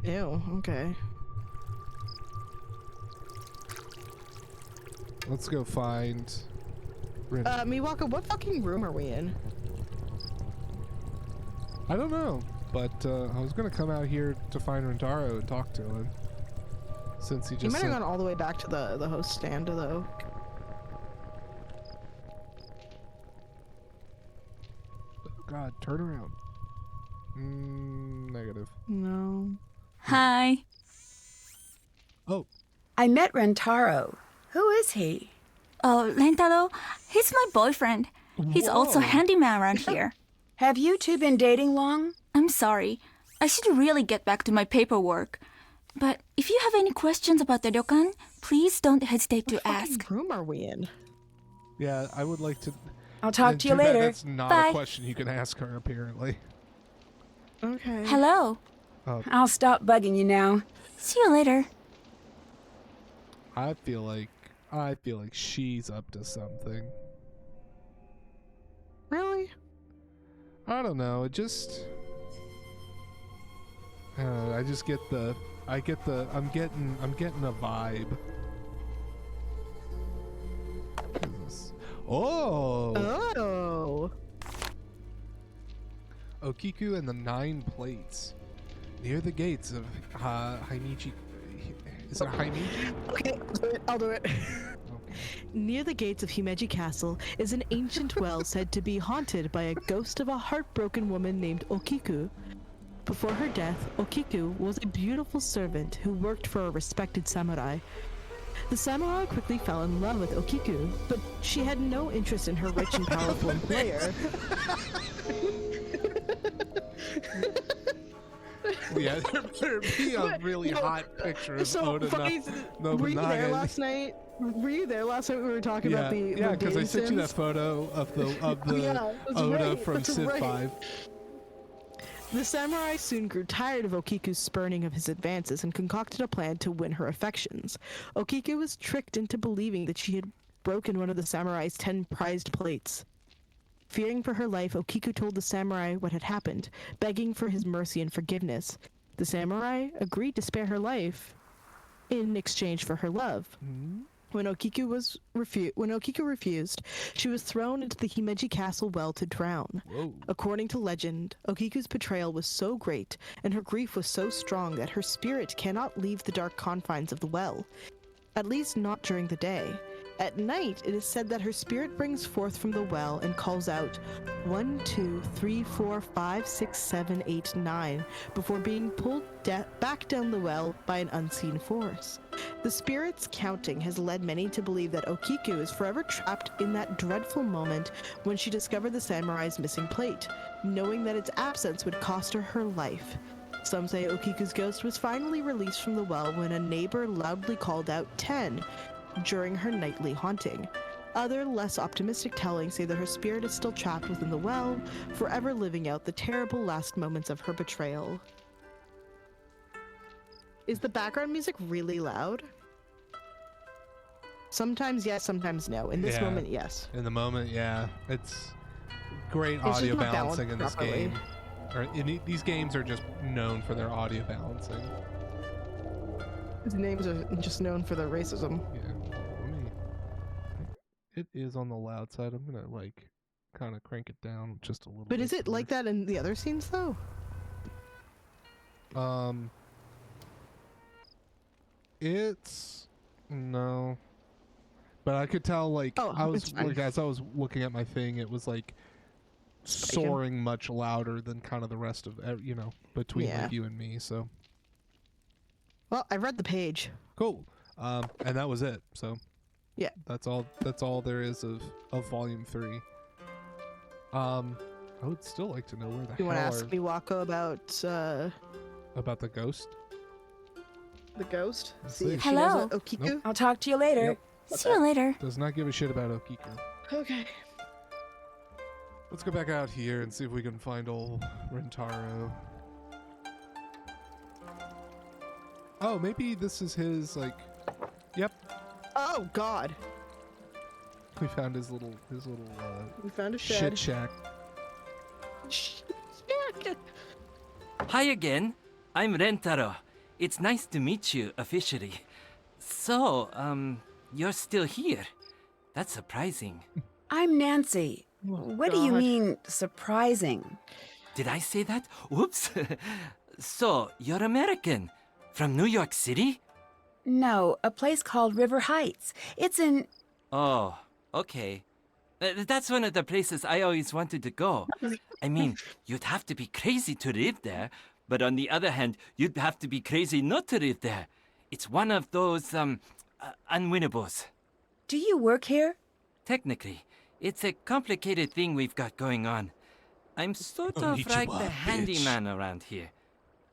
Speaker 3: Ew, okay.
Speaker 2: Let's go find...
Speaker 3: Miwaka, what fucking room are we in?
Speaker 2: I don't know, but I was going to come out here to find Rentaro and talk to him. Since he just...
Speaker 3: You might have gone all the way back to the host stand, though.
Speaker 2: God, turn around. Negative.
Speaker 3: No.
Speaker 9: Hi.
Speaker 2: Oh.
Speaker 8: I met Rentaro. Who is he?
Speaker 9: Oh, Lentaro, he's my boyfriend. He's also
Speaker 8: Whoa.
Speaker 9: handyman around here.
Speaker 8: Have you two been dating long?
Speaker 9: I'm sorry. I should really get back to my paperwork. But if you have any questions about the ryokan, please don't hesitate to ask.
Speaker 3: What room are we in?
Speaker 2: Yeah, I would like to...
Speaker 8: I'll talk to you
Speaker 2: too bad
Speaker 8: later.
Speaker 2: That's not
Speaker 9: Bye.
Speaker 2: a question you can ask her, apparently.
Speaker 3: Okay.
Speaker 9: Hello.
Speaker 2: Oh,
Speaker 8: I'll stop bugging you now.
Speaker 9: See you later.
Speaker 2: I feel like she's up to something.
Speaker 3: Really?
Speaker 2: I don't know. It just... I just get the... I'm getting a vibe. What is this? Oh!
Speaker 3: Oh!
Speaker 2: Okiku and the 9 plates. Near the gates of Haimichi... Is it Haimichi?
Speaker 3: Okay, I'll do it. Near the gates of Himeji Castle is an ancient well said to be haunted by a ghost of a heartbroken woman named Okiku. Before her death, Okiku was a beautiful servant who worked for a respected samurai. The samurai quickly fell in love with Okiku, but she had no interest in her rich and powerful employer.
Speaker 2: Yeah, there better be a really hot picture of Oda Nobunaga.
Speaker 3: Were you there last night? Were you there last night? We were talking about the
Speaker 2: because I sent you that
Speaker 3: Sims?
Speaker 2: photo of the
Speaker 3: Yeah, that's
Speaker 2: Oda
Speaker 3: right,
Speaker 2: from
Speaker 3: that's
Speaker 2: Civ
Speaker 3: right.
Speaker 2: 5.
Speaker 3: The samurai soon grew tired of Okiku's spurning of his advances and concocted a plan to win her affections. Okiku was tricked into believing that she had broken one of the samurai's 10 prized plates. Fearing for her life, Okiku told the samurai what had happened, begging for his mercy and forgiveness. The samurai agreed to spare her life in exchange for her love. When Okiku refused, she was thrown into the Himeji Castle well to drown.
Speaker 2: Whoa.
Speaker 3: According to legend, Okiku's betrayal was so great and her grief was so strong that her spirit cannot leave the dark confines of the well, at least not during the day. At night, it is said that her spirit brings forth from the well and calls out 1, 2, 3, 4, 5, 6, 7, 8, 9 before being pulled back down the well by an unseen force. The spirit's counting has led many to believe that Okiku is forever trapped in that dreadful moment when she discovered the samurai's missing plate, knowing that its absence would cost her her life. Some say Okiku's ghost was finally released from the well when a neighbor loudly called out 10 during her nightly haunting. Other, less optimistic tellings say that her spirit is still trapped within the well, forever living out the terrible last moments of her betrayal. Is the background music really loud? Sometimes yes, sometimes no. In this moment, yes.
Speaker 2: In the moment, yeah. It's great
Speaker 3: It's just
Speaker 2: audio
Speaker 3: not
Speaker 2: balancing
Speaker 3: balanced
Speaker 2: in this
Speaker 3: properly.
Speaker 2: game. These games are just known for their audio balancing.
Speaker 3: His names are just known for their racism.
Speaker 2: Yeah. It is on the loud side. I'm gonna kind of crank it down just a little bit.
Speaker 3: But is it like that in the other scenes though?
Speaker 2: It's no. But I could tell as I was looking at my thing, it was soaring much louder than kind of the rest of between you and me. So.
Speaker 3: Well, I read the page.
Speaker 2: Cool. And that was it. So.
Speaker 3: Yeah.
Speaker 2: That's all there is of volume 3. I would still like to know where the
Speaker 3: You
Speaker 2: hell
Speaker 3: want to ask Miwako about
Speaker 2: About the ghost?
Speaker 3: The ghost?
Speaker 2: Let's
Speaker 3: See
Speaker 2: see.
Speaker 3: if she knows
Speaker 9: Hello.
Speaker 3: it. Okiku?
Speaker 2: Nope.
Speaker 8: I'll talk to you later.
Speaker 2: Yep.
Speaker 9: See you later.
Speaker 2: Does not give a shit about Okiku.
Speaker 3: Okay.
Speaker 2: Let's go back out here and see if we can find old Rentaro. Oh, maybe this is his, like... Yep.
Speaker 3: Oh, God.
Speaker 2: We found his little
Speaker 3: We found a
Speaker 2: shit
Speaker 3: shed.
Speaker 2: shack.
Speaker 11: Hi again. I'm Rentaro. It's nice to meet you officially. So, you're still here. That's surprising.
Speaker 8: I'm Nancy. What do you
Speaker 3: God.
Speaker 8: mean, surprising?
Speaker 11: Did I say that? Oops. So, you're American. From New York City?
Speaker 8: No, a place called River Heights. It's in...
Speaker 11: Oh, okay. That's one of the places I always wanted to go. I mean, you'd have to be crazy to live there, but on the other hand, you'd have to be crazy not to live there. It's one of those, unwinnables.
Speaker 8: Do you work here?
Speaker 11: Technically, it's a complicated thing we've got going on. I'm sort of like the handyman around here.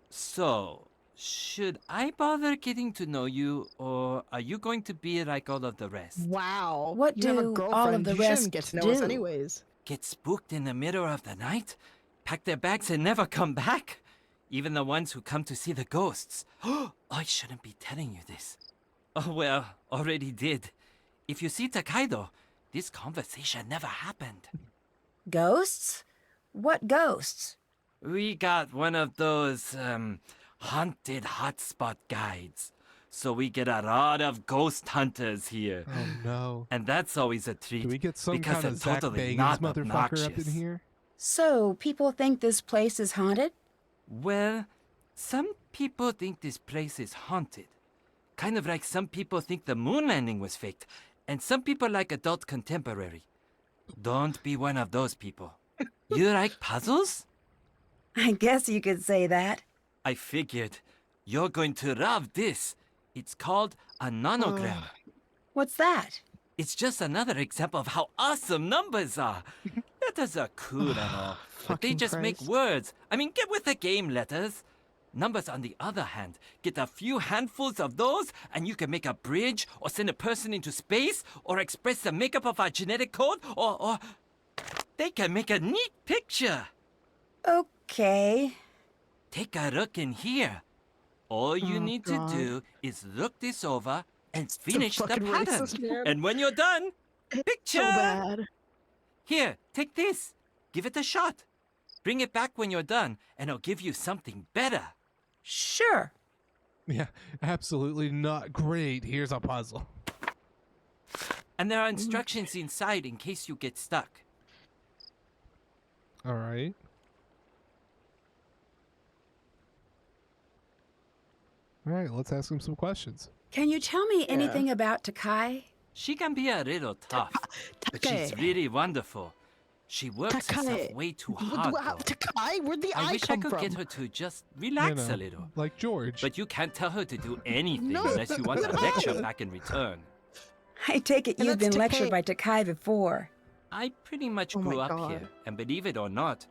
Speaker 11: So, should I bother getting to know you, or are you going to be like all of the rest?
Speaker 3: Wow.
Speaker 8: What
Speaker 3: you have a
Speaker 8: do all
Speaker 3: girlfriend.
Speaker 8: of the
Speaker 3: You
Speaker 8: rest
Speaker 3: shouldn't get to know us
Speaker 8: do?
Speaker 3: anyways.
Speaker 11: Get spooked in the middle of the night? Pack their bags and never come back? Even the ones who come to see the ghosts. Oh, I shouldn't be telling you this. Oh, well, already did. If you see Takaido, this conversation never happened.
Speaker 8: Ghosts? What ghosts?
Speaker 11: We got one of those, haunted hotspot guides. So we get a lot of ghost hunters here.
Speaker 2: Oh no.
Speaker 11: And that's always a treat.
Speaker 2: Do we get some
Speaker 11: because
Speaker 2: kind of
Speaker 11: they're
Speaker 2: Zach
Speaker 11: totally
Speaker 2: Bagans
Speaker 11: not
Speaker 2: motherfucker up in
Speaker 11: obnoxious.
Speaker 2: here?
Speaker 8: So, people think this place is haunted?
Speaker 11: Well, some people think this place is haunted. Kind of like some people think the moon landing was faked, and some people like adult contemporary. Don't be one of those people. You like puzzles?
Speaker 8: I guess you could say that.
Speaker 11: I figured. You're going to love this. It's called a nonogram.
Speaker 8: What's that?
Speaker 11: It's just another example of how awesome numbers are. Letters are cool and all, but they
Speaker 3: Fucking
Speaker 11: just make
Speaker 3: Christ.
Speaker 11: words. I mean, get with the game, letters. Numbers, on the other hand, get a few handfuls of those, and you can make a bridge, or send a person into space, or express the makeup of our genetic code, or they can make a neat picture.
Speaker 8: Okay.
Speaker 11: Take a look in here. All you
Speaker 3: Oh,
Speaker 11: need
Speaker 3: God.
Speaker 11: to do is look this over and finish the
Speaker 3: fucking
Speaker 11: pattern.
Speaker 3: racist, man.
Speaker 11: And when you're done, picture.
Speaker 3: So bad.
Speaker 11: Here, take this. Give it a shot. Bring it back when you're done, and I'll give you something better.
Speaker 8: Sure.
Speaker 2: Yeah, absolutely not. Great. Here's a puzzle.
Speaker 11: And there are instructions inside in case you get stuck.
Speaker 2: All right. All right, let's ask him some questions.
Speaker 8: Can you tell me anything about Takai?
Speaker 11: She can be a little tough, but she's really wonderful. She works herself
Speaker 3: Takai.
Speaker 11: way too hard, though.
Speaker 3: Takai? Where'd the
Speaker 11: I
Speaker 3: eye
Speaker 11: wish I
Speaker 3: come
Speaker 11: could
Speaker 3: from?
Speaker 11: get her to just relax
Speaker 2: You know,
Speaker 11: a little.
Speaker 2: like George.
Speaker 11: But you can't tell her to do anything
Speaker 3: No,
Speaker 11: unless you want a
Speaker 3: no.
Speaker 11: lecture back in return.
Speaker 8: I take it
Speaker 3: And
Speaker 8: you've
Speaker 3: that's
Speaker 8: been lectured
Speaker 3: Takai.
Speaker 8: by Takai before.
Speaker 11: I pretty much
Speaker 3: Oh my
Speaker 11: grew up
Speaker 3: God.
Speaker 11: here, and believe it or not,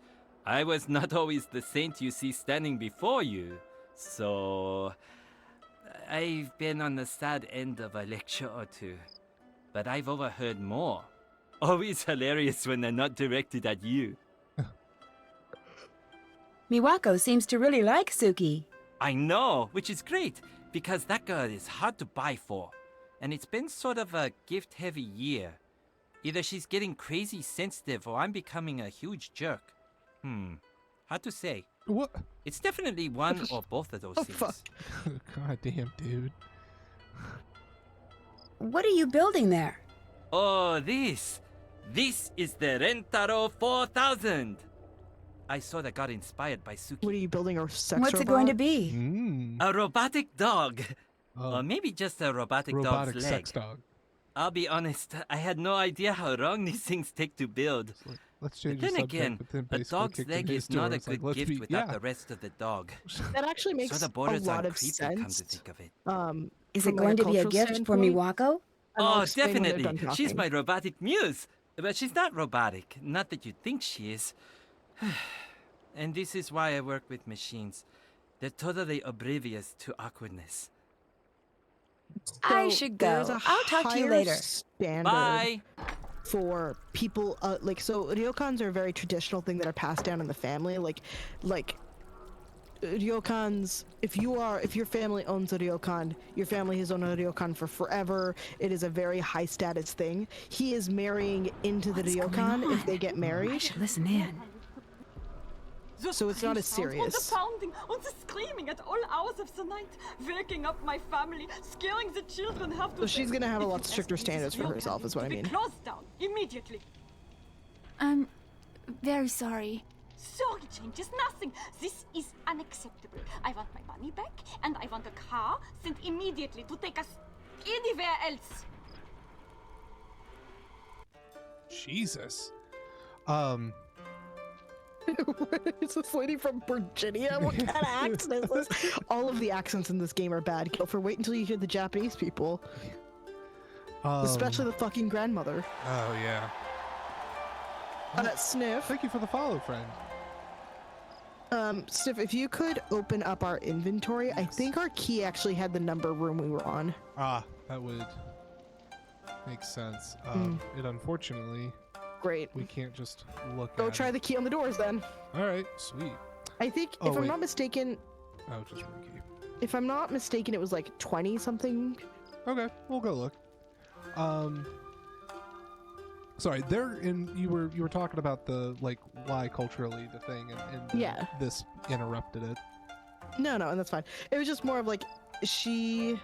Speaker 11: I was not always the saint you see standing before you. So, I've been on the sad end of a lecture or two, but I've overheard more. Always hilarious when they're not directed at you.
Speaker 8: Miwako seems to really like Suki.
Speaker 11: I know, which is great, because that girl is hard to buy for. And it's been sort of a gift-heavy year. Either she's getting crazy sensitive or I'm becoming a huge jerk. Hard to say.
Speaker 2: What?
Speaker 11: It's definitely one or both of those
Speaker 3: Oh,
Speaker 11: things.
Speaker 3: fuck.
Speaker 2: God damn, dude.
Speaker 8: What are you building there?
Speaker 11: Oh, this. This is the Rentaro 4000. I sort of got inspired by Suki.
Speaker 3: What are you building, a sex
Speaker 8: What's
Speaker 3: robot?
Speaker 8: it going to be?
Speaker 11: A robotic dog.
Speaker 2: Oh,
Speaker 11: Or maybe just a robotic
Speaker 2: robotic
Speaker 11: dog's
Speaker 2: sex
Speaker 11: leg.
Speaker 2: dog.
Speaker 11: I'll be honest, I had no idea how long these things take to build.
Speaker 2: It's like, let's
Speaker 11: But
Speaker 2: change
Speaker 11: then
Speaker 2: the subject,
Speaker 11: again,
Speaker 2: but then
Speaker 11: a
Speaker 2: basically
Speaker 11: dog's
Speaker 2: kicked in
Speaker 11: leg
Speaker 2: his
Speaker 11: is not
Speaker 2: door.
Speaker 11: a
Speaker 2: It's like,
Speaker 11: good
Speaker 2: let's
Speaker 11: gift
Speaker 2: be-
Speaker 11: without
Speaker 2: yeah.
Speaker 11: the rest of the dog.
Speaker 3: That actually makes
Speaker 11: Sort of
Speaker 3: a
Speaker 11: borders
Speaker 3: lot
Speaker 11: on
Speaker 3: of
Speaker 11: creepy, come to
Speaker 3: sense.
Speaker 11: think of it.
Speaker 8: Is
Speaker 3: From
Speaker 8: it
Speaker 3: like
Speaker 8: going to be a
Speaker 3: cultural
Speaker 8: gift for
Speaker 3: standpoint.
Speaker 8: Miwako?
Speaker 3: And I'll
Speaker 11: Oh,
Speaker 3: explain when they're
Speaker 11: definitely.
Speaker 3: done
Speaker 11: She's
Speaker 3: talking.
Speaker 11: my robotic muse. But she's not robotic. Not that you think she is. And this is why I work with machines. They're totally oblivious to awkwardness.
Speaker 8: I should go.
Speaker 3: There's a
Speaker 8: I'll talk to you
Speaker 3: higher
Speaker 8: later.
Speaker 3: Standard
Speaker 11: Bye.
Speaker 3: for people, so ryokans are a very traditional thing that are passed down in the family. Like ryokans, if your family owns a ryokan, your family has owned a ryokan for forever. It is a very high status thing. He is marrying into the ryokan if they get married.
Speaker 8: I should listen in.
Speaker 3: So it's not as serious.
Speaker 12: The pounding and the screaming at all hours of the night, waking up my family, scaring the children have to.
Speaker 3: So she's gonna have a lot stricter standards for herself, is what I mean.
Speaker 12: Closed down immediately.
Speaker 9: I'm very sorry.
Speaker 12: Sorry changes nothing. This is unacceptable. I want my money back, and I want a car sent immediately to take us anywhere else.
Speaker 2: Jesus.
Speaker 3: Is this lady from Virginia? What kind of accent is this? All of the accents in this game are bad. Gilfer, wait until you hear the Japanese people. Especially the fucking grandmother.
Speaker 2: Oh, yeah.
Speaker 3: Sniff.
Speaker 2: Thank you for the follow, friend.
Speaker 3: Sniff, if you could open up our inventory, I think our key actually had the number room we were on.
Speaker 2: Ah, that would make sense. It unfortunately...
Speaker 3: Great.
Speaker 2: We can't just look
Speaker 3: Go
Speaker 2: at
Speaker 3: try the key on the doors then.
Speaker 2: Alright, sweet.
Speaker 3: I think, if I'm not mistaken...
Speaker 2: Oh, just one key.
Speaker 3: If I'm not mistaken, it was like 20-something.
Speaker 2: Okay, we'll go look. Sorry, you were talking about the, like, why culturally the thing, and
Speaker 3: yeah,
Speaker 2: this interrupted it.
Speaker 3: No, and that's fine. It was just more of like, she...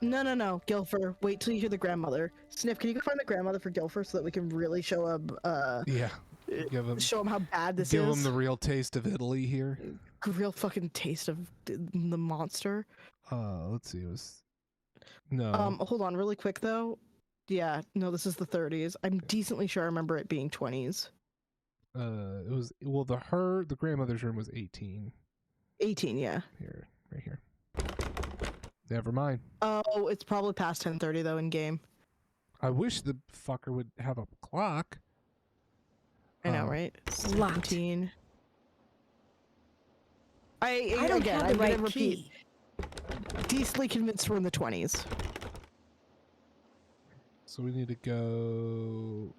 Speaker 3: No, Gilfer, wait till you hear the grandmother. Sniff, can you go find the grandmother for Gilfer so that we can really show him,
Speaker 2: yeah.
Speaker 3: Show him how bad this is?
Speaker 2: Give him the real taste of Italy here.
Speaker 3: Real fucking taste of the monster.
Speaker 2: Let's see, it was... No.
Speaker 3: Hold on, really quick, though. Yeah, no, this is the 30s. I'm decently sure I remember it being 20s.
Speaker 2: It was... Well, the grandmother's room was 18.
Speaker 3: 18, yeah.
Speaker 2: Here, right here. Never mind.
Speaker 3: Oh, it's probably past 10:30 though in game.
Speaker 2: I wish the fucker would have a clock.
Speaker 3: I know, right? 17. I
Speaker 8: don't
Speaker 3: again,
Speaker 8: have the
Speaker 3: I'm
Speaker 8: right
Speaker 3: gonna repeat.
Speaker 8: key.
Speaker 3: Decently convinced we're in the 20s.
Speaker 2: So we need to go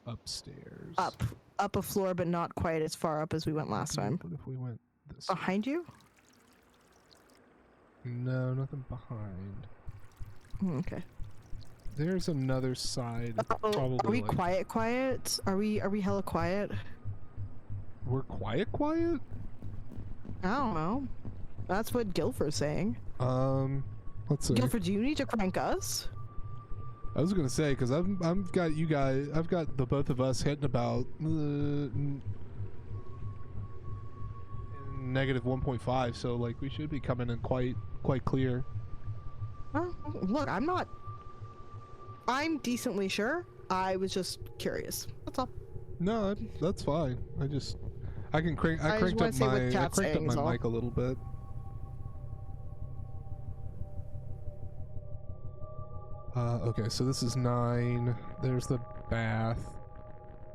Speaker 2: upstairs.
Speaker 3: Up a floor, but not quite as far up as we went last time.
Speaker 2: What if we went this
Speaker 3: behind you?
Speaker 2: No, nothing behind.
Speaker 3: Okay.
Speaker 2: There's another side. Probably.
Speaker 3: Are we
Speaker 2: like...
Speaker 3: quiet? Are we hella quiet?
Speaker 2: We're quiet?
Speaker 3: I don't know. That's what Gilfer's saying.
Speaker 2: Let's see.
Speaker 3: Gilfer, do you need to crank us?
Speaker 2: I was gonna say, because I've got you guys. I've got the both of us hitting about negative 1.5. So like we should be coming in quite clear.
Speaker 3: Well, look, I'm decently sure. I was just curious. That's all.
Speaker 2: No, that's fine. I cranked up my mic a little bit. Okay, so this is 9. There's the bath.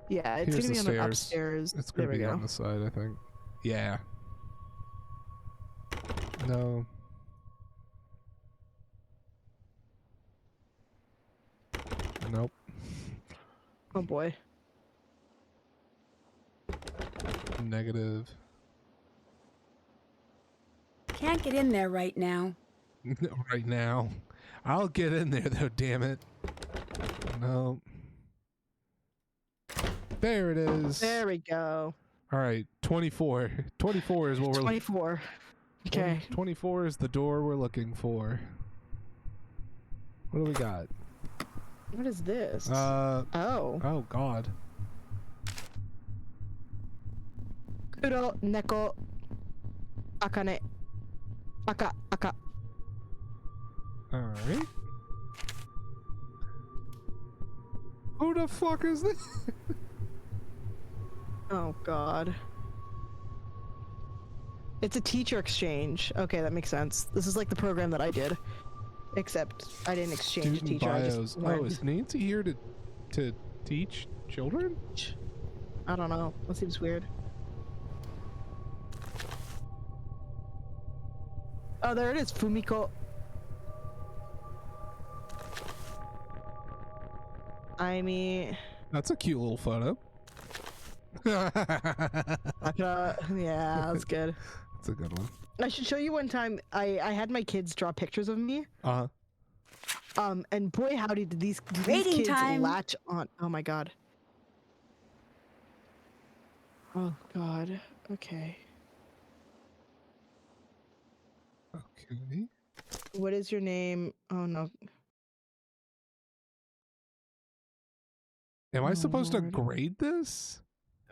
Speaker 3: Yeah, it's gonna be on the upstairs.
Speaker 2: It's gonna be on the side, I think. Yeah. No. Nope.
Speaker 3: Oh boy.
Speaker 2: Negative.
Speaker 8: Can't get in there right now.
Speaker 2: Right now. I'll get in there though, damn it. No. There it is.
Speaker 3: There we go.
Speaker 2: All right, 24. 24 is what we're
Speaker 3: 24. Okay.
Speaker 2: 24 is the door we're looking for. What do we got?
Speaker 3: What is this?
Speaker 2: Oh.
Speaker 3: Oh
Speaker 2: God.
Speaker 3: Kuro neko akane aka.
Speaker 2: All right. Who the fuck is this?
Speaker 3: Oh God. It's a teacher exchange. Okay, that makes sense. This is like the program that I did, except I didn't exchange a teacher.
Speaker 2: Bios.
Speaker 3: I just
Speaker 2: Oh, is Nancy here to teach children?
Speaker 3: I don't know. That seems weird. Oh, there it is, Fumiko. I mean,
Speaker 2: that's a cute little photo.
Speaker 3: yeah, that's good.
Speaker 2: That's a good one.
Speaker 3: I should show you one time. I had my kids draw pictures of me. And boy, howdy, did these kids latch on. Oh my god. Oh god. Okay.
Speaker 2: Okay.
Speaker 3: What is your name? Oh no.
Speaker 2: Am I supposed to grade this?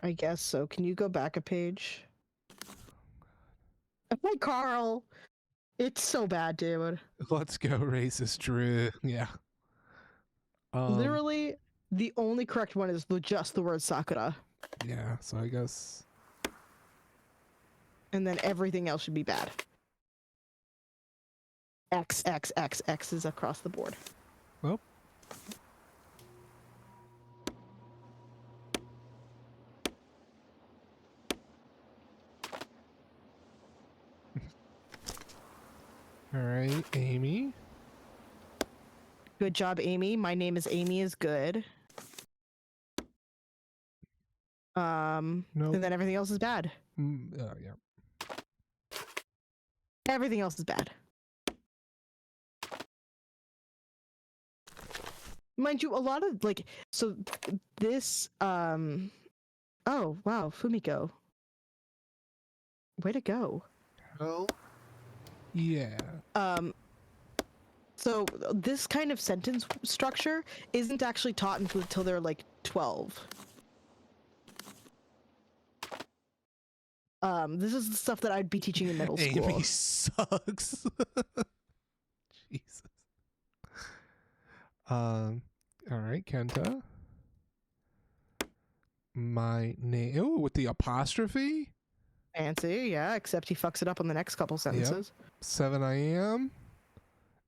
Speaker 3: I guess so. Can you go back a page? Hi, Carl. It's so bad, David.
Speaker 2: Let's go, racist Drew. Yeah.
Speaker 3: Literally, the only correct one is just the word Sakura.
Speaker 2: Yeah, so I guess.
Speaker 3: And then everything else should be bad. X is across the board.
Speaker 2: Well. All right, Amy.
Speaker 3: Good job, Amy. My name is Amy is good.
Speaker 2: Nope.
Speaker 3: And then everything else is bad.
Speaker 2: Yeah.
Speaker 3: Everything else is bad. Mind you, a lot of this oh wow, Fumiko. Way to go.
Speaker 2: Hell yeah.
Speaker 3: So this kind of sentence structure isn't actually taught until they're like 12. This is the stuff that I'd be teaching in middle school.
Speaker 2: Amy sucks. Jesus. All right, Kenta. My name. Oh, with the apostrophe.
Speaker 3: Fancy, yeah. Except he fucks it up on the next couple sentences.
Speaker 2: Yep. 7 I am.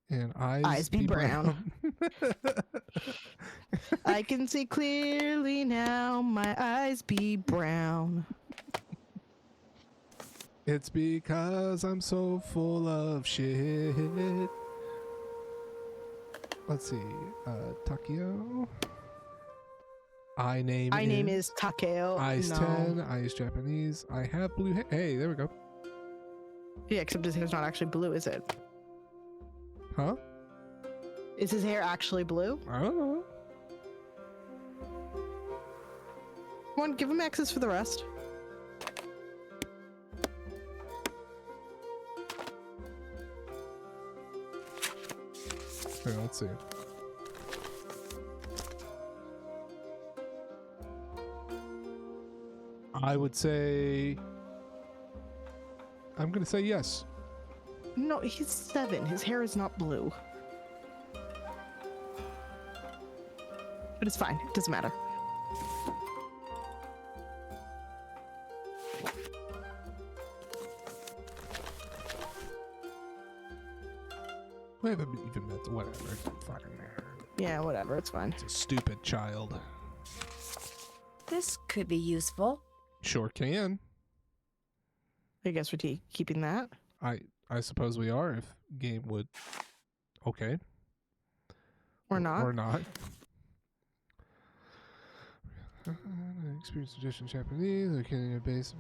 Speaker 2: And eyes
Speaker 3: be brown. I can see clearly now. My eyes be brown.
Speaker 2: It's because I'm so full of shit. Let's see. Takeo. My name
Speaker 3: is Takeo.
Speaker 2: Eyes 10. Eyes Japanese. I have blue hair. Hey, there we go.
Speaker 3: Yeah, except his hair's not actually blue, is it?
Speaker 2: Huh?
Speaker 3: Is his hair actually blue?
Speaker 2: I don't know.
Speaker 3: Come on, give him X's for the rest.
Speaker 2: Okay, let's see. I would say... I'm going to say yes.
Speaker 3: No, he's 7. His hair is not blue. But it's fine. It doesn't matter.
Speaker 2: We haven't even met. Whatever. It's fucking nerd.
Speaker 3: Yeah, whatever. It's fine.
Speaker 2: It's a stupid child.
Speaker 8: This could be useful.
Speaker 2: Sure can.
Speaker 3: I guess we're keeping that.
Speaker 2: I suppose we are, if game would. Okay.
Speaker 3: Or not.
Speaker 2: Or not. Experience tradition Japanese. Okay, a base.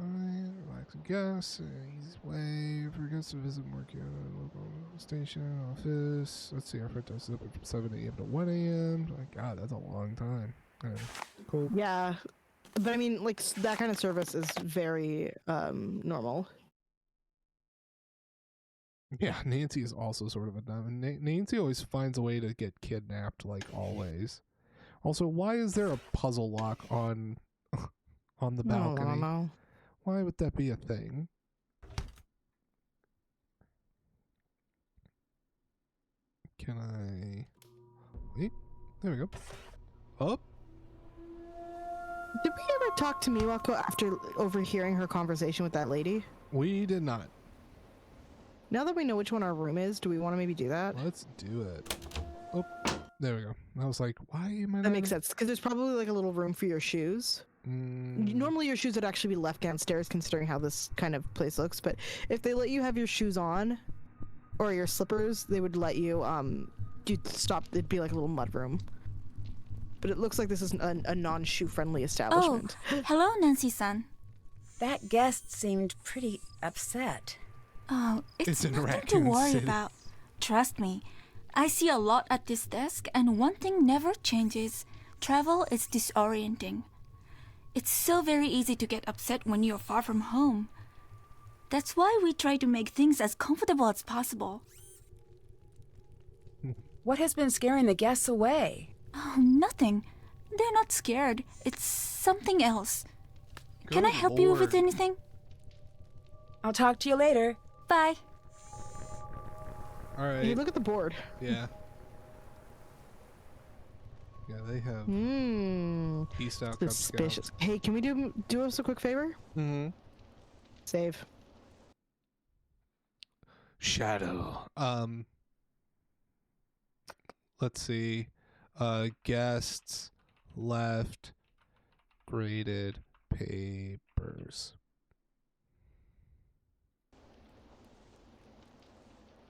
Speaker 2: Relax and guess. Easy way for guests to visit work at a local station, office. Let's see, our front desk is open from 7 a.m. to 1 a.m. My God, that's a long time. Cool.
Speaker 3: Yeah. But I mean, like, that kind of service is very normal.
Speaker 2: Yeah, Nancy is also sort of a dumb. Nancy always finds a way to get kidnapped, like always. Also, why is there a puzzle lock on the balcony?
Speaker 3: No.
Speaker 2: Why would that be a thing? Can I... Wait. There we go. Up.
Speaker 3: Did we ever talk to Miwako after overhearing her conversation with that lady?
Speaker 2: We did not.
Speaker 3: Now that we know which one our room is, do we want to maybe do that?
Speaker 2: Let's do it. Oh, there we go. I was like, why am I not...
Speaker 3: That makes sense, because there's probably like a little room for your shoes. Normally your shoes would actually be left downstairs considering how this kind of place looks, but if they let you have your shoes on or your slippers, they would let you you'd stop. It'd be like a little mudroom. But it looks like this is a non-shoe friendly establishment.
Speaker 9: Oh, hello, Nancy-san.
Speaker 8: That guest seemed pretty upset.
Speaker 9: Oh, it's
Speaker 2: in
Speaker 9: nothing to
Speaker 2: Raccoon
Speaker 9: worry
Speaker 2: City.
Speaker 9: about. Trust me. I see a lot at this desk, and one thing never changes. Travel is disorienting. It's so very easy to get upset when you're far from home. That's why we try to make things as comfortable as possible.
Speaker 8: What has been scaring the guests away?
Speaker 9: Oh, nothing. They're not scared. It's something else. Can I help you with anything?
Speaker 8: I'll talk to you later.
Speaker 9: Bye.
Speaker 2: All right.
Speaker 3: Hey, look at the board.
Speaker 2: Yeah. Yeah, they have peace out Cub
Speaker 3: Suspicious.
Speaker 2: Scouts.
Speaker 3: Hey, can we do us a quick favor?
Speaker 2: Mm-hmm.
Speaker 3: Save.
Speaker 2: Shadow. Let's see. Guests left graded papers.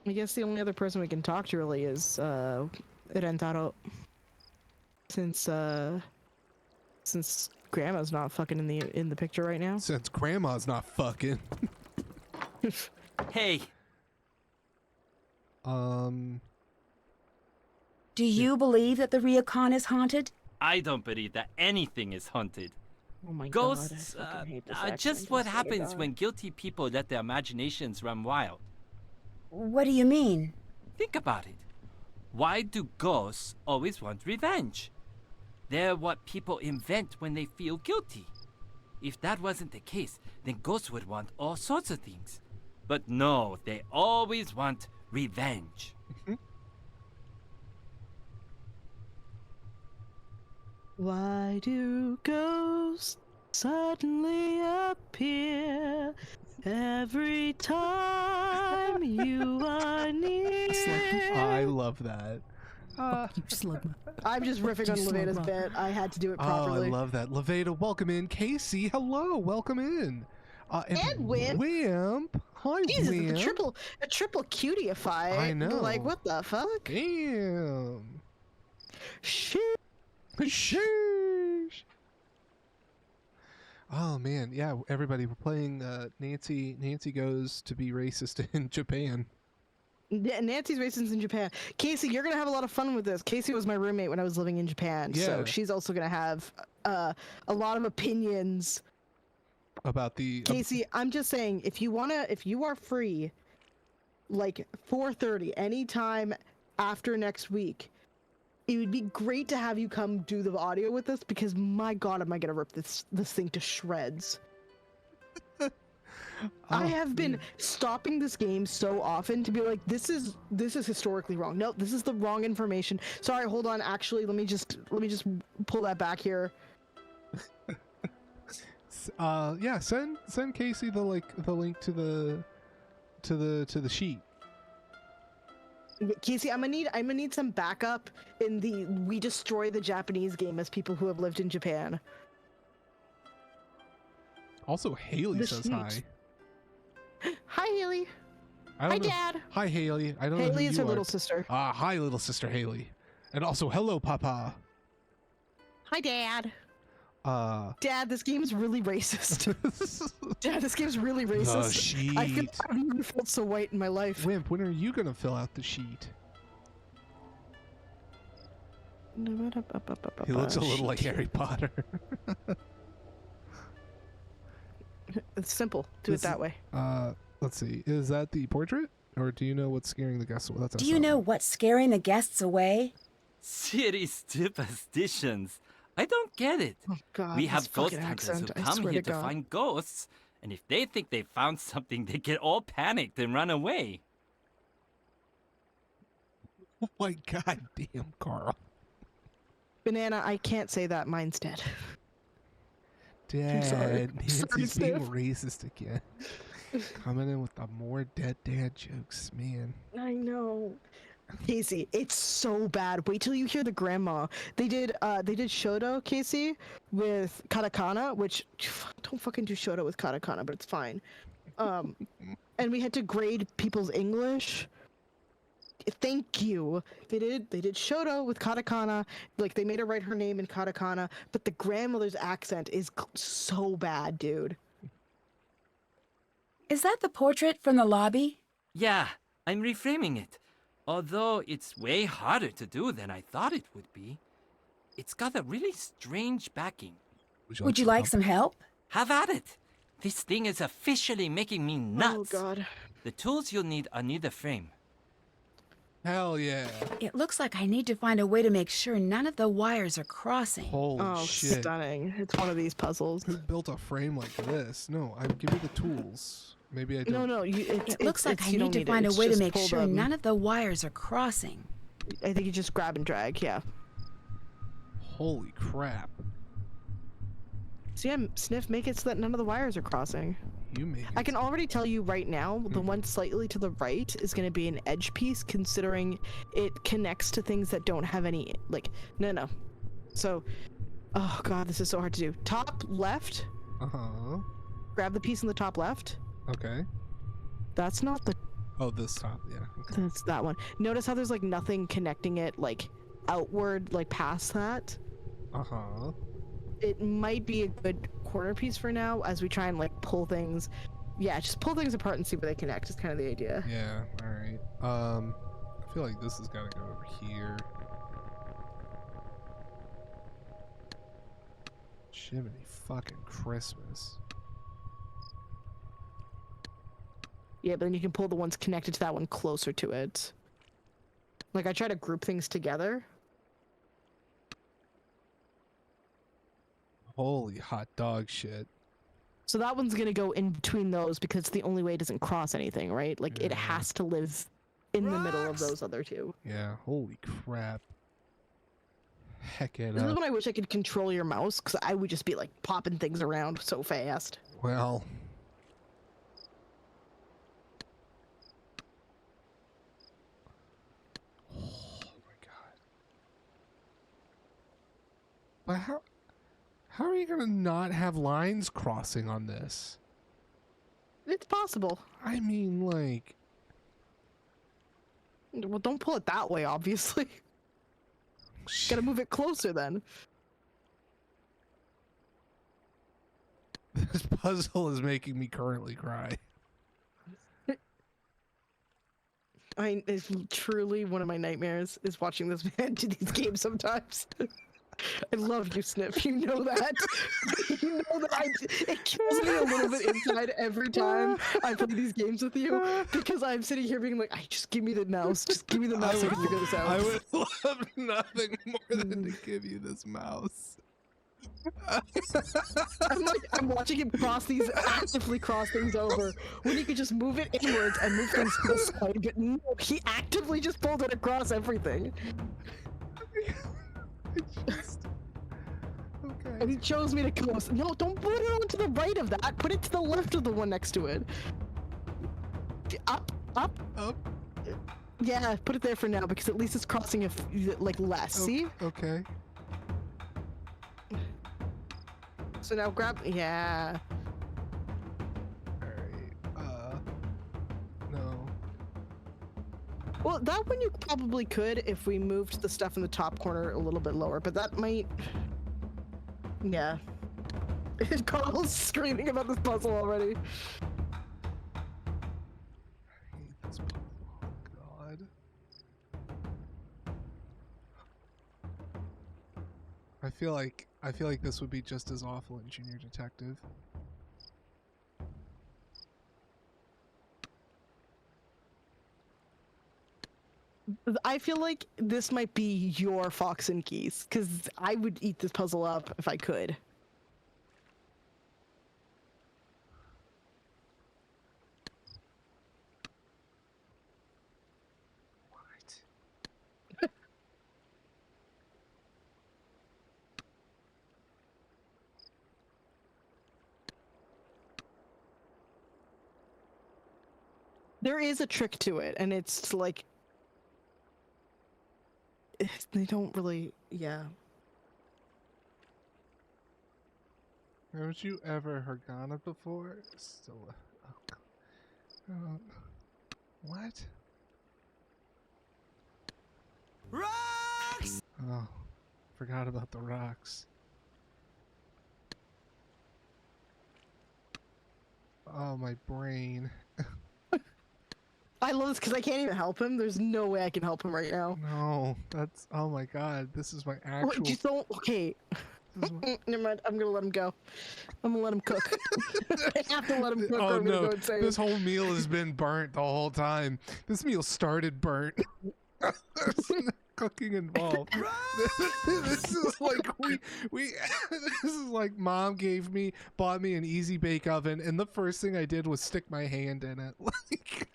Speaker 3: I guess the only other person we can talk to really is Rentaro. Since Grandma's not fucking in the picture right now.
Speaker 2: Since Grandma's not fucking.
Speaker 11: Hey,
Speaker 8: Do you believe that the Ryokan is haunted?
Speaker 11: I don't believe that anything is haunted.
Speaker 3: Oh my
Speaker 11: Ghosts
Speaker 3: god, I fucking hate this
Speaker 11: are
Speaker 3: accent,
Speaker 11: just
Speaker 3: I
Speaker 11: what
Speaker 3: swear to
Speaker 11: happens
Speaker 3: God.
Speaker 11: when guilty people let their imaginations run wild.
Speaker 8: What do you mean?
Speaker 11: Think about it. Why do ghosts always want revenge? They're what people invent when they feel guilty. If that wasn't the case, then ghosts would want all sorts of things. But no, they always want revenge.
Speaker 3: Why do ghosts suddenly appear every time you are near?
Speaker 2: I love that.
Speaker 3: You slugma. I'm just riffing on Leveda's bit. I had to do it properly.
Speaker 2: Oh, I love that. Leveda, welcome in. Casey, hello, welcome in.
Speaker 3: And Wimp.
Speaker 2: Wimp. Hi,
Speaker 3: Jesus,
Speaker 2: Wimp.
Speaker 3: a triple cutie-ify.
Speaker 2: I know.
Speaker 3: Like, what the fuck?
Speaker 2: Damn.
Speaker 3: Shit.
Speaker 2: Sheesh. Oh man, yeah. Everybody, we're playing Nancy. Nancy goes to be racist in Japan.
Speaker 3: Yeah, Nancy's racist in Japan. Casey, you're gonna have a lot of fun with this. Casey was my roommate when I was living in Japan,
Speaker 2: Yeah.
Speaker 3: so she's also gonna have a lot of opinions.
Speaker 2: About the
Speaker 3: Casey, I'm just saying, if you are free, like 4:30, anytime after next week, it would be great to have you come do the audio with us because my god, am I gonna rip this thing to shreds. I have been stopping this game so often to be like, this is historically wrong. No, this is the wrong information. Sorry, hold on. Actually, let me just pull that back here.
Speaker 2: yeah, send Casey the link to the sheet.
Speaker 3: Casey, I'm gonna need some backup in the We Destroy the Japanese game as people who have lived in Japan.
Speaker 2: Also, Haley says hi.
Speaker 3: Hi, Haley.
Speaker 2: I don't
Speaker 3: Hi,
Speaker 2: know.
Speaker 3: Dad.
Speaker 2: Hi, Haley. I don't know who
Speaker 3: Haley is
Speaker 2: you
Speaker 3: her
Speaker 2: are.
Speaker 3: little sister.
Speaker 2: Hi, little sister Haley. And also, hello, Papa.
Speaker 3: Hi, Dad. Dad, this game's really racist. Dad, this game's really racist.
Speaker 2: Sheet.
Speaker 3: I've never felt so white in my life.
Speaker 2: Wimp, when are you gonna fill out the sheet? He looks a little like Harry Potter.
Speaker 3: It's simple. Do it that way.
Speaker 2: Let's see. Is that the portrait, or do you know what's scaring the guests away?
Speaker 8: Do you know what's scaring the guests away?
Speaker 11: City superstitions. I don't get it.
Speaker 3: Oh God,
Speaker 11: we
Speaker 3: this
Speaker 11: have ghost
Speaker 3: fucking
Speaker 11: hunters
Speaker 3: accent,
Speaker 11: who
Speaker 3: I
Speaker 11: come
Speaker 3: swear
Speaker 11: here
Speaker 3: to
Speaker 11: to
Speaker 3: God.
Speaker 11: find ghosts, and if they think they found something, they get all panicked and run away.
Speaker 2: Oh my god damn, Carl.
Speaker 3: Banana, I can't say that. Mine's dead.
Speaker 2: Dad,
Speaker 3: sorry.
Speaker 2: Nancy's
Speaker 3: Sorry,
Speaker 2: being
Speaker 3: Steph.
Speaker 2: racist again. Coming in with the more dead dad jokes, man.
Speaker 3: I know. Casey, it's so bad. Wait till you hear the grandma. They did Shoto, Casey, with katakana, which don't fucking do Shoto with katakana, but it's fine. And we had to grade people's English. Thank you. They did Shoto with katakana. Like they made her write her name in katakana, but the grandmother's accent is so bad, dude.
Speaker 8: Is that the portrait from the lobby?
Speaker 11: Yeah, I'm reframing it. Although it's way harder to do than I thought it would be. It's got a really strange backing.
Speaker 8: Would you like some help?
Speaker 11: Have at it. This thing is officially making me nuts.
Speaker 3: Oh, God.
Speaker 11: The tools you'll need are near the frame.
Speaker 2: Hell yeah.
Speaker 8: It looks like I need to find a way to make sure none of the wires are crossing.
Speaker 2: Holy shit.
Speaker 3: Stunning. It's one of these puzzles.
Speaker 2: Who built a frame like this? No, I give you the tools. Maybe I don't.
Speaker 3: No,
Speaker 8: it looks like I need to find a way to make sure none of the wires are crossing.
Speaker 3: I think you just grab and drag, yeah.
Speaker 2: Holy crap.
Speaker 3: See, Sniff, make it so that none of the wires are crossing.
Speaker 2: You make it.
Speaker 3: I can already tell you right now, the one slightly to the right is going to be an edge piece, considering it connects to things that don't have any, like, no. So, oh god, this is so hard to do. Top left.
Speaker 2: Uh-huh.
Speaker 3: Grab the piece in the top left.
Speaker 2: Okay.
Speaker 3: That's not the...
Speaker 2: Oh, this top, yeah. Okay.
Speaker 3: That's that one. Notice how there's, like, nothing connecting it, like, outward, like, past that?
Speaker 2: Uh-huh.
Speaker 3: It might be a good corner piece for now as we try and like pull things. Yeah, just pull things apart and see where they connect is kind of the idea.
Speaker 2: Yeah, alright. I feel like this has got to go over here. Jiminy fucking Christmas.
Speaker 3: Yeah, but then you can pull the ones connected to that one closer to it. Like I try to group things together.
Speaker 2: Holy hot dog shit.
Speaker 3: So that one's gonna go in between those because it's the only way it doesn't cross anything, right? Like it has to live in the middle of those other two.
Speaker 2: Yeah, holy crap. Heck it
Speaker 3: This is
Speaker 2: up.
Speaker 3: when I wish I could control your mouse, because I would just be like popping things around so fast.
Speaker 2: Well. Oh my god. But how are you gonna not have lines crossing on this?
Speaker 3: It's possible.
Speaker 2: I mean, like...
Speaker 3: Well, don't pull it that way, obviously. Gotta move it closer then.
Speaker 2: This puzzle is making me currently cry.
Speaker 3: It's truly one of my nightmares is watching this man do these games sometimes. I love you, Sniff. You know that. You know that. It kills me a little bit inside every time I play these games with you because I'm sitting here being like, just give me the mouse. Just give me the mouse so I can figure this out.
Speaker 2: I would love nothing more than to give you this mouse.
Speaker 3: I'm watching him actively cross things over when he could just move it inwards and move things to the side, but no, he actively just pulled it across everything.
Speaker 2: Okay.
Speaker 3: And he chose me to close. No, don't put it on to the right of that. Put it to the left of the one next to it. Up. Yeah, put it there for now because at least it's crossing like less. See?
Speaker 2: Okay.
Speaker 3: So now grab. Yeah.
Speaker 2: Alright. No.
Speaker 3: Well, that one you probably could if we moved the stuff in the top corner a little bit lower, but that might... Yeah. Carl's screaming about this puzzle already.
Speaker 2: I hate this puzzle. Oh, God. I feel like this would be just as awful in Junior Detective.
Speaker 3: I feel like this might be your Fox and Geese, because I would eat this puzzle up if I could.
Speaker 2: What?
Speaker 3: There is a trick to it, and it's like they don't really, yeah.
Speaker 2: Haven't you ever heard Ghana before? Still, what?
Speaker 5: Rocks!
Speaker 2: Oh, forgot about the rocks. Oh, my brain.
Speaker 3: I love this because I can't even help him. There's no way I can help him right now.
Speaker 2: No, that's, oh my god, this is my actual...
Speaker 3: Just don't, okay. Never mind, I'm gonna let him go. I'm gonna let him cook. I have to let him cook or I'm gonna go insane.
Speaker 2: This whole meal has been burnt the whole time. This meal started burnt. There's no cooking involved. This is like this is like mom bought me an easy bake oven, and the first thing I did was stick my hand in it. Like,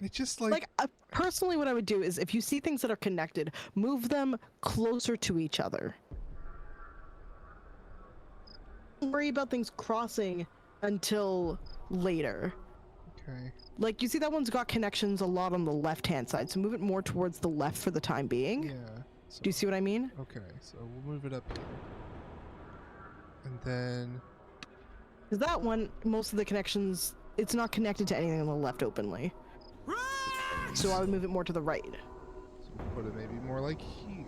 Speaker 2: it's just like
Speaker 3: personally, what I would do is if you see things that are connected, move them closer to each other. Don't worry about things crossing until later.
Speaker 2: Okay.
Speaker 3: Like, you see that one's got connections a lot on the left-hand side, so move it more towards the left for the time being.
Speaker 2: Yeah. So,
Speaker 3: do you see what I mean?
Speaker 2: Okay, so we'll move it up here. And then...
Speaker 3: Because that one, most of the connections, it's not connected to anything on the left openly. So I would move it more to the right.
Speaker 2: So we'll put it maybe more like here.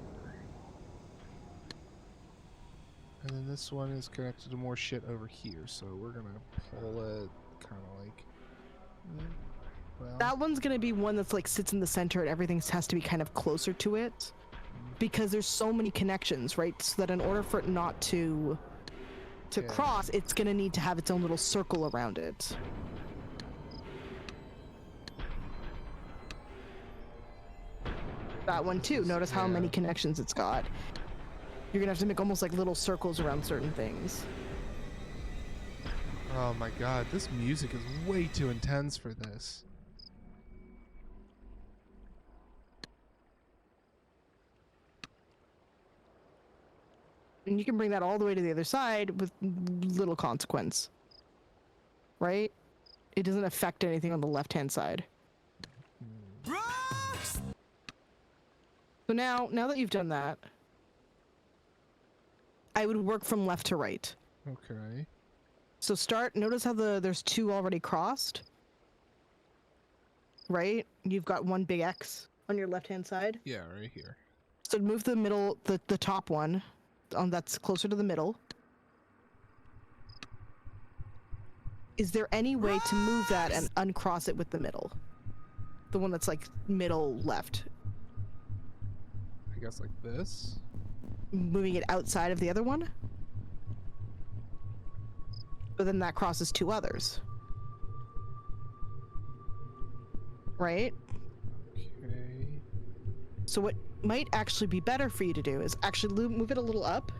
Speaker 2: And then this one is connected to more shit over here, so we're gonna pull it kind of like... Well,
Speaker 3: that one's gonna be one that's like sits in the center and everything has to be kind of closer to it. Because there's so many connections, right? So that in order for it not to cross, it's gonna need to have its own little circle around it. That one too. Notice how many connections it's got. You're gonna have to make almost like little circles around certain things.
Speaker 2: Oh my god, this music is way too intense for this.
Speaker 3: And you can bring that all the way to the other side with little consequence. Right? It doesn't affect anything on the left-hand side. So now that you've done that, I would work from left to right.
Speaker 2: Okay.
Speaker 3: So notice how there's two already crossed? Right? You've got one big X on your left-hand side.
Speaker 2: Yeah, right here.
Speaker 3: So move the middle, the top one, that's closer to the middle. Is there any way to move that and uncross it with the middle? The one that's like middle left.
Speaker 2: I guess like this?
Speaker 3: Moving it outside of the other one? But then that crosses two others. Right?
Speaker 2: Okay.
Speaker 3: So what might actually be better for you to do is actually move it a little up.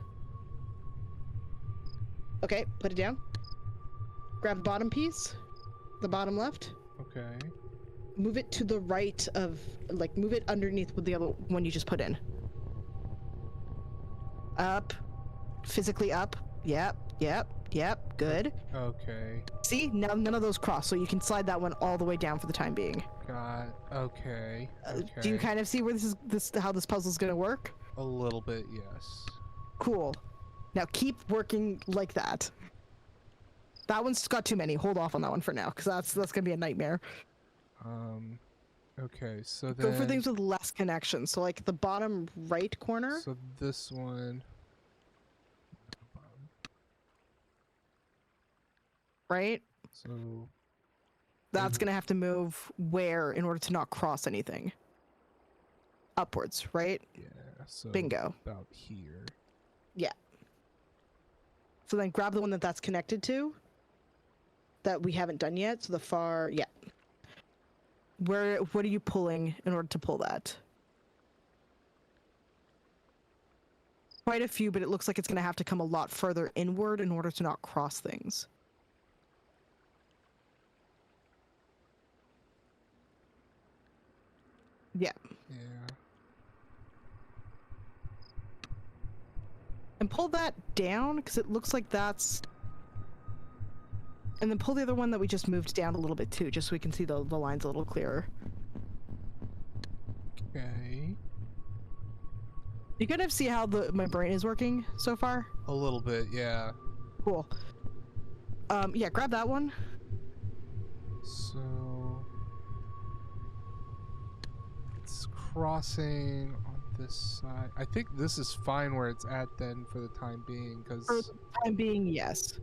Speaker 3: Okay, put it down. Grab the bottom piece, the bottom left.
Speaker 2: Okay.
Speaker 3: Move it to the right of, like, move it underneath with the other one you just put in. Up. Physically up. Yep, good.
Speaker 2: Okay.
Speaker 3: See, now none of those cross, so you can slide that one all the way down for the time being.
Speaker 2: Okay.
Speaker 3: Do you kind of see where how this puzzle's gonna work?
Speaker 2: A little bit, yes.
Speaker 3: Cool. Now keep working like that. That one's got too many. Hold off on that one for now, because that's gonna be a nightmare.
Speaker 2: Okay, so then...
Speaker 3: Go for things with less connections. So like the bottom right corner.
Speaker 2: So this one...
Speaker 3: Right?
Speaker 2: So...
Speaker 3: That's gonna have to move where in order to not cross anything. Upwards, right?
Speaker 2: Yeah, so...
Speaker 3: Bingo.
Speaker 2: About here.
Speaker 3: Yeah. So then grab the one that's connected to. That we haven't done yet. So the far... Yeah. What are you pulling in order to pull that? Quite a few, but it looks like it's going to have to come a lot further inward in order to not cross things. Yeah.
Speaker 2: Yeah.
Speaker 3: And pull that down, because it looks like that's... And then pull the other one that we just moved down a little bit too, just so we can see the lines a little clearer.
Speaker 2: Okay.
Speaker 3: You kind of see how my brain is working so far?
Speaker 2: A little bit, yeah.
Speaker 3: Cool. Yeah, grab that one.
Speaker 2: So it's crossing on this side. I think this is fine where it's at then for the time being, because
Speaker 3: For the time being, yes.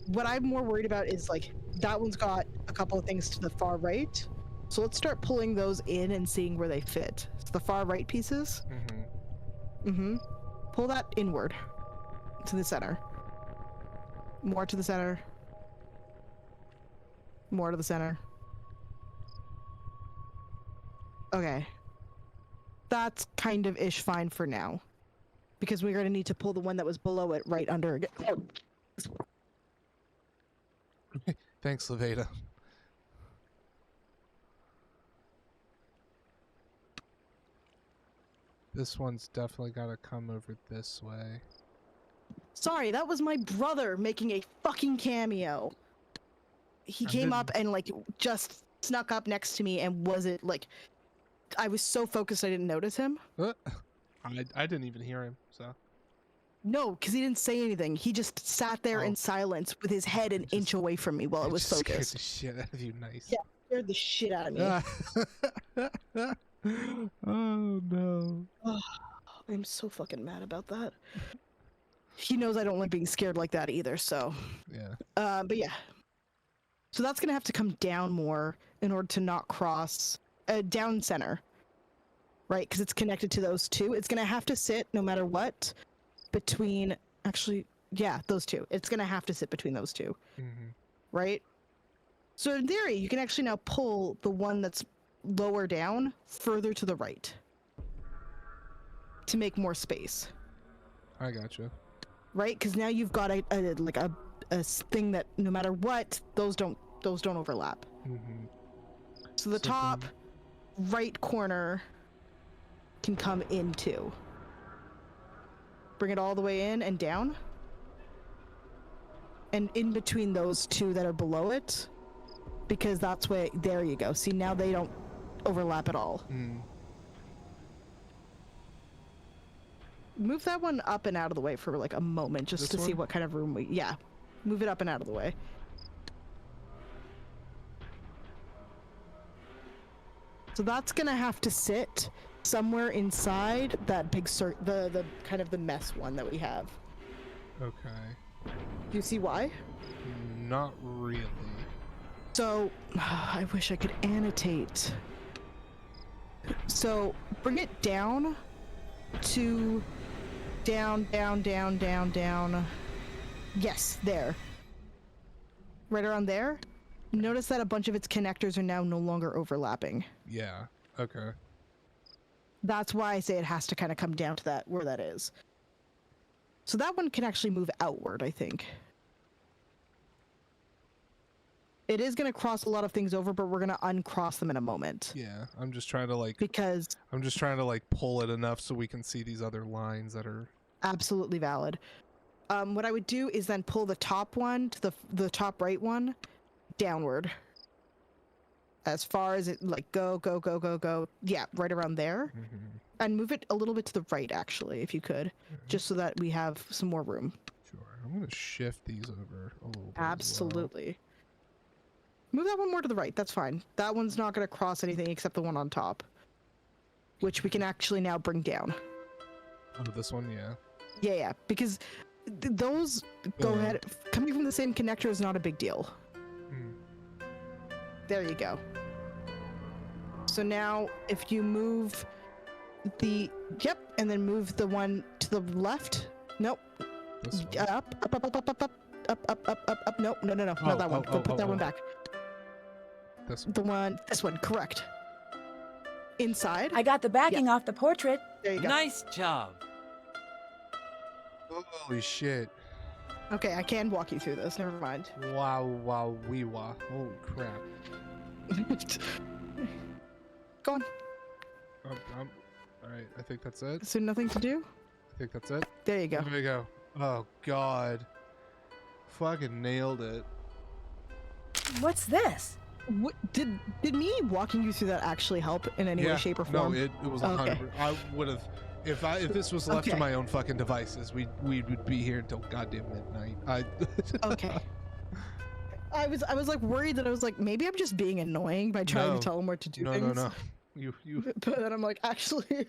Speaker 3: What I'm more worried about is like that one's got a couple of things to the far right. So let's start pulling those in and seeing where they fit. So the far right pieces. Pull that inward to the center. More to the center. More to the center. Okay. That's kind of ish fine for now. Because we're going to need to pull the one that was below it right under again.
Speaker 2: Thanks, Levada. This one's definitely got to come over this way.
Speaker 3: Sorry, that was my brother making a fucking cameo. He came up and like just snuck up next to me and wasn't like, I was so focused I didn't notice him.
Speaker 2: I didn't even hear him, so.
Speaker 3: No, because he didn't say anything. He just sat there in silence with his head an inch away from me while it was focused.
Speaker 2: Scared the shit out of you, nice.
Speaker 3: Yeah, scared the shit out of me.
Speaker 2: Oh no.
Speaker 3: Oh, I'm so fucking mad about that. He knows I don't like being scared like that either, so.
Speaker 2: Yeah.
Speaker 3: But yeah. So that's gonna have to come down more in order to not cross down center. Right? Because it's connected to those two. It's gonna have to sit no matter what between those two. It's gonna have to sit between those two. Right? So in theory, you can actually now pull the one that's lower down further to the right to make more space.
Speaker 2: I gotcha.
Speaker 3: Right? Because now you've got a thing that no matter what, those don't overlap. So the top right corner can come into. Bring it all the way in and down. And in between those two that are below it, because that's where, there you go. See, now they don't overlap at all. Move that one up and out of the way for like a moment, just to see what kind of room move it up and out of the way. So that's gonna have to sit somewhere inside that big the kind of the mess one that we have.
Speaker 2: Okay.
Speaker 3: Do you see why?
Speaker 2: Not really.
Speaker 3: So, I wish I could annotate. So, bring it down to down. Yes, there. Right around there. Notice that a bunch of its connectors are now no longer overlapping.
Speaker 2: Yeah, okay.
Speaker 3: That's why I say it has to kind of come down to that, where that is. So that one can actually move outward, I think. It is going to cross a lot of things over, but we're going to uncross them in a moment.
Speaker 2: Yeah, I'm just trying to pull it enough so we can see these other lines that are
Speaker 3: absolutely valid. What I would do is then pull the top one to the top right one downward. As far as it go. Yeah, right around there. And move it a little bit to the right, actually, if you could, just so that we have some more room.
Speaker 2: Sure. I'm going to shift these over a little bit.
Speaker 3: Absolutely. Move that one more to the right. That's fine. That one's not going to cross anything except the one on top, which we can actually now bring down.
Speaker 2: Oh, this one, yeah.
Speaker 3: Yeah, because those go ahead. Coming from the same connector is not a big deal. There you go. So now, if you move and then move the one to the left. Nope. Up. Nope. No. Not that one. Go put that one back.
Speaker 2: This
Speaker 3: one, correct. Inside.
Speaker 8: I got the backing off the portrait.
Speaker 3: There you go.
Speaker 11: Nice job.
Speaker 2: Holy shit.
Speaker 3: Okay, I can walk you through this. Never mind.
Speaker 2: Wow, wee wah. Holy crap.
Speaker 3: Go on.
Speaker 2: Alright, I think that's it.
Speaker 3: Is there nothing to do?
Speaker 2: I think that's it.
Speaker 3: There you go.
Speaker 2: There we go. Oh, God. Fucking nailed it.
Speaker 8: What's this?
Speaker 3: What, did me walking you through that actually help in any way, shape, or form?
Speaker 2: No, it was 100%. I would have, if this was left to my own fucking devices, we would be here until goddamn midnight.
Speaker 3: Okay. I was like worried that I was like, maybe I'm just being annoying by trying to tell him what to do things.
Speaker 2: No. You.
Speaker 3: But then I'm like, actually,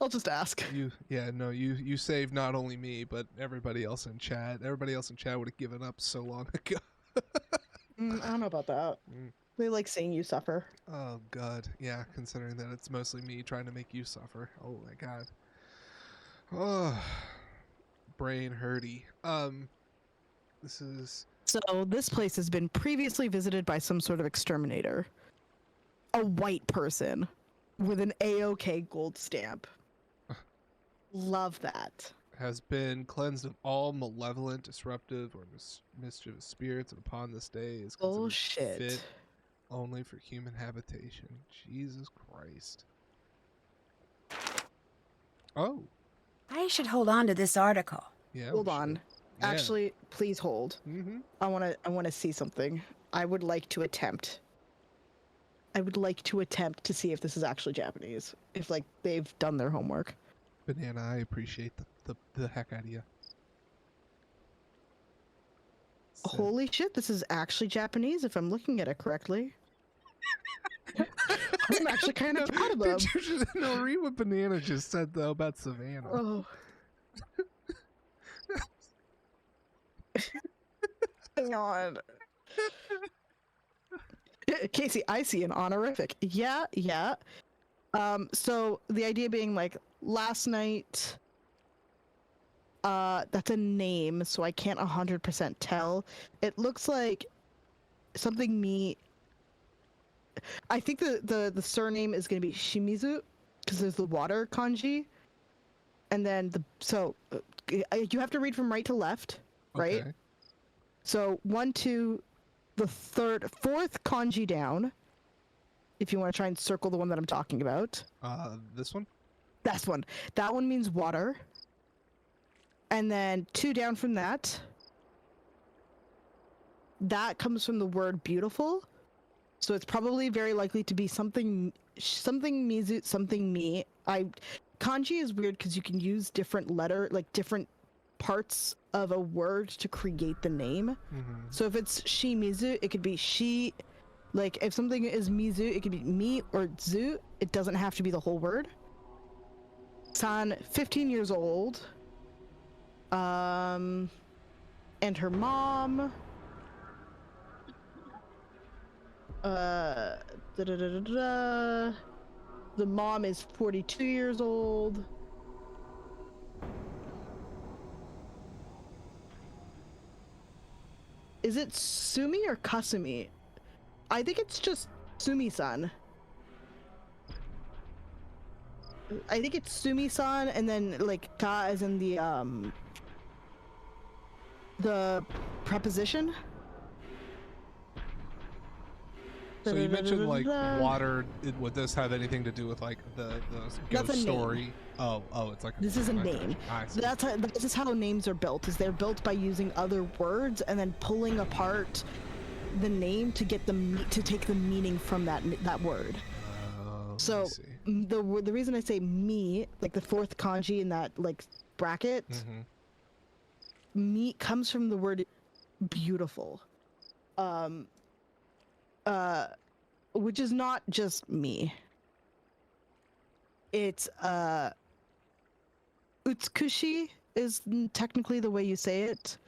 Speaker 3: I'll just ask.
Speaker 2: You saved not only me but everybody else in chat. Everybody else in chat would have given up so long ago.
Speaker 3: I don't know about that. They like seeing you suffer.
Speaker 2: Oh god, yeah. Considering that it's mostly me trying to make you suffer. Oh my god. Oh, brain hurty. This is.
Speaker 3: So this place has been previously visited by some sort of exterminator. A white person with an A-OK gold stamp. Love that.
Speaker 2: Has been cleansed of all malevolent, disruptive, or mischievous spirits, and upon this day is considered fit only for human habitation. Jesus Christ. Oh.
Speaker 8: I should hold on to this article.
Speaker 2: Yeah.
Speaker 3: Hold on. Yeah. Actually, please hold. I want to see something. I would like to attempt to see if this is actually Japanese. If like they've done their homework.
Speaker 2: Banana, I appreciate the heck out of you. So.
Speaker 3: Holy shit, this is actually Japanese if I'm looking at it correctly. I'm actually kind of proud of them.
Speaker 2: Read what Banana just said though about Savannah.
Speaker 3: Oh. Hang on. Casey, I see an honorific. Yeah. So the idea being like last night, that's a name, so I can't 100% tell. It looks like something me. I think the surname is going to be Shimizu because there's the water kanji, and then you have to read from right to left, right?
Speaker 2: Okay.
Speaker 3: So 1, 2, the fourth kanji down. If you want to try and circle the one that I'm talking about.
Speaker 2: This one?
Speaker 3: That one. That one means water. And then 2 down from that. That comes from the word beautiful. So it's probably very likely to be something mizu, something mi. Kanji is weird because you can use different different parts of a word to create the name. So if it's shimizu, it could be shi. Like if something is mizu, it could be mi or zu. It doesn't have to be the whole word. San, 15 years old. And her mom. The mom is 42 years old. Is it Sumi or Kasumi? I think it's just Sumi-san. I think it's Sumi-san, and then like ka as in the preposition.
Speaker 2: So you mentioned like water. Would this have anything to do with like the ghost story?
Speaker 3: Name.
Speaker 2: Oh, it's like
Speaker 3: this is a name. This is how names are built. Is they're built by using other words and then pulling apart the name to get to take the meaning from that word. So the reason I say mi, like the fourth kanji in that like bracket, mi comes from the word beautiful. Which is not just me. It's utsukushi is technically the way you say it,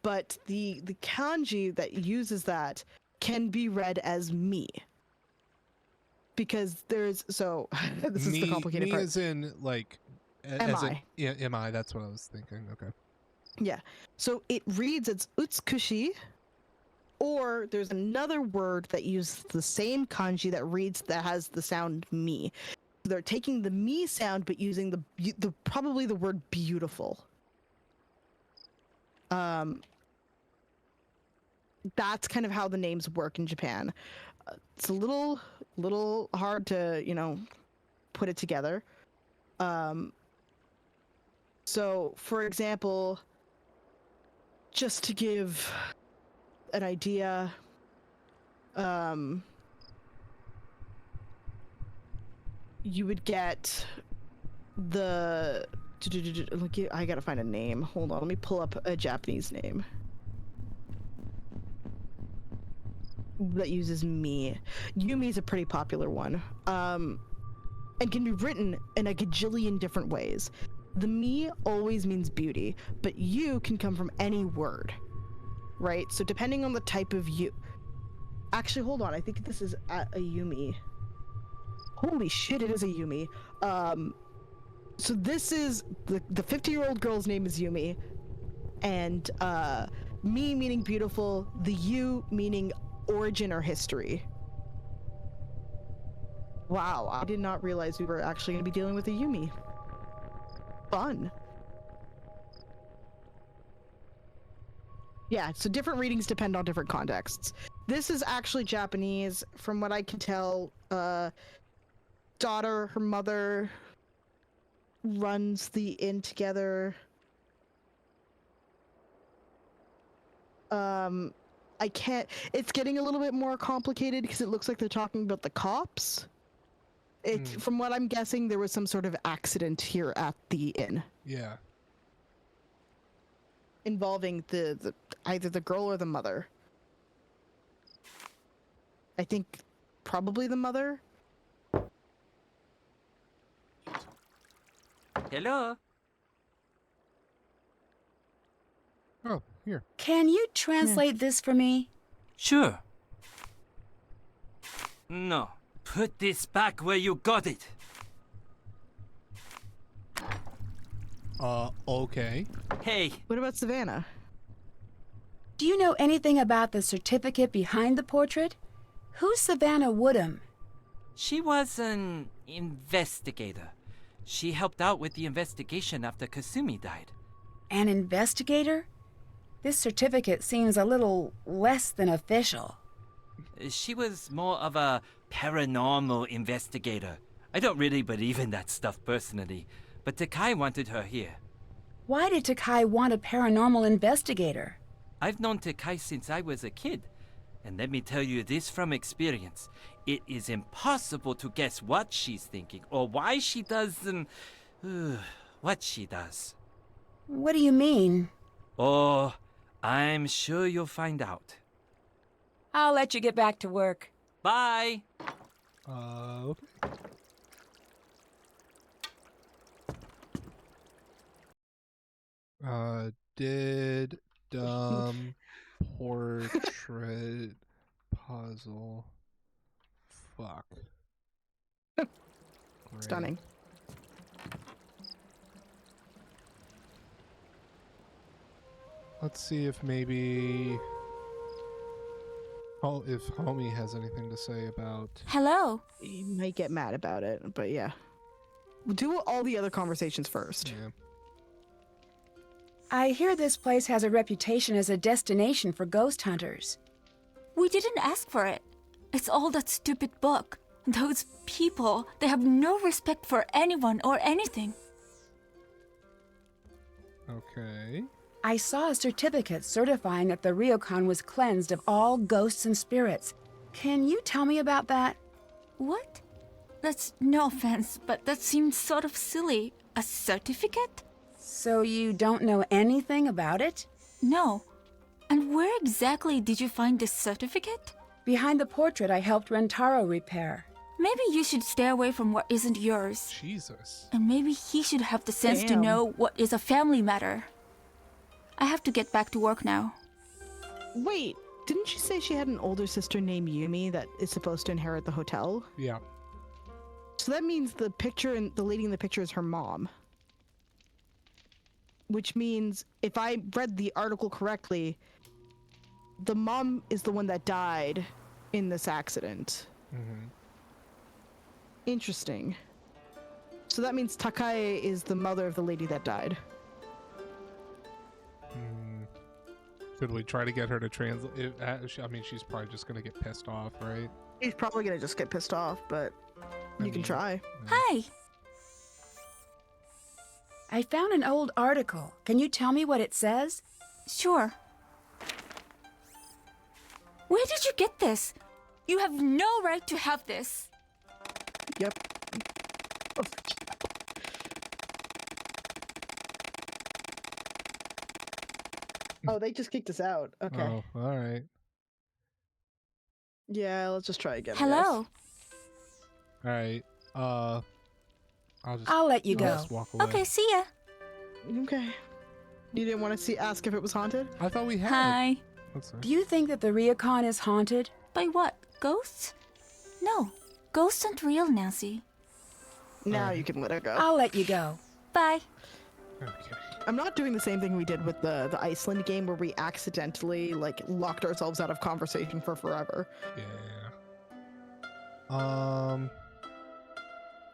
Speaker 3: but the kanji that uses that can be read as me. Because there's this is the complicated part.
Speaker 2: Me as in like
Speaker 3: M-I.
Speaker 2: M-I, that's what I was thinking. Okay.
Speaker 3: Yeah. So it reads as utsukushi. Or there's another word that uses the same kanji that has the sound mi. They're taking the mi sound but using the probably the word beautiful. That's kind of how the names work in Japan. It's a little hard to, put it together. So, for example, just to give an idea. You would get the. I gotta find a name. Hold on, let me pull up a Japanese name that uses me. Yumi is a pretty popular one. And can be written in a gajillion different ways. The me always means beauty, but you can come from any word, right? So depending on the type of you. Actually, hold on. I think this is a Yumi. Holy shit, it is a Yumi. So this is the 50-year-old girl's name is Yumi, and me meaning beautiful, the you meaning origin or history. Wow, I did not realize we were actually going to be dealing with a Yumi. Fun. Yeah, so different readings depend on different contexts. This is actually Japanese, from what I can tell. Daughter, her mother runs the inn together. I can't. It's getting a little bit more complicated because it looks like they're talking about the cops. From what I'm guessing, there was some sort of accident here at the inn.
Speaker 2: Yeah.
Speaker 3: Involving the either the girl or the mother. I think probably the mother.
Speaker 11: Hello?
Speaker 2: Oh, here.
Speaker 8: Can you translate this for me?
Speaker 11: Sure. No. Put this back where you got it.
Speaker 2: Okay.
Speaker 11: Hey.
Speaker 3: What about Savannah?
Speaker 8: Do you know anything about the certificate behind the portrait? Who's Savannah Woodham?
Speaker 11: She was an investigator. She helped out with the investigation after Kasumi died.
Speaker 8: An investigator? This certificate seems a little less than official.
Speaker 11: She was more of a paranormal investigator. I don't really believe in that stuff personally, but Takai wanted her here.
Speaker 8: Why did Takai want a paranormal investigator?
Speaker 11: I've known Takai since I was a kid. And let me tell you this from experience. It is impossible to guess what she's thinking or why she does what she does.
Speaker 8: What do you mean?
Speaker 11: Oh, I'm sure you'll find out.
Speaker 8: I'll let you get back to work.
Speaker 11: Bye.
Speaker 2: Okay. Did dumb portrait puzzle. Fuck.
Speaker 3: Stunning.
Speaker 2: Let's see if maybe... Oh, if Homie has anything to say about...
Speaker 9: Hello.
Speaker 3: You might get mad about it, but yeah. We'll do all the other conversations first.
Speaker 2: Yeah.
Speaker 8: I hear this place has a reputation as a destination for ghost hunters.
Speaker 9: We didn't ask for it. It's all that stupid book. Those people, they have no respect for anyone or anything.
Speaker 2: Okay.
Speaker 8: I saw a certificate certifying that the ryokan was cleansed of all ghosts and spirits. Can you tell me about that?
Speaker 9: What? That's no offense, but that seems sort of silly. A certificate?
Speaker 8: So you don't know anything about it?
Speaker 9: No. And where exactly did you find this certificate?
Speaker 8: Behind the portrait I helped Rentaro repair.
Speaker 9: Maybe you should stay away from what isn't yours.
Speaker 2: Jesus.
Speaker 9: And maybe he should have the sense to
Speaker 3: Damn.
Speaker 9: know what is a family matter. I have to get back to work now.
Speaker 3: Wait, didn't you say she had an older sister named Yumi that is supposed to inherit the hotel?
Speaker 2: Yeah.
Speaker 3: So that means the picture and the lady in the picture is her mom. Which means, if I read the article correctly, the mom is the one that died in this accident.
Speaker 2: Mm-hmm.
Speaker 3: Interesting. So that means Takai is the mother of the lady that died.
Speaker 2: Could we try to get her to translate? I mean, she's probably just gonna get pissed off, right?
Speaker 3: He's probably gonna just get pissed off, but you can try.
Speaker 9: Hi.
Speaker 8: I found an old article. Can you tell me what it says?
Speaker 9: Sure. Where did you get this? You have no right to have this.
Speaker 3: Yep. Oh, they just kicked us out. Okay.
Speaker 2: Oh, all right.
Speaker 3: Yeah, let's just try again.
Speaker 9: Hello.
Speaker 2: All right.
Speaker 8: I'll let you
Speaker 2: I'll
Speaker 8: go.
Speaker 2: just walk away.
Speaker 9: Okay, see ya.
Speaker 3: Okay. You didn't want to ask if it was haunted?
Speaker 2: I thought we had.
Speaker 9: Hi.
Speaker 2: What's that?
Speaker 8: Do you think that the Ryokan is haunted?
Speaker 9: By what? Ghosts? No. Ghosts aren't real, Nancy.
Speaker 3: Now you can let her go.
Speaker 8: I'll let you go.
Speaker 9: Bye.
Speaker 2: Okay.
Speaker 3: I'm not doing the same thing we did with the Iceland game where we accidentally like locked ourselves out of conversation for forever.
Speaker 2: Yeah.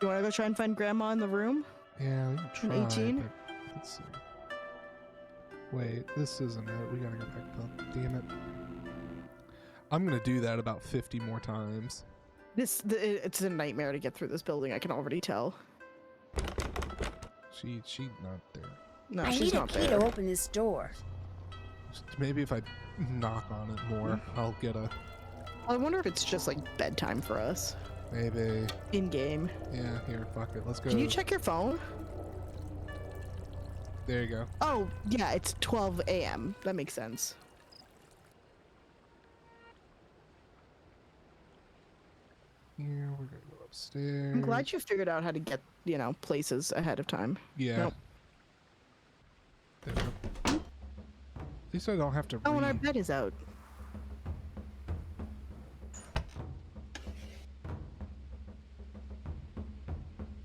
Speaker 3: You want to go try and find Grandma in the room?
Speaker 2: Yeah, we can try.
Speaker 3: An 18?
Speaker 2: but Let's see. Wait, this isn't it. We gotta go back up. Damn it. I'm gonna do that about 50 more times.
Speaker 3: It's a nightmare to get through this building. I can already tell.
Speaker 2: She not there.
Speaker 3: No,
Speaker 8: I
Speaker 3: she's
Speaker 8: need a
Speaker 3: not
Speaker 8: key
Speaker 3: there.
Speaker 8: to open this door.
Speaker 2: Maybe if I knock on it more, I'll get a.
Speaker 3: I wonder if it's just like bedtime for us
Speaker 2: Maybe.
Speaker 3: in game.
Speaker 2: Yeah, here, fuck it. Let's go.
Speaker 3: Can you check your phone?
Speaker 2: There you go.
Speaker 3: Oh, yeah, it's 12 a.m. That makes sense.
Speaker 2: Here, we're gonna go upstairs.
Speaker 3: I'm glad you figured out how to get, places ahead of time.
Speaker 2: Yeah.
Speaker 3: Nope.
Speaker 2: There we go. At least I don't have to
Speaker 3: Oh, and our
Speaker 2: read.
Speaker 3: bed is out.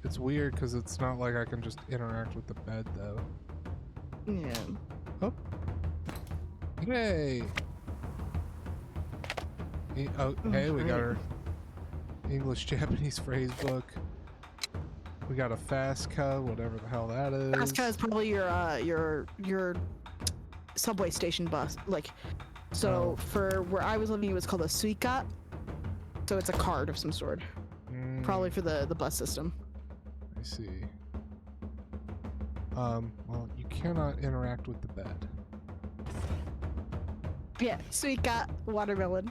Speaker 2: It's weird because it's not like I can just interact with the bed, though.
Speaker 3: Yeah.
Speaker 2: Oh. Yay! Oh, hey, we got our English-Japanese phrase book. We got a FASTCA, whatever the hell that is.
Speaker 3: FASTCA is probably your subway station bus. So for where I was living, it was called a suica. So it's a card of some sort. Probably for the bus system.
Speaker 2: I see. Well, you cannot interact with the bed.
Speaker 3: Yeah, suica, watermelon.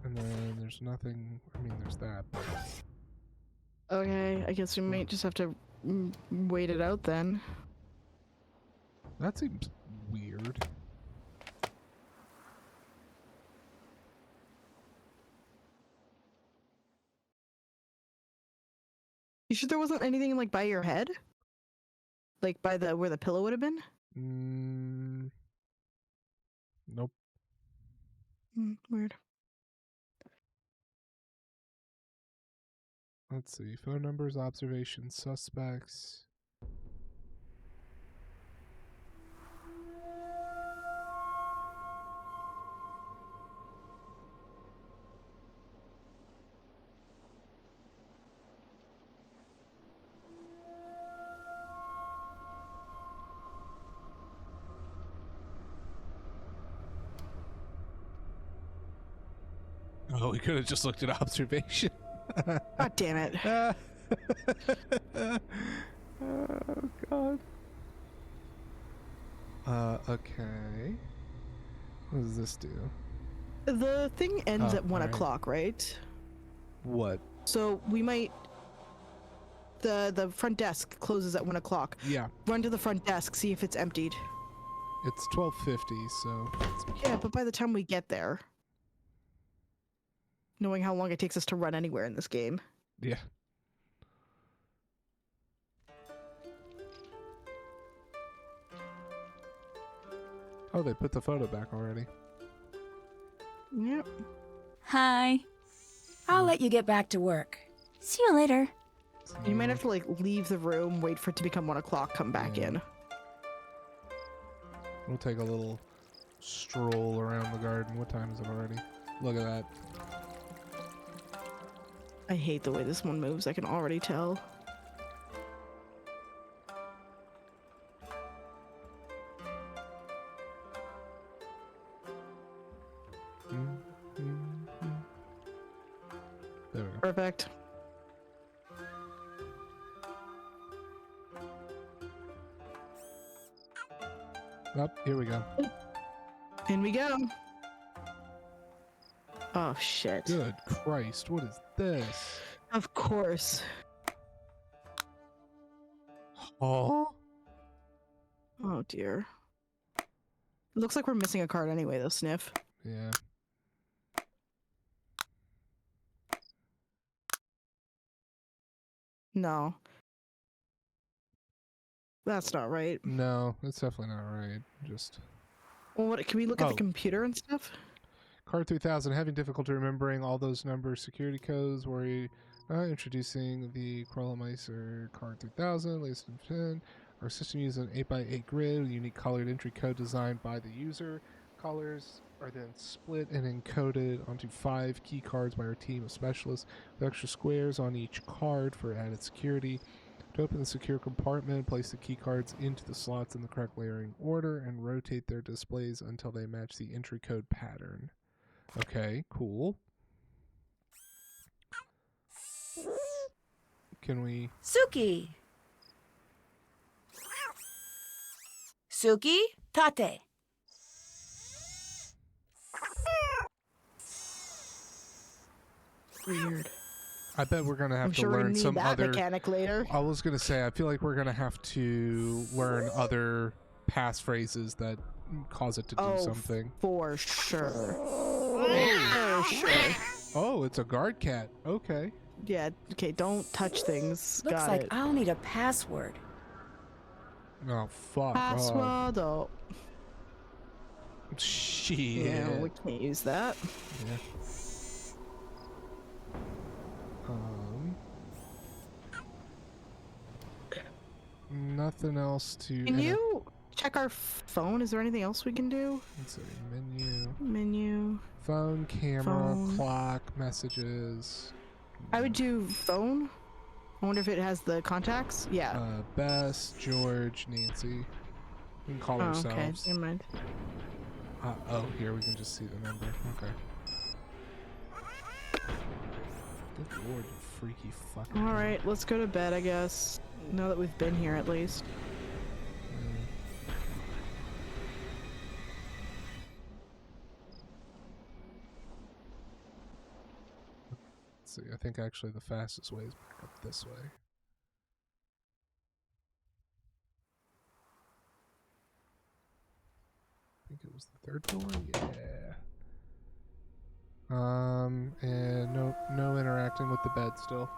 Speaker 2: And then there's nothing. I mean, there's that. But
Speaker 3: Okay, I guess we might just have to wait it out then.
Speaker 2: that seems weird.
Speaker 3: You sure there wasn't anything like by your head? Like by where the pillow would have been?
Speaker 2: Nope.
Speaker 3: Weird.
Speaker 2: Let's see. Phone numbers, observations, suspects. Oh, we could have just looked at observation.
Speaker 3: God damn it.
Speaker 2: Oh, God. Okay. What does this do?
Speaker 3: The thing ends
Speaker 2: Oh,
Speaker 3: at 1
Speaker 2: alright.
Speaker 3: o'clock, right?
Speaker 2: What?
Speaker 3: So we might. The front desk closes at 1 o'clock.
Speaker 2: Yeah.
Speaker 3: Run to the front desk, see if it's emptied.
Speaker 2: It's 12:50, so.
Speaker 3: Yeah, but by the time we get there, knowing how long it takes us to run anywhere in this game.
Speaker 2: Yeah. Oh, they put the photo back already.
Speaker 3: Yep.
Speaker 9: Hi.
Speaker 8: I'll let you get back to work.
Speaker 9: See you later.
Speaker 3: You might have to leave the room, wait for it to become 1 o'clock, come back in.
Speaker 2: We'll take a little stroll around the garden. What time is it already? Look at that.
Speaker 3: I hate the way this one moves, I can already tell.
Speaker 2: There we go.
Speaker 3: Perfect.
Speaker 2: Oh, here we go.
Speaker 3: In we go. Oh shit.
Speaker 2: Good Christ, what is this?
Speaker 3: Of course.
Speaker 2: Oh?
Speaker 3: Oh dear. It looks like we're missing a card anyway, though, Sniff.
Speaker 2: Yeah.
Speaker 3: No. That's not right.
Speaker 2: No, that's definitely not right. Just...
Speaker 3: Well, what, can we look at the computer and stuff?
Speaker 2: Card 3000, having difficulty remembering all those numbers, security codes, worry, introducing the Krollemeister Card 3000, latest in 10. Our system uses an 8x8 grid, a unique colored entry code designed by the user. Colors are then split and encoded onto 5 key cards by our team of specialists, with extra squares on each card for added security. To open the secure compartment, place the key cards into the slots in the correct layering order and rotate their displays until they match the entry code pattern. Okay, cool. Can we...
Speaker 8: Suki! Suki, tate.
Speaker 3: Weird.
Speaker 2: I bet we're gonna have
Speaker 3: I'm
Speaker 2: to
Speaker 3: sure we
Speaker 2: learn
Speaker 3: need
Speaker 2: some
Speaker 3: that
Speaker 2: other
Speaker 3: mechanic later.
Speaker 2: I was gonna say, I feel like we're gonna have to learn other passphrases that cause it to do something.
Speaker 3: For sure. For sure.
Speaker 2: Oh, it's a guard cat. Okay.
Speaker 3: Yeah, okay, don't touch things.
Speaker 8: Looks
Speaker 3: Got
Speaker 8: like
Speaker 3: it.
Speaker 8: I'll need a password.
Speaker 2: Oh, fuck.
Speaker 3: Password. Oh.
Speaker 2: Shit.
Speaker 3: Yeah, we can't use that.
Speaker 2: Yeah. Nothing else to...
Speaker 3: Can you check our phone? Is there anything else we can do?
Speaker 2: Let's see. Menu.
Speaker 3: Menu.
Speaker 2: Phone, camera, clock, messages.
Speaker 3: I would do phone. I wonder if it has the contacts. Yeah.
Speaker 2: Bess, George, Nancy. We can call ourselves.
Speaker 3: Okay, never mind.
Speaker 2: Oh, here we can just see the number. Okay. Good lord, you freaky fucking...
Speaker 3: Alright, let's go to bed, I guess. Now that we've been here, at least.
Speaker 2: Let's see, I think actually the fastest way is back up this way. I think it was the third floor? Yeah. And no interacting with the bed still.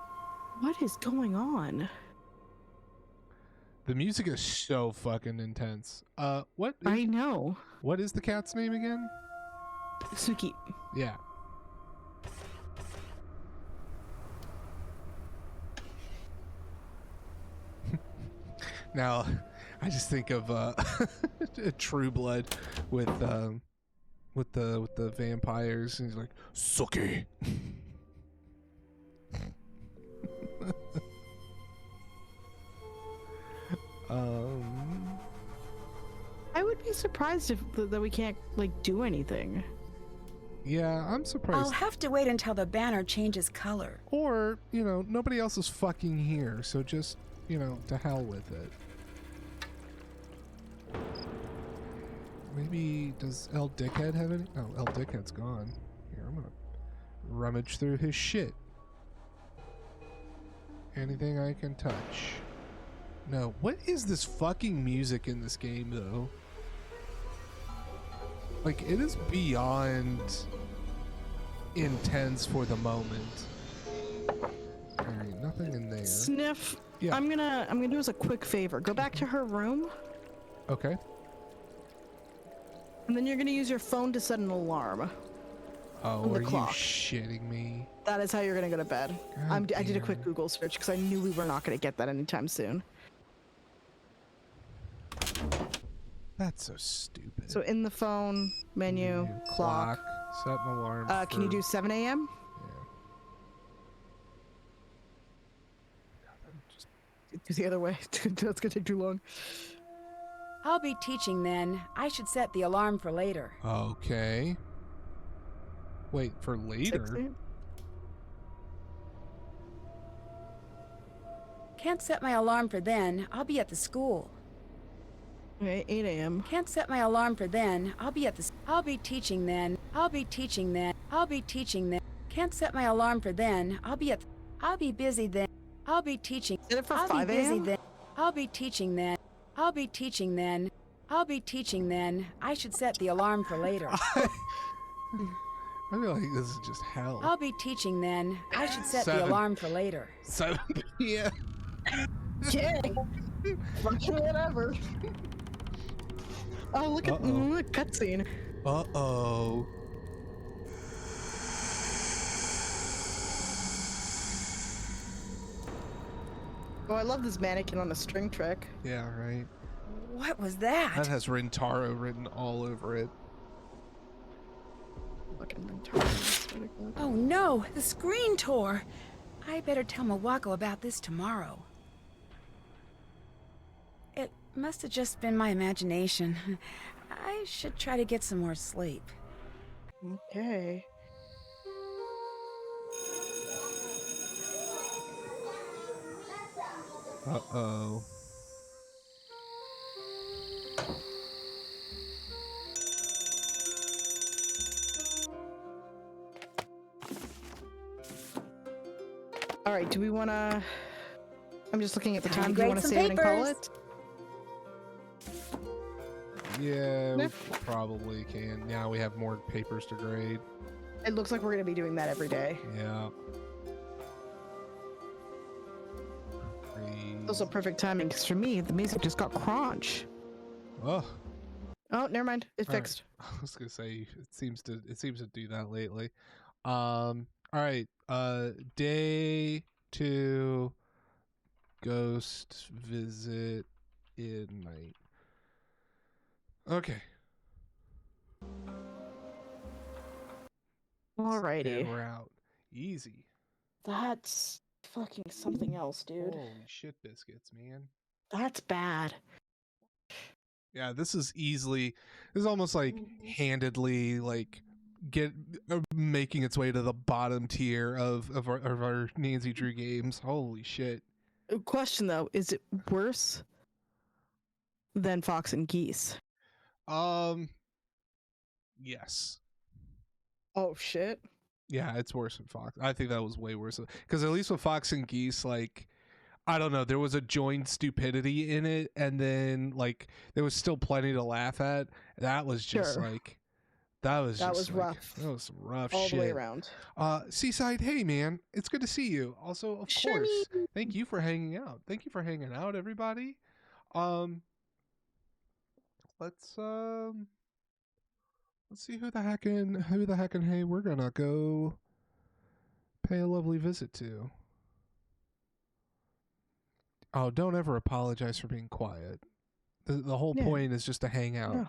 Speaker 3: What is going on?
Speaker 2: The music is so fucking intense. What?
Speaker 3: I know.
Speaker 2: What is the cat's name again?
Speaker 3: Suki.
Speaker 2: Yeah. Now, I just think of True Blood with the vampires, and he's like, Suki.
Speaker 3: I would be surprised if that we can't like do anything.
Speaker 2: Yeah, I'm surprised.
Speaker 8: I'll have to wait until the banner changes color.
Speaker 2: Or, you know, nobody else is fucking here, so just, you know, to hell with it. Maybe, does El Dickhead have any? Oh, El Dickhead's gone. Here, I'm gonna rummage through his shit. Anything I can touch. No, what is this fucking music in this game, though? Like, it is beyond intense for the moment. Alright, nothing in there.
Speaker 3: Sniff.
Speaker 2: Yeah.
Speaker 3: I'm gonna do us a quick favor. Go back to her room.
Speaker 2: Okay.
Speaker 3: And then you're gonna use your phone to set an alarm.
Speaker 2: Oh,
Speaker 3: on the
Speaker 2: are
Speaker 3: clock.
Speaker 2: you shitting me?
Speaker 3: That is how you're gonna go to bed.
Speaker 2: God
Speaker 3: I did a
Speaker 2: damn
Speaker 3: quick
Speaker 2: it.
Speaker 3: Google search because I knew we were not gonna get that anytime soon.
Speaker 2: That's so stupid.
Speaker 3: So in the phone menu, clock.
Speaker 2: Set an alarm.
Speaker 3: Can you
Speaker 2: for-
Speaker 3: do 7 a.m.? Do the other way. That's gonna take too long.
Speaker 8: I'll be teaching then. I should set the alarm for later.
Speaker 2: Okay. Wait, for later?
Speaker 3: 6 a.m.?
Speaker 8: Can't set my alarm for then. I'll be at the school.
Speaker 3: Okay, 8 a.m.
Speaker 8: Can't set my alarm for then. I'll be teaching then. I'll be teaching then. Can't set my alarm for then. I'll be busy then. I'll be teaching.
Speaker 3: Set it for
Speaker 8: I'll
Speaker 3: 5
Speaker 8: be busy
Speaker 3: a.m.?
Speaker 8: then. I'll be teaching then. I'll be teaching then. I should set the alarm for later.
Speaker 2: I feel like this is just hell.
Speaker 8: I'll be teaching then. I should set the
Speaker 2: 7.
Speaker 8: alarm for later.
Speaker 2: 7 p.m.
Speaker 3: Okay. Fucking whatever. Oh, look at cutscene.
Speaker 2: Uh-oh.
Speaker 3: Oh, I love this mannequin on a string trick.
Speaker 2: Yeah, right.
Speaker 8: What was that?
Speaker 2: That has Rintaro written all over it.
Speaker 3: Fucking Rintaro.
Speaker 8: Oh no, the screen tore. I better tell Mawako about this tomorrow. It must have just been my imagination. I should try to get some more sleep.
Speaker 3: Okay.
Speaker 2: Uh-oh.
Speaker 3: All right, do we want to... I'm just looking at the time. Do you
Speaker 8: grade
Speaker 3: want to
Speaker 8: some
Speaker 3: save it and call
Speaker 8: papers.
Speaker 3: it?
Speaker 2: Yeah, we probably can. Now we have more papers to grade.
Speaker 3: It looks like we're going to be doing that every day.
Speaker 2: Yeah.
Speaker 3: It's also perfect timing, because for me, the music just got crunch.
Speaker 2: Oh.
Speaker 3: Oh, never mind. It's
Speaker 2: All right.
Speaker 3: fixed.
Speaker 2: I was gonna say it seems to do that lately. All right. Day 2 ghost visit in night. Okay.
Speaker 3: Alrighty.
Speaker 2: And we're out. Easy.
Speaker 3: That's fucking something else, dude.
Speaker 2: Holy shit biscuits, man.
Speaker 3: That's bad.
Speaker 2: Yeah, this is almost like handedly like making its way to the bottom tier of our Nancy Drew games. Holy shit.
Speaker 3: Question though, is it worse than Fox and Geese?
Speaker 2: Yes.
Speaker 3: Oh shit.
Speaker 2: Yeah, it's worse than Fox. I think that was way worse because at least with Fox and Geese, like, I don't know, there was a joined stupidity in it, and then like there was still plenty to laugh at. That was just like that was rough. That was some rough
Speaker 3: all
Speaker 2: shit.
Speaker 3: the way around.
Speaker 2: Seaside, hey man, it's good to see you. Also, of course, thank you for hanging out. Thank you for hanging out, everybody. Let's see who the heck and hey we're gonna go pay a lovely visit to. Oh, don't ever apologize for being quiet. The whole point is just to hang out.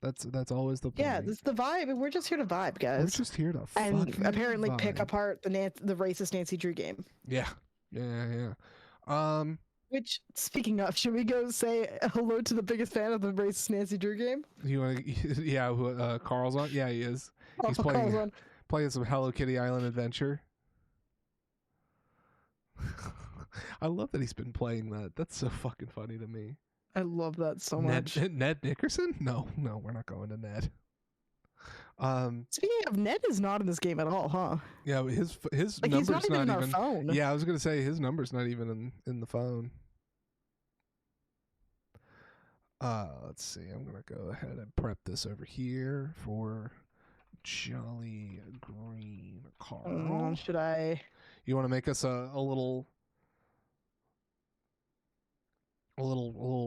Speaker 3: Yeah.
Speaker 2: That's always the point.
Speaker 3: Yeah, this is the vibe. We're just here to vibe, guys.
Speaker 2: We're just here to
Speaker 3: and
Speaker 2: fucking
Speaker 3: apparently
Speaker 2: vibe.
Speaker 3: pick apart the racist Nancy Drew game.
Speaker 2: Yeah.
Speaker 3: Which, speaking of, should we go say hello to the biggest fan of the racist Nancy Drew game?
Speaker 2: You want to? Yeah, Carl's on. Yeah, he is. He's
Speaker 3: Carl's on.
Speaker 2: playing some Hello Kitty Island Adventure. I love that he's been playing that. That's so fucking funny to me.
Speaker 3: I love that so much.
Speaker 2: Ned Nickerson? No, we're not going to Ned.
Speaker 3: Speaking of, Ned is not in this game at all, huh?
Speaker 2: Yeah, his
Speaker 3: like,
Speaker 2: number's
Speaker 3: he's not even in our
Speaker 2: even.
Speaker 3: phone.
Speaker 2: Yeah, I was gonna say his number's not even in the phone. Let's see. I'm gonna go ahead and prep this over here for Jolly Green Carl.
Speaker 3: Should I?
Speaker 2: You want to make us a little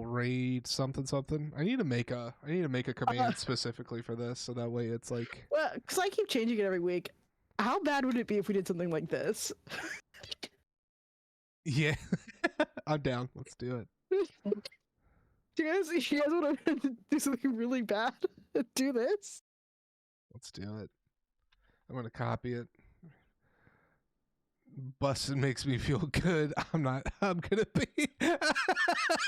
Speaker 2: raid something? I need to make a command specifically for this, so that way it's like.
Speaker 3: Well, because I keep changing it every week. How bad would it be if we did something like this?
Speaker 2: Yeah, I'm down. Let's do it.
Speaker 3: Do you guys want to do something really bad? Do this?
Speaker 2: Let's do it. I'm gonna copy it. Bustin' makes me feel good. I'm gonna be.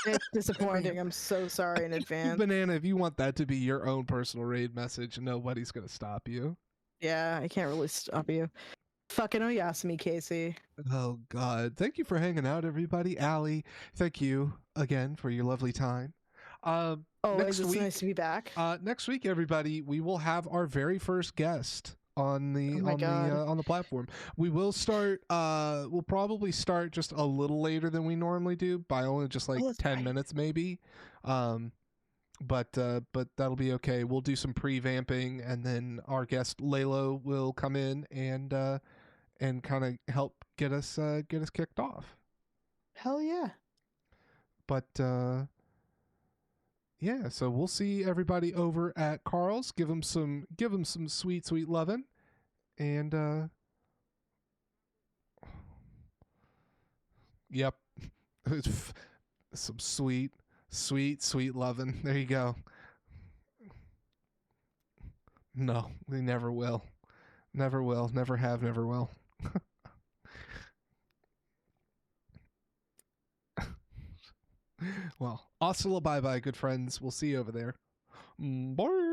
Speaker 3: It's disappointing. I'm so sorry in advance.
Speaker 2: Banana, if you want that to be your own personal raid message, nobody's gonna stop you.
Speaker 3: Yeah, I can't really stop you. Fucking Oyasumi, Casey.
Speaker 2: Oh God! Thank you for hanging out, everybody. Allie, thank you again for your lovely time. Next
Speaker 3: it's
Speaker 2: week,
Speaker 3: nice to be back.
Speaker 2: Next week, everybody, we will have our very first guest on the on the platform. We will start. We'll probably start just a little later than we normally do, by only just like 10 minutes, maybe. But that'll be okay. We'll do some pre-vamping, and then our guest Lalo will come in and kind of help get us kicked off.
Speaker 3: Hell yeah!
Speaker 2: But yeah, so we'll see everybody over at Carl's. Give them some sweet loving, and yep, some sweet loving. There you go. No, we never will. Never will. Never have. Never will. Well, hasta la bye-bye, good friends. We'll see you over there. Bye.